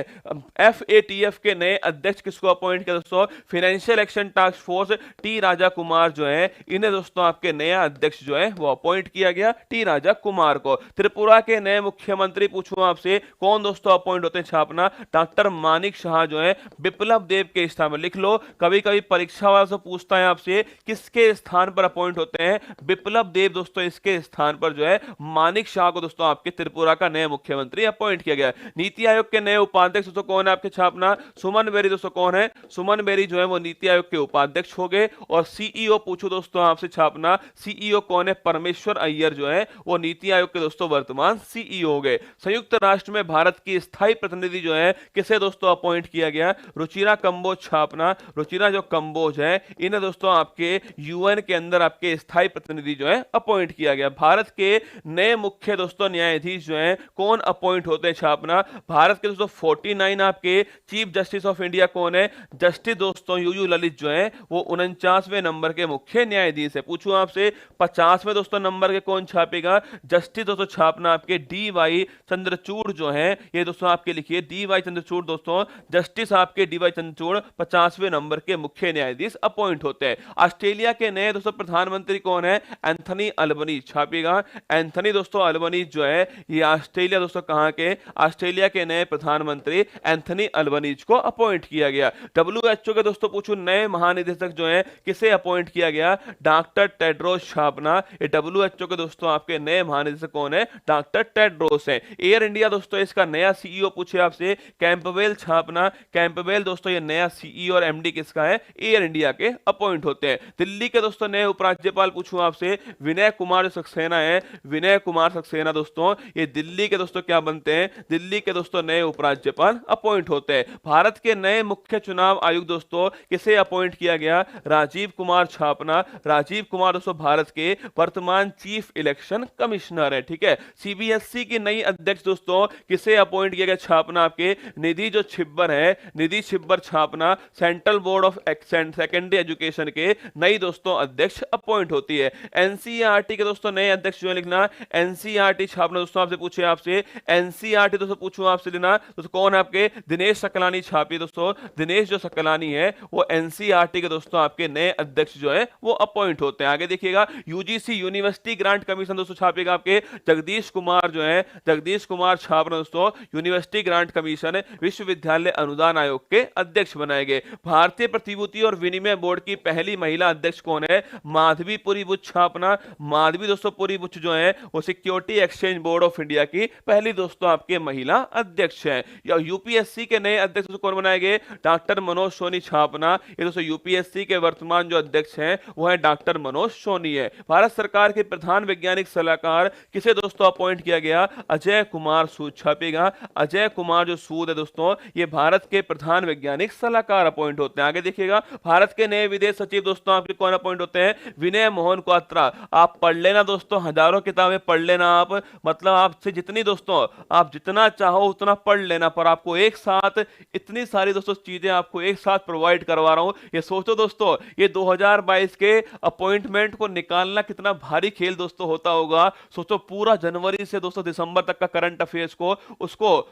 एफएटीएफ के नए अध्यक्ष किसको अपॉइंट किया दोस्तों, financial action task force T Raja Kumar जो है, इन्हें दोस्तों आपके नया अध्यक्ष जो है वो अपॉइंट किया गया टी राजा कुमार को। त्रिपुरा के नए मुख्यमंत्री पूछूं आपसे कौन दोस्तों अपॉइंट होते हैं छापना, डॉक्टर मानिक शाह जो है बिप्लब देव के स्थान पर। लिख लो, कभी कभी परीक्षा वाला से पूछता है आपसे किसके स्थान पर अपॉइंट होते हैं, बिप्लब देव दोस्तों इसके स्थान पर जो है मानिक शाह को दोस्तों आपके त्रिपुरा का नया मुख्यमंत्री अपॉइंट किया गया। नीति आयोग के नए उपाध्यक्ष दोस्तों कौन है आपके छापना, सुमन बेरी दोस्तों कौन है, सुमन बेरी जो है वो नीति आयोग के उपाध्यक्ष हो गए। और सीईओ पूछो दोस्तों आपसे छापना, सीईओ कौन है, परमेश्वर अय्यर जो है वो नीति आयोग के दोस्तों वर्तमान सीईओ हो गए। संयुक्त राष्ट्र में भारत की स्थायी प्रतिनिधि जो है किसे दोस्तों अपॉइंट किया गया, रुचिरा कंबोज छापना, रुचिरा जो कंबोज है इन्हें दोस्तों आपके यूएन के अंदर आपके स्थायी प्रतिनिधि जो है अपॉइंट किया गया। भारत के नए मुख्य दोस्तों न्यायाधीश जो है कौन अपॉइंट होते हैं छापना, भारत के दोस्तों 49 आपके चीफ जस्टिस ऑफ इंडिया कौन है, जस्टिस दोस्तों यूयू ललित जो है वो 49वें नंबर के मुख्य न्यायाधीश है। पूछूं आपसे 50वें दोस्तों नंबर के कौन छापेगा, जस्टिस दोस्तों छापना आपके डी वाई चंद्रचूड़ जो है, ये दोस्तों आपके लिखिए डी वाई चंद्रचूड़ दोस्तों, जस्टिस आपके डी वाई चंद्रचूड़ 50वें नंबर के मुख्य न्यायाधीश अपॉइंट होते हैं। ऑस्ट्रेलिया के नए दोस्तों प्रधानमंत्री कौन है, एंथनी अल्बनीज छापेगा, एंथनी दोस्तों अल्बनीज जो है ये ऑस्ट्रेलिया दोस्तों कहां के, ऑस्ट्रेलिया के नए प्रधानमंत्री एंथनी अल्बनीज को अपॉइंट किया गया। डब्ल्यूएचओ के दोस्तों पूछूं नए महानिदेशक जो है किसे अपॉइंट किया गया, डॉक्टर टेड्रोस छापना, ये डब्ल्यूएचओ के दोस्तों आपके नए महानिदेशक कौन है, डॉक्टर टेड्रोस है। एयर इंडिया दोस्तों इसका नया सीईओ पूछे आपसे कैंपबेल छापना, कैंपबेल दोस्तों ये नया सीईओ और एमडी किसका है, एयर इंडिया के अपॉइंट होते हैं। दिल्ली के दोस्तों नए उपराज्यपाल पूछूं आपसे विनय कुमार सक्सेना है, विनय कुमार सक्सेना दोस्तों ये दिल्ली के दोस्तों क्या बनते हैं, दिल्ली के दोस्तों नए उपराज्यपाल अपॉइंट होते हैं। भारत के नए मुख्य चुनाव आयुक्त दोस्तों किसे अपॉइंट किया गया, राजीव कुमार छापना, राजीव कुमार दोस्तों भारत के वर्तमान चीफ इलेक्शन कमिश्नर है। ठीक है, सीबीएसई की नई अध्यक्ष दोस्तों किसे अपॉइंट किया गया छापना, आपके निधि जो छिब्बर है, निधि छिब्बर छापना, central board of secondary education के नई दोस्तों अध्यक्ष अपॉइंट होती है। एनसीईआरटी के दोस्तों नए अध्यक्ष जो लिखना, एनसीईआरटी छापना दोस्तों आपसे पूछे आपसे, एनसीईआरटी दोस्तों पूछूं आपसे लेना दोस्तों कौन है आपके, दिनेश सकलानी छापी दोस्तों, दिनेश जो सकलानी है वो एनसीईआरटी के दोस्तों आपके नए अध्यक्ष जो है वो अपॉइंट होते हैं। आगे देखिएगा, यूजीसी यूनिवर्सिटी ग्रांट कमीशन दोस्तों छापेगा आपके जगदीश कुमार जो है, जगदीश कुमार छापना दोस्तों यूनिवर्सिटी ग्रांट कमीशन विश्वविद्यालय अनुदान आयोग के अध्यक्ष बनाए गए। भारतीय प्रतिभूति और विनिमय बोर्ड की पहली महिला अध्यक्ष कौन है, माधवी पुरी बुच छापना, माधवी दोस्तों पुरी बुच जो है वो security exchange board of India की पहली दोस्तों आपके महिला अध्यक्ष हैं। या यूपीएससी के नए अध्यक्ष कौन बनाए गए? डॉक्टर मनोज सोनी छापना। ये दोस्तों यूपीएससी के वर्तमान जो अध्यक्ष हैं वो है डॉक्टर मनोज सोनी है। भारत सरकार के प्रधान वैज्ञानिक सलाहकार किसे दोस्तों अपॉइंट किया गया? अजय कुमार सूद। छापेगा अजय कुमार जो सूद है दोस्तों, ये भारत के प्रधान वैज्ञानिक सलाहकार अपॉइंट होते हैं। आगे देखिएगा, भारत के नए विदेश सचिव दोस्तों आपके कौन अपॉइंट होते हैं? विनय मोहन क्वात्रा। आप पढ़ लेना दोस्तों, हजारों किताबें पढ़ लेना आप, मतलब आपसे जितनी दोस्तों आप जितना चाहो उतना पढ़ लेना, पर आपको एक साथ इतनी सारी दोस्तों चीजें आपको एक साथ प्रोवाइड करवा रहा हूं। ये सोचो दोस्तों, ये 2022 के अपॉइंटमेंट को निकालना कितना भारी खेल दोस्तों होता होगा। सोचो पूरा जनवरी से दोस्तों दिसंबर तक का करंट अफेयर्स को उसको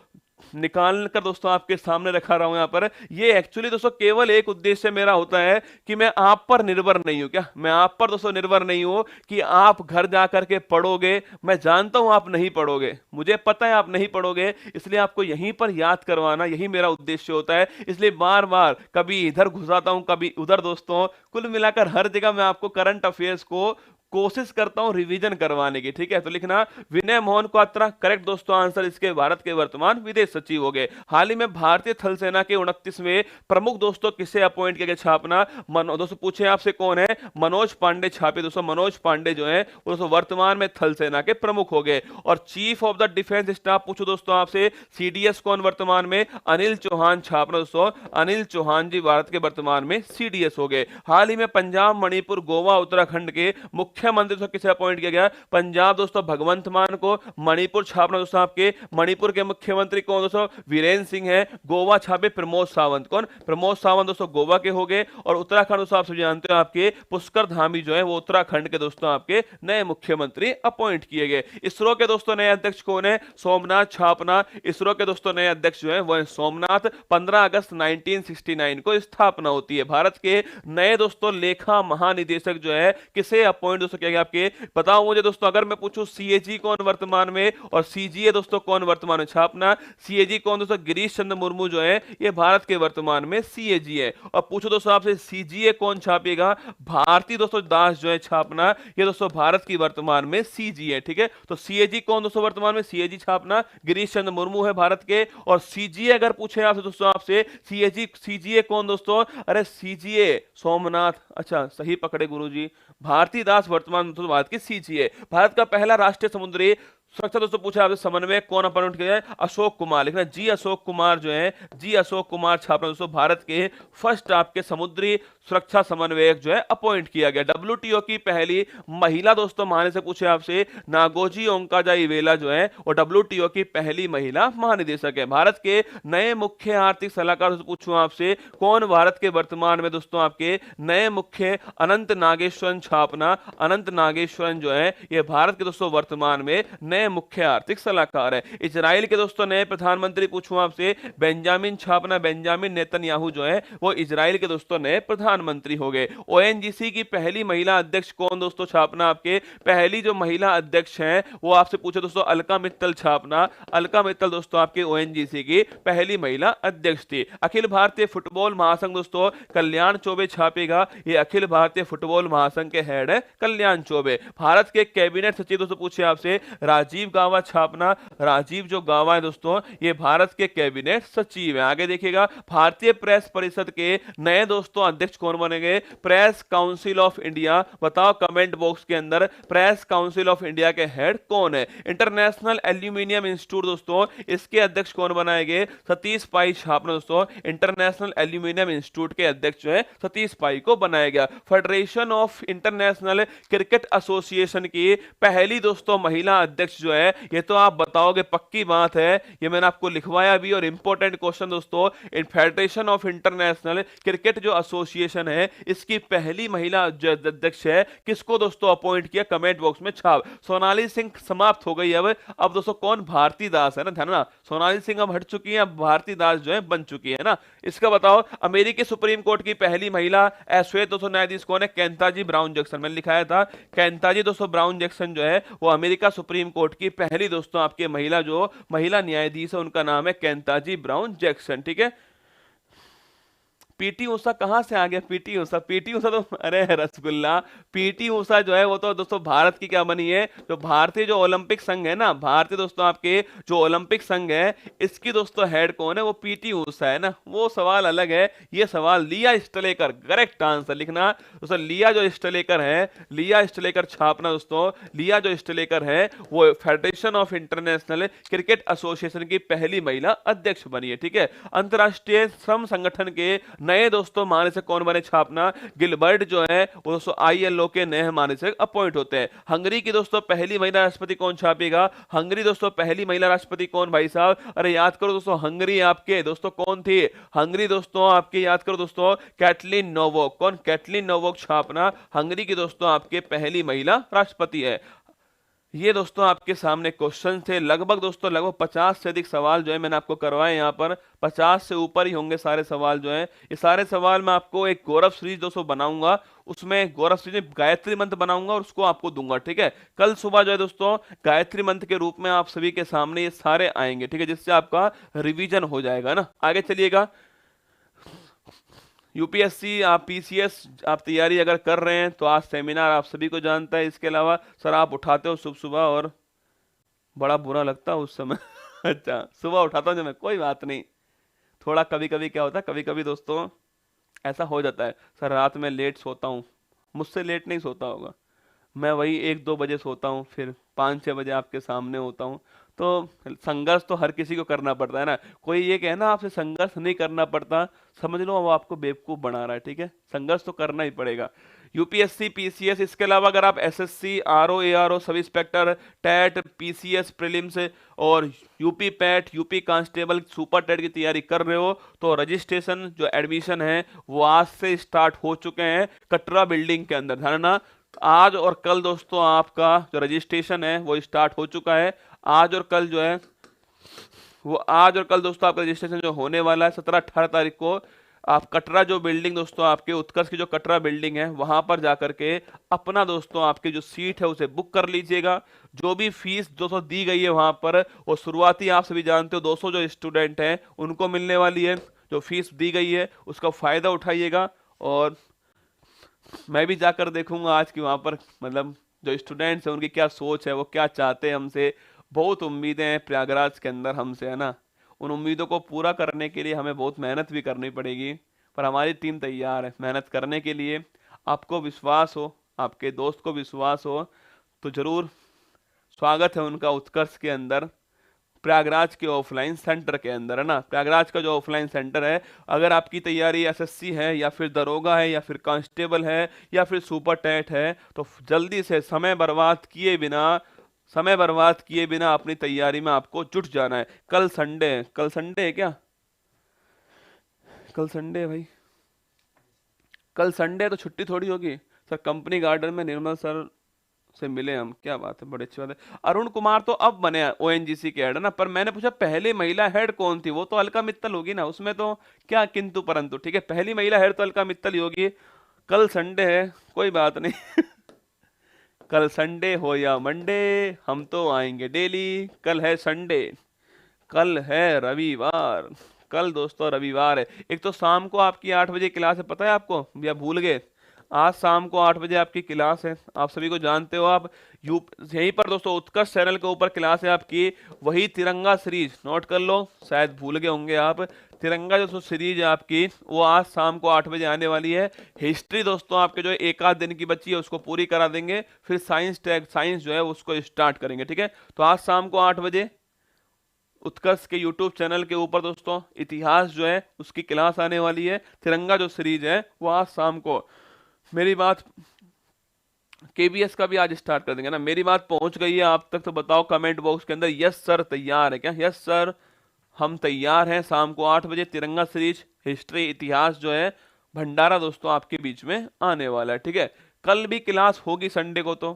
निकाल कर दोस्तों आपके सामने रखा रहा हूं यहां पर। ये एक्चुअली दोस्तों केवल एक उद्देश्य मेरा होता है कि मैं आप पर निर्भर नहीं हूं। क्या मैं आप पर दोस्तों निर्भर नहीं हूं कि आप घर जाकर के पढ़ोगे? मैं जानता हूं आप नहीं पढ़ोगे, मुझे पता है आप नहीं पढ़ोगे, इसलिए आपको यहीं पर याद करवाना यही मेरा उद्देश्य होता है। इसलिए बार बार कभी इधर घुसाता हूं कभी उधर दोस्तों, कुल मिलाकर हर जगह मैं आपको करंट अफेयर्स को कोशिश करता हूं रिवीजन करवाने की। ठीक है, तो लिखना विनय मोहन क्वात्रा करेक्ट दोस्तों आंसर इसके भारत के वर्तमान विदेश सचिव हो गए। हाल ही में भारतीय थल सेना के 29वें प्रमुख दोस्तों किसे अपॉइंट किया गया? छापना दोस्तों पूछे आपसे कौन है? मनोज पांडे छापे दोस्तों। मनोज पांडे जो है वो दोस्तों वर्तमान में थल सेना के प्रमुख हो गए। और chief of the defence staff पूछो दोस्तों आपसे, सीडीएस कौन वर्तमान में? अनिल चौहान छापना दोस्तों। अनिल चौहान जी भारत के वर्तमान में सीडीएस हो गए। हाल ही में पंजाब मणिपुर गोवा उत्तराखंड के मुख्यमंत्री दोस्तों किसे अपॉइंट किया गया? पंजाब दोस्तों भगवंत मान को। मणिपुर छापना दोस्तों आपके मणिपुर के मुख्यमंत्री कौन दोस्तों? वीरेंद्र सिंह है। गोवा छापे प्रमोद सावंत। कौन? प्रमोद सावंत दोस्तों गोवा के हो गए। और उत्तराखंड दोस्तों आप सभी जानते हो आपके पुष्कर धामी जो है वो उत्तराखंड के दोस्तों आपके नए मुख्यमंत्री अपॉइंट किए गए। इसरो के दोस्तों नए अध्यक्ष कौन है? सोमनाथ छापना। इसरो के दोस्तों नए अध्यक्ष जो है वो है सोमनाथ। 15 अगस्त 1969 को स्थापना होती है। भारत के नए दोस्तों लेखा महानिदेशक जो है किसे अपॉइंट दोस्तों किया गया आपके? बताओ मुझे दोस्तों, अगर मैं पूछूं सीएजी कौन वर्तमान में और सीजीए दोस्तों कौन वर्तमान में? छापना सीएजी कौन दोस्तों? गिरीश चंद्र मुर्मू जो है ये भारत के वर्तमान में सीएजी है। और पूछो दोस्तों आपसे सीजीए कौन छापेगा? भारती दोस्तों दास जो है छापना, ये दोस्तों भारत की वर्तमान में सीजी है। ठीक है, तो सीएजी कौन दोस्तों वर्तमान में? सीएजी छापना गिरीश चंद्र मुर्मू है भारत के। और सीजीए अगर पूछे आपसे दोस्तों आपसे सीजीए कौन दोस्तों? अरे सीजीए सोमनाथ, अच्छा सही पकड़े गुरुजी, भारती दास वर्तमान तो भारत की सीजीए। भारत का पहला राष्ट्रीय समुद्री सुरक्षा दोस्तों पूछा आपसे समन्वय कौन अपॉइंट किया है? अशोक कुमार। लिखना जी अशोक कुमार जो है, जी अशोक कुमार छापना दोस्तों भारत के फर्स्ट आपके समुद्री सुरक्षा समन्वयक जो है अपॉइंट किया गया। डब्ल्यूटीओ की पहली महिला दोस्तों महानिदेशक से पूछे आपसे नागोजी ओंकाजाईवेला जो है वो डब्ल्यूटीओ की पहली महिला महानिदेशक है। भारत के नए मुख्य आर्थिक सलाहकार से पूछूं आपसे कौन भारत के वर्तमान में दोस्तों आपके नए मुख्य? अनंत नागेश्वरन छापना। अनंत नागेश्वरन जो है ये भारत के दोस्तों वर्तमान में नए मुख्य आर्थिक सलाहकार है। इजराइल के दोस्तों नए प्रधानमंत्री पूछूं आपसे बेंजामिन छापना। बेंजामिन नेतन्याहू जो है वो इजराइल के दोस्तों नए प्रधानमंत्री हो गए। ओएनजीसी की पहली महिला अध्यक्ष कौन दोस्तों? छापना आपके पहली जो महिला अध्यक्ष हैं वो आपसे पूछे दोस्तों अलका मित्तल छापना। अलका मित्तल दोस्तों आपके ओएनजीसी की पहली महिला अध्यक्ष थी। अखिल भारतीय फुटबॉल महासंघ दोस्तों कल्याण चौबे छापेगा। ये अखिल भारतीय फुटबॉल महासंघ के हेड है कल्याण चौबे। भारत के कैबिनेट सचिव दोस्तों पूछे आपसे राजीव गावा छापना। राजीव जो गावा है दोस्तों ये भारत के कैबिनेट सचिव है। आगे देखिएगा, भारतीय प्रेस परिषद के नए दोस्तों अध्यक्ष कौन बनेंगे? Press council of India. बताओ कमेंट बॉक्स के अंदर प्रेस काउंसिल ऑफ इंडिया के हेड कौन है? इंटरनेशनल एल्यूमिनियम इंस्टीट्यूट दोस्तों इसके अध्यक्ष कौन बनाएंगे? सतीश पाई छापना दोस्तों। इंटरनेशनल एल्यूमिनियम इंस्टीट्यूट के अध्यक्ष जो है सतीश पाई को बनाया गया। Federation of international cricket association की पहली दोस्तों महिला अध्यक्ष जो है ये तो आप बताओगे पक्की बात है, ये मैंने आपको लिखवाया भी। और इंपॉर्टेंट क्वेश्चन दोस्तों, इन फेडरेशन ऑफ इंटरनेशनल क्रिकेट जो एसोसिएशन है इसकी पहली महिला अध्यक्ष है किसको दोस्तों अपॉइंट किया? कमेंट बॉक्स में छाप। सोनाली सिंह समाप्त हो गई अब दोस्तों कौन? भारती दास है ना, ध्यान ना, सोनाली सिंह अब हट चुकी है, अब भारती दास जो है बन चुकी है ना। इसका बताओ अमेरिकी सुप्रीम कोर्ट की पहली महिला अश्वेत दोस्तों न्यायाधीश कौन है? केंताजी ब्राउन जैक्सन। मैंने लिखाया था केंताजी दोस्तों ब्राउन जैक्सन जो है वो अमेरिका सुप्रीम कोर्ट की पहली दोस्तों आपके महिला न्यायाधीश है, उनका नाम है केंताजी ब्राउन जैक्सन। ठीक है, पीटी ऊषा कहाँ से आ गया? पीटी ऊषा तो अरे रसगुल्ला, पीटी ऊषा जो है वो तो दोस्तों भारत की क्या बनी है, जो भारतीय जो ओलंपिक संघ है ना, भारतीय दोस्तों आपके जो ओलंपिक संघ है, इसकी दोस्तों हेड कौन है? वो पीटी ऊषा है ना। वो सवाल अलग है, ये सवाल लिया स्टलेकर, करेक्ट आंसर लिखना दोस्तों। लिया जो स्टलेकर है, लिया स्टलेकर छापना दोस्तों। लिया जो स्टलेकर है वो federation of international cricket association की पहली महिला अध्यक्ष बनी है, ठीक है। अंतरराष्ट्रीय श्रम संगठन के नए दोस्तों महानिदेशक कौन बने? छापना गिलबर्ट जो है वो दोस्तों आईएलओ के नए महानिदेशक अपॉइंट होते हैं। हंगरी की दोस्तों पहली महिला राष्ट्रपति कौन छापेगा? हंगरी दोस्तों पहली महिला राष्ट्रपति कौन भाई साहब? अरे याद करो दोस्तों, हंगरी आपके दोस्तों कौन थी? हंगरी दोस्तों आपके याद करो दोस्तों, कैटलिन नोवोक। कौन? कैटलिन नोवोक छापना हंगरी की दोस्तों आपके पहली महिला राष्ट्रपति है। ये दोस्तों आपके सामने क्वेश्चन थे, लगभग दोस्तों लगभग 50 से अधिक सवाल जो है मैंने आपको करवाए। यहाँ पर 50 से ऊपर ही होंगे सारे सवाल जो हैं। ये सारे सवाल मैं आपको एक गौरव सीरीज दोस्तों बनाऊंगा, उसमें गौरव सीरीज में गायत्री मंत्र बनाऊंगा और उसको आपको दूंगा, ठीक है। कल सुबह जो है दोस्तों गायत्री मंत्र के रूप में आप सभी के सामने ये सारे आएंगे, ठीक है, जिससे आपका रिविजन हो जाएगा ना। आगे चलिएगा। यूपीएससी आप पीसीएस आप तैयारी अगर कर रहे हैं तो आज सेमिनार आप सभी को जानता है। इसके अलावा सर आप उठाते हो सुबह सुबह और बड़ा बुरा लगता है उस समय अच्छा सुबह उठाता हूँ जब मैं, कोई बात नहीं, थोड़ा कभी कभी क्या होता है, कभी कभी दोस्तों ऐसा हो जाता है। सर रात में लेट सोता हूँ, मुझसे लेट नहीं सोता होगा, मैं वही 1-2 बजे सोता हूँ, फिर 5-6 बजे आपके सामने होता हूँ। तो संघर्ष तो हर किसी को करना पड़ता है ना। कोई ये कहना आपसे संघर्ष नहीं करना पड़ता, समझ लो वो आपको बेवकूफ़ बना रहा है, ठीक है। संघर्ष तो करना ही पड़ेगा। यूपीएससी पीसीएस, इसके अलावा अगर आप SSC RO ARO sub inspector TET PCS prelims और UP PET UP constable super TET की तैयारी कर रहे हो तो रजिस्ट्रेशन जो एडमिशन है वो आज से स्टार्ट हो चुके हैं कटरा बिल्डिंग के अंदर। ध्यान रखना, आज और कल दोस्तों आपका जो रजिस्ट्रेशन है वो स्टार्ट हो चुका है। आज और कल जो है वो आज और कल दोस्तों आपका रजिस्ट्रेशन जो होने वाला है 17-18 तारीख को आप कटरा जो बिल्डिंग दोस्तों आपके उत्कर्ष की जो कटरा बिल्डिंग है वहां पर जाकर के अपना दोस्तों आपकी जो सीट है उसे बुक कर लीजिएगा। जो भी फीस 200 दी गई है वहां पर वो शुरुआती आप सभी जानते हो 200 जो स्टूडेंट हैं उनको मिलने वाली है। जो फीस दी गई है उसका फायदा उठाइएगा। और मैं भी जाकर देखूंगा आज की वहां पर मतलब जो स्टूडेंट्स हैं उनकी क्या सोच है, वो क्या चाहते हैं हमसे। बहुत उम्मीदें हैं प्रयागराज के अंदर हमसे, है ना। उन उम्मीदों को पूरा करने के लिए हमें बहुत मेहनत भी करनी पड़ेगी, पर हमारी टीम तैयार है मेहनत करने के लिए। आपको विश्वास हो, आपके दोस्त को विश्वास हो तो जरूर स्वागत है उनका उत्कर्ष के अंदर, प्रयागराज के ऑफलाइन सेंटर के अंदर, है ना। प्रयागराज का जो ऑफलाइन सेंटर है, अगर आपकी तैयारी एसएससी है या फिर दरोगा है या फिर कांस्टेबल है या फिर सुपर टेट है तो जल्दी से समय बर्बाद किए बिना अपनी तैयारी में आपको जुट जाना है। कल संडे है, कल संडे है क्या? कल संडे है भाई, कल संडे है तो छुट्टी थोड़ी होगी। सर कंपनी गार्डन में निर्मल सर से मिले हम, क्या बात है, बड़ी अच्छी बात है। अरुण कुमार तो अब बने ओएनजीसी के हेड, है ना। पर मैंने पूछा पहली महिला हेड कौन थी, वो तो अलका मित्तल होगी ना, उसमें तो क्या किंतु परंतु, ठीक है। पहली महिला हेड तो अलका मित्तल ही होगी। कल संडे है, कोई बात नहीं कल संडे हो या मंडे हम तो आएंगे डेली। कल है संडे, कल है रविवार, कल दोस्तों रविवार है। एक तो शाम को आपकी 8 बजे क्लास है, पता है आपको या भूल गए? आज शाम को 8 बजे आपकी क्लास है, आप सभी को जानते हो। आप यहीं पर दोस्तों उत्कर्ष चैनल के ऊपर क्लास है आपकी, वही तिरंगा सीरीज, नोट कर लो, शायद भूल गए होंगे आप। तिरंगा जो सीरीज है आपकी वो आज शाम को 8 बजे आने वाली है। हिस्ट्री दोस्तों आपके जो एक आध दिन की बची है उसको पूरी करा देंगे, फिर साइंस जो है उसको स्टार्ट करेंगे, ठीक है। तो आज शाम को 8 बजे उत्कर्ष के यूट्यूब चैनल के ऊपर दोस्तों इतिहास जो है उसकी क्लास आने वाली है। तिरंगा जो सीरीज है वो आज शाम को, मेरी बात केबीएस का भी आज स्टार्ट कर देंगे ना। मेरी बात पहुंच गई है आप तक तो बताओ कमेंट बॉक्स के अंदर यस सर तैयार है क्या? यस सर हम तैयार हैं। शाम को 8 बजे तिरंगा सीरीज हिस्ट्री इतिहास जो है भंडारा दोस्तों आपके बीच में आने वाला है, ठीक है। कल भी क्लास होगी, संडे को तो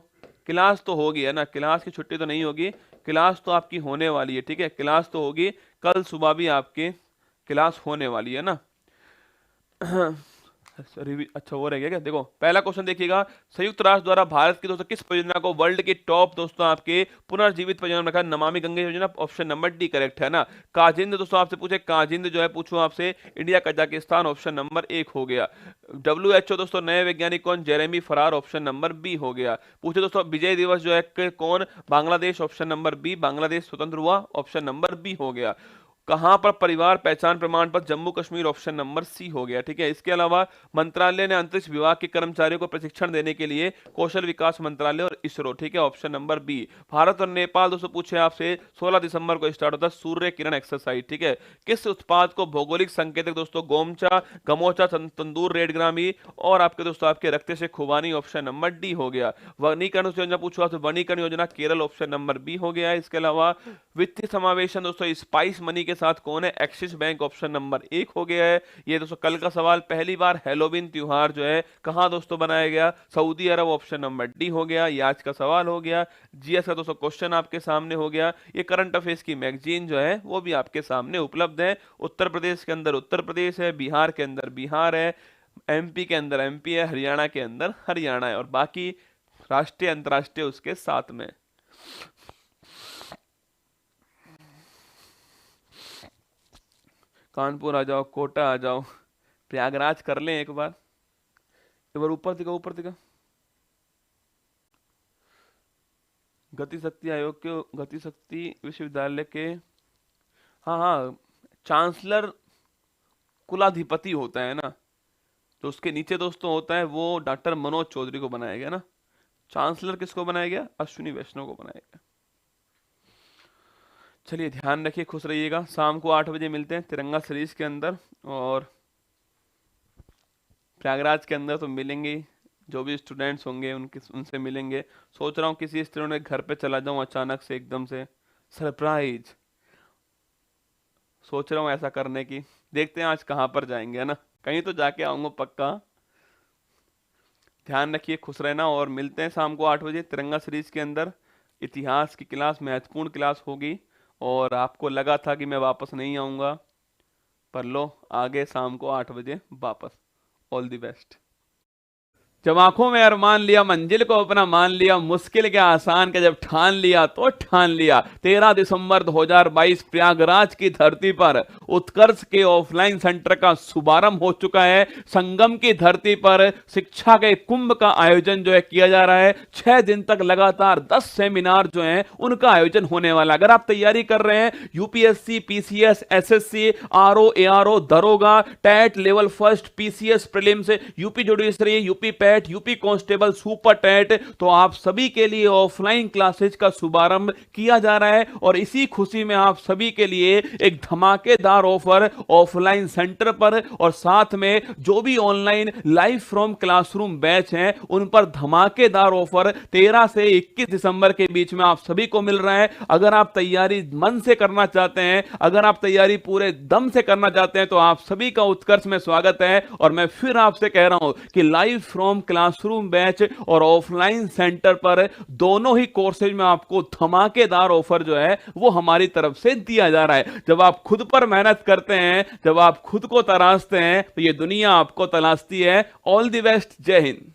क्लास तो होगी, है ना। क्लास की छुट्टी तो नहीं होगी, क्लास तो आपकी होने वाली है, ठीक है। क्लास तो होगी, कल सुबह भी आपकी क्लास होने वाली है ना। अच्छा वो रह गया क्या? देखो पहला क्वेश्चन देखिएगा, संयुक्त राष्ट्र द्वारा भारत की दोस्तों किस परियोजना को वर्ल्ड की टॉप दोस्तों आपके पुनर्जीवित परियोजना में रखा? नमामि गंगे योजना, ऑप्शन नंबर डी करेक्ट है ना। काजिंद दोस्तों आपसे पूछे, काजिंद जो है पूछूं आपसे, इंडिया कजाकिस्तान, ऑप्शन नंबर 1 हो गया। WHO दोस्तों नए वैज्ञानिक कौन? जेरेमी फरार, ऑप्शन नंबर बी हो गया। पूछे दोस्तों विजय दिवस जो है कौन? Bangladesh, option number B, Bangladesh स्वतंत्र हुआ, ऑप्शन नंबर बी हो गया। कहां पर परिवार पहचान प्रमाण पत्र? Jammu Kashmir, option number C हो गया। ठीक है, इसके अलावा मंत्रालय ने अंतरिक्ष विभाग के कर्मचारियों को प्रशिक्षण देने के लिए कौशल विकास मंत्रालय और इसरो। ठीक है, ऑप्शन नंबर बी। भारत और नेपाल दोस्तों पूछे आपसे 16 दिसंबर को स्टार्ट होता है सूर्य किरण एक्सरसाइज। ठीक है, किस उत्पाद को भौगोलिक संकेतक दोस्तों गोमचा, गमोचा, तंदूर रेड ग्रामी और आपके दोस्तों आपके रक्त से खुबानी, ऑप्शन नंबर डी हो गया। वनीकरण योजना पूछो आपसे, वनीकरण योजना केरल, ऑप्शन नंबर बी हो गया। इसके अलावा वित्तीय समावेशन दोस्तों स्पाइस मनी के साथ कौन है? एक्सिस बैंक, ऑप्शन नंबर 1 हो गया है। ये दोस्तों कल का सवाल, पहली बार हेलोवीन त्योहार जो है कहां दोस्तों बनाया गया? सऊदी अरब, ऑप्शन नंबर डी हो गया। ये आज का सवाल हो गया। जीएस का दोस्तों क्वेश्चन आपके सामने हो गया। ये करंट अफेयर्स की मैगजीन जो है वो भी आपके सामने उपलब्ध है। उत्तर प्रदेश के अंदर उत्तर प्रदेश है, बिहार के अंदर बिहार है, एमपी के अंदर एमपी है, हरियाणा के अंदर हरियाणा है और बाकी राष्ट्रीय अंतरराष्ट्रीय उसके साथ में। कानपुर आ जाओ, कोटा आ जाओ, प्रयागराज कर लें एक बार ऊपर दिखा, ऊपर दिखा। गति शक्ति आयोग के, गति शक्ति विश्वविद्यालय के, हाँ हाँ, चांसलर कुलाधिपति होता है ना, तो उसके नीचे दोस्तों होता है वो डॉक्टर मनोज चौधरी को बनाया गया ना। चांसलर किसको बनाया गया? अश्विनी वैष्णव को बनाया गया। चलिए ध्यान रखिए, खुश रहिएगा। शाम को 8 बजे मिलते हैं तिरंगा सीरीज के अंदर और प्रयागराज के अंदर तो मिलेंगे ही। जो भी स्टूडेंट्स होंगे उनसे मिलेंगे। सोच रहा हूँ किसी स्टूडेंट के घर पे चला जाऊँ अचानक से, एकदम से सरप्राइज सोच रहा हूँ ऐसा करने की। देखते हैं आज कहाँ पर जाएंगे, है ना, कहीं तो जाके आऊंगा पक्का। ध्यान रखिए, खुश रहना और मिलते हैं शाम को 8 बजे तिरंगा सीरीज के अंदर। इतिहास की क्लास महत्वपूर्ण क्लास होगी और आपको लगा था कि मैं वापस नहीं आऊंगा, पर लो आगे शाम को 8 बजे वापस। All the best. जब आंखों में अरमान लिया, मंजिल को अपना मान लिया, मुश्किल के आसान के जब ठान लिया तो ठान लिया। 13 दिसंबर 2022 प्रयागराज की धरती पर उत्कर्ष के ऑफलाइन सेंटर का शुभारंभ हो चुका है। संगम की धरती पर शिक्षा के कुंभ का आयोजन जो है किया जा रहा है। 6 दिन तक लगातार 10 सेमिनार जो हैं उनका आयोजन होने वाला। अगर आप तैयारी कर रहे हैं UPSC, PCS, SSC, RO, ARO, दरोगा, TET level first, PCS prelims, UP judiciary, UP PET, UP constable, super TET, तो आप सभी के लिए ऑफलाइन क्लासेज का शुभारंभ किया जा रहा है। और इसी खुशी में आप सभी के लिए एक धमाकेदार ऑफर ऑफलाइन सेंटर पर और साथ में जो भी online live from classroom batch हैं उन पर धमाकेदार ऑफर 13 से 21 दिसंबर के बीच में आप सभी को मिल रहा है। अगर आप तैयारी मन से करना चाहते हैं, अगर आप तैयारी पूरे दम से करना चाहते हैं तो आप सभी का उत्कर्ष में स्वागत है। और मैं फिर आपसे कह रहा हूं कि लाइव फ्रॉम क्लासरूम बैच और ऑफलाइन सेंटर पर दोनों ही कोर्सेज में आपको धमाकेदार ऑफर जो है वो हमारी तरफ से दिया जा रहा है। जब आप खुद पर मेहनत करते हैं, जब आप खुद को तराशते हैं तो ये दुनिया आपको तलाशती है। ऑल द बेस्ट, जय हिंद।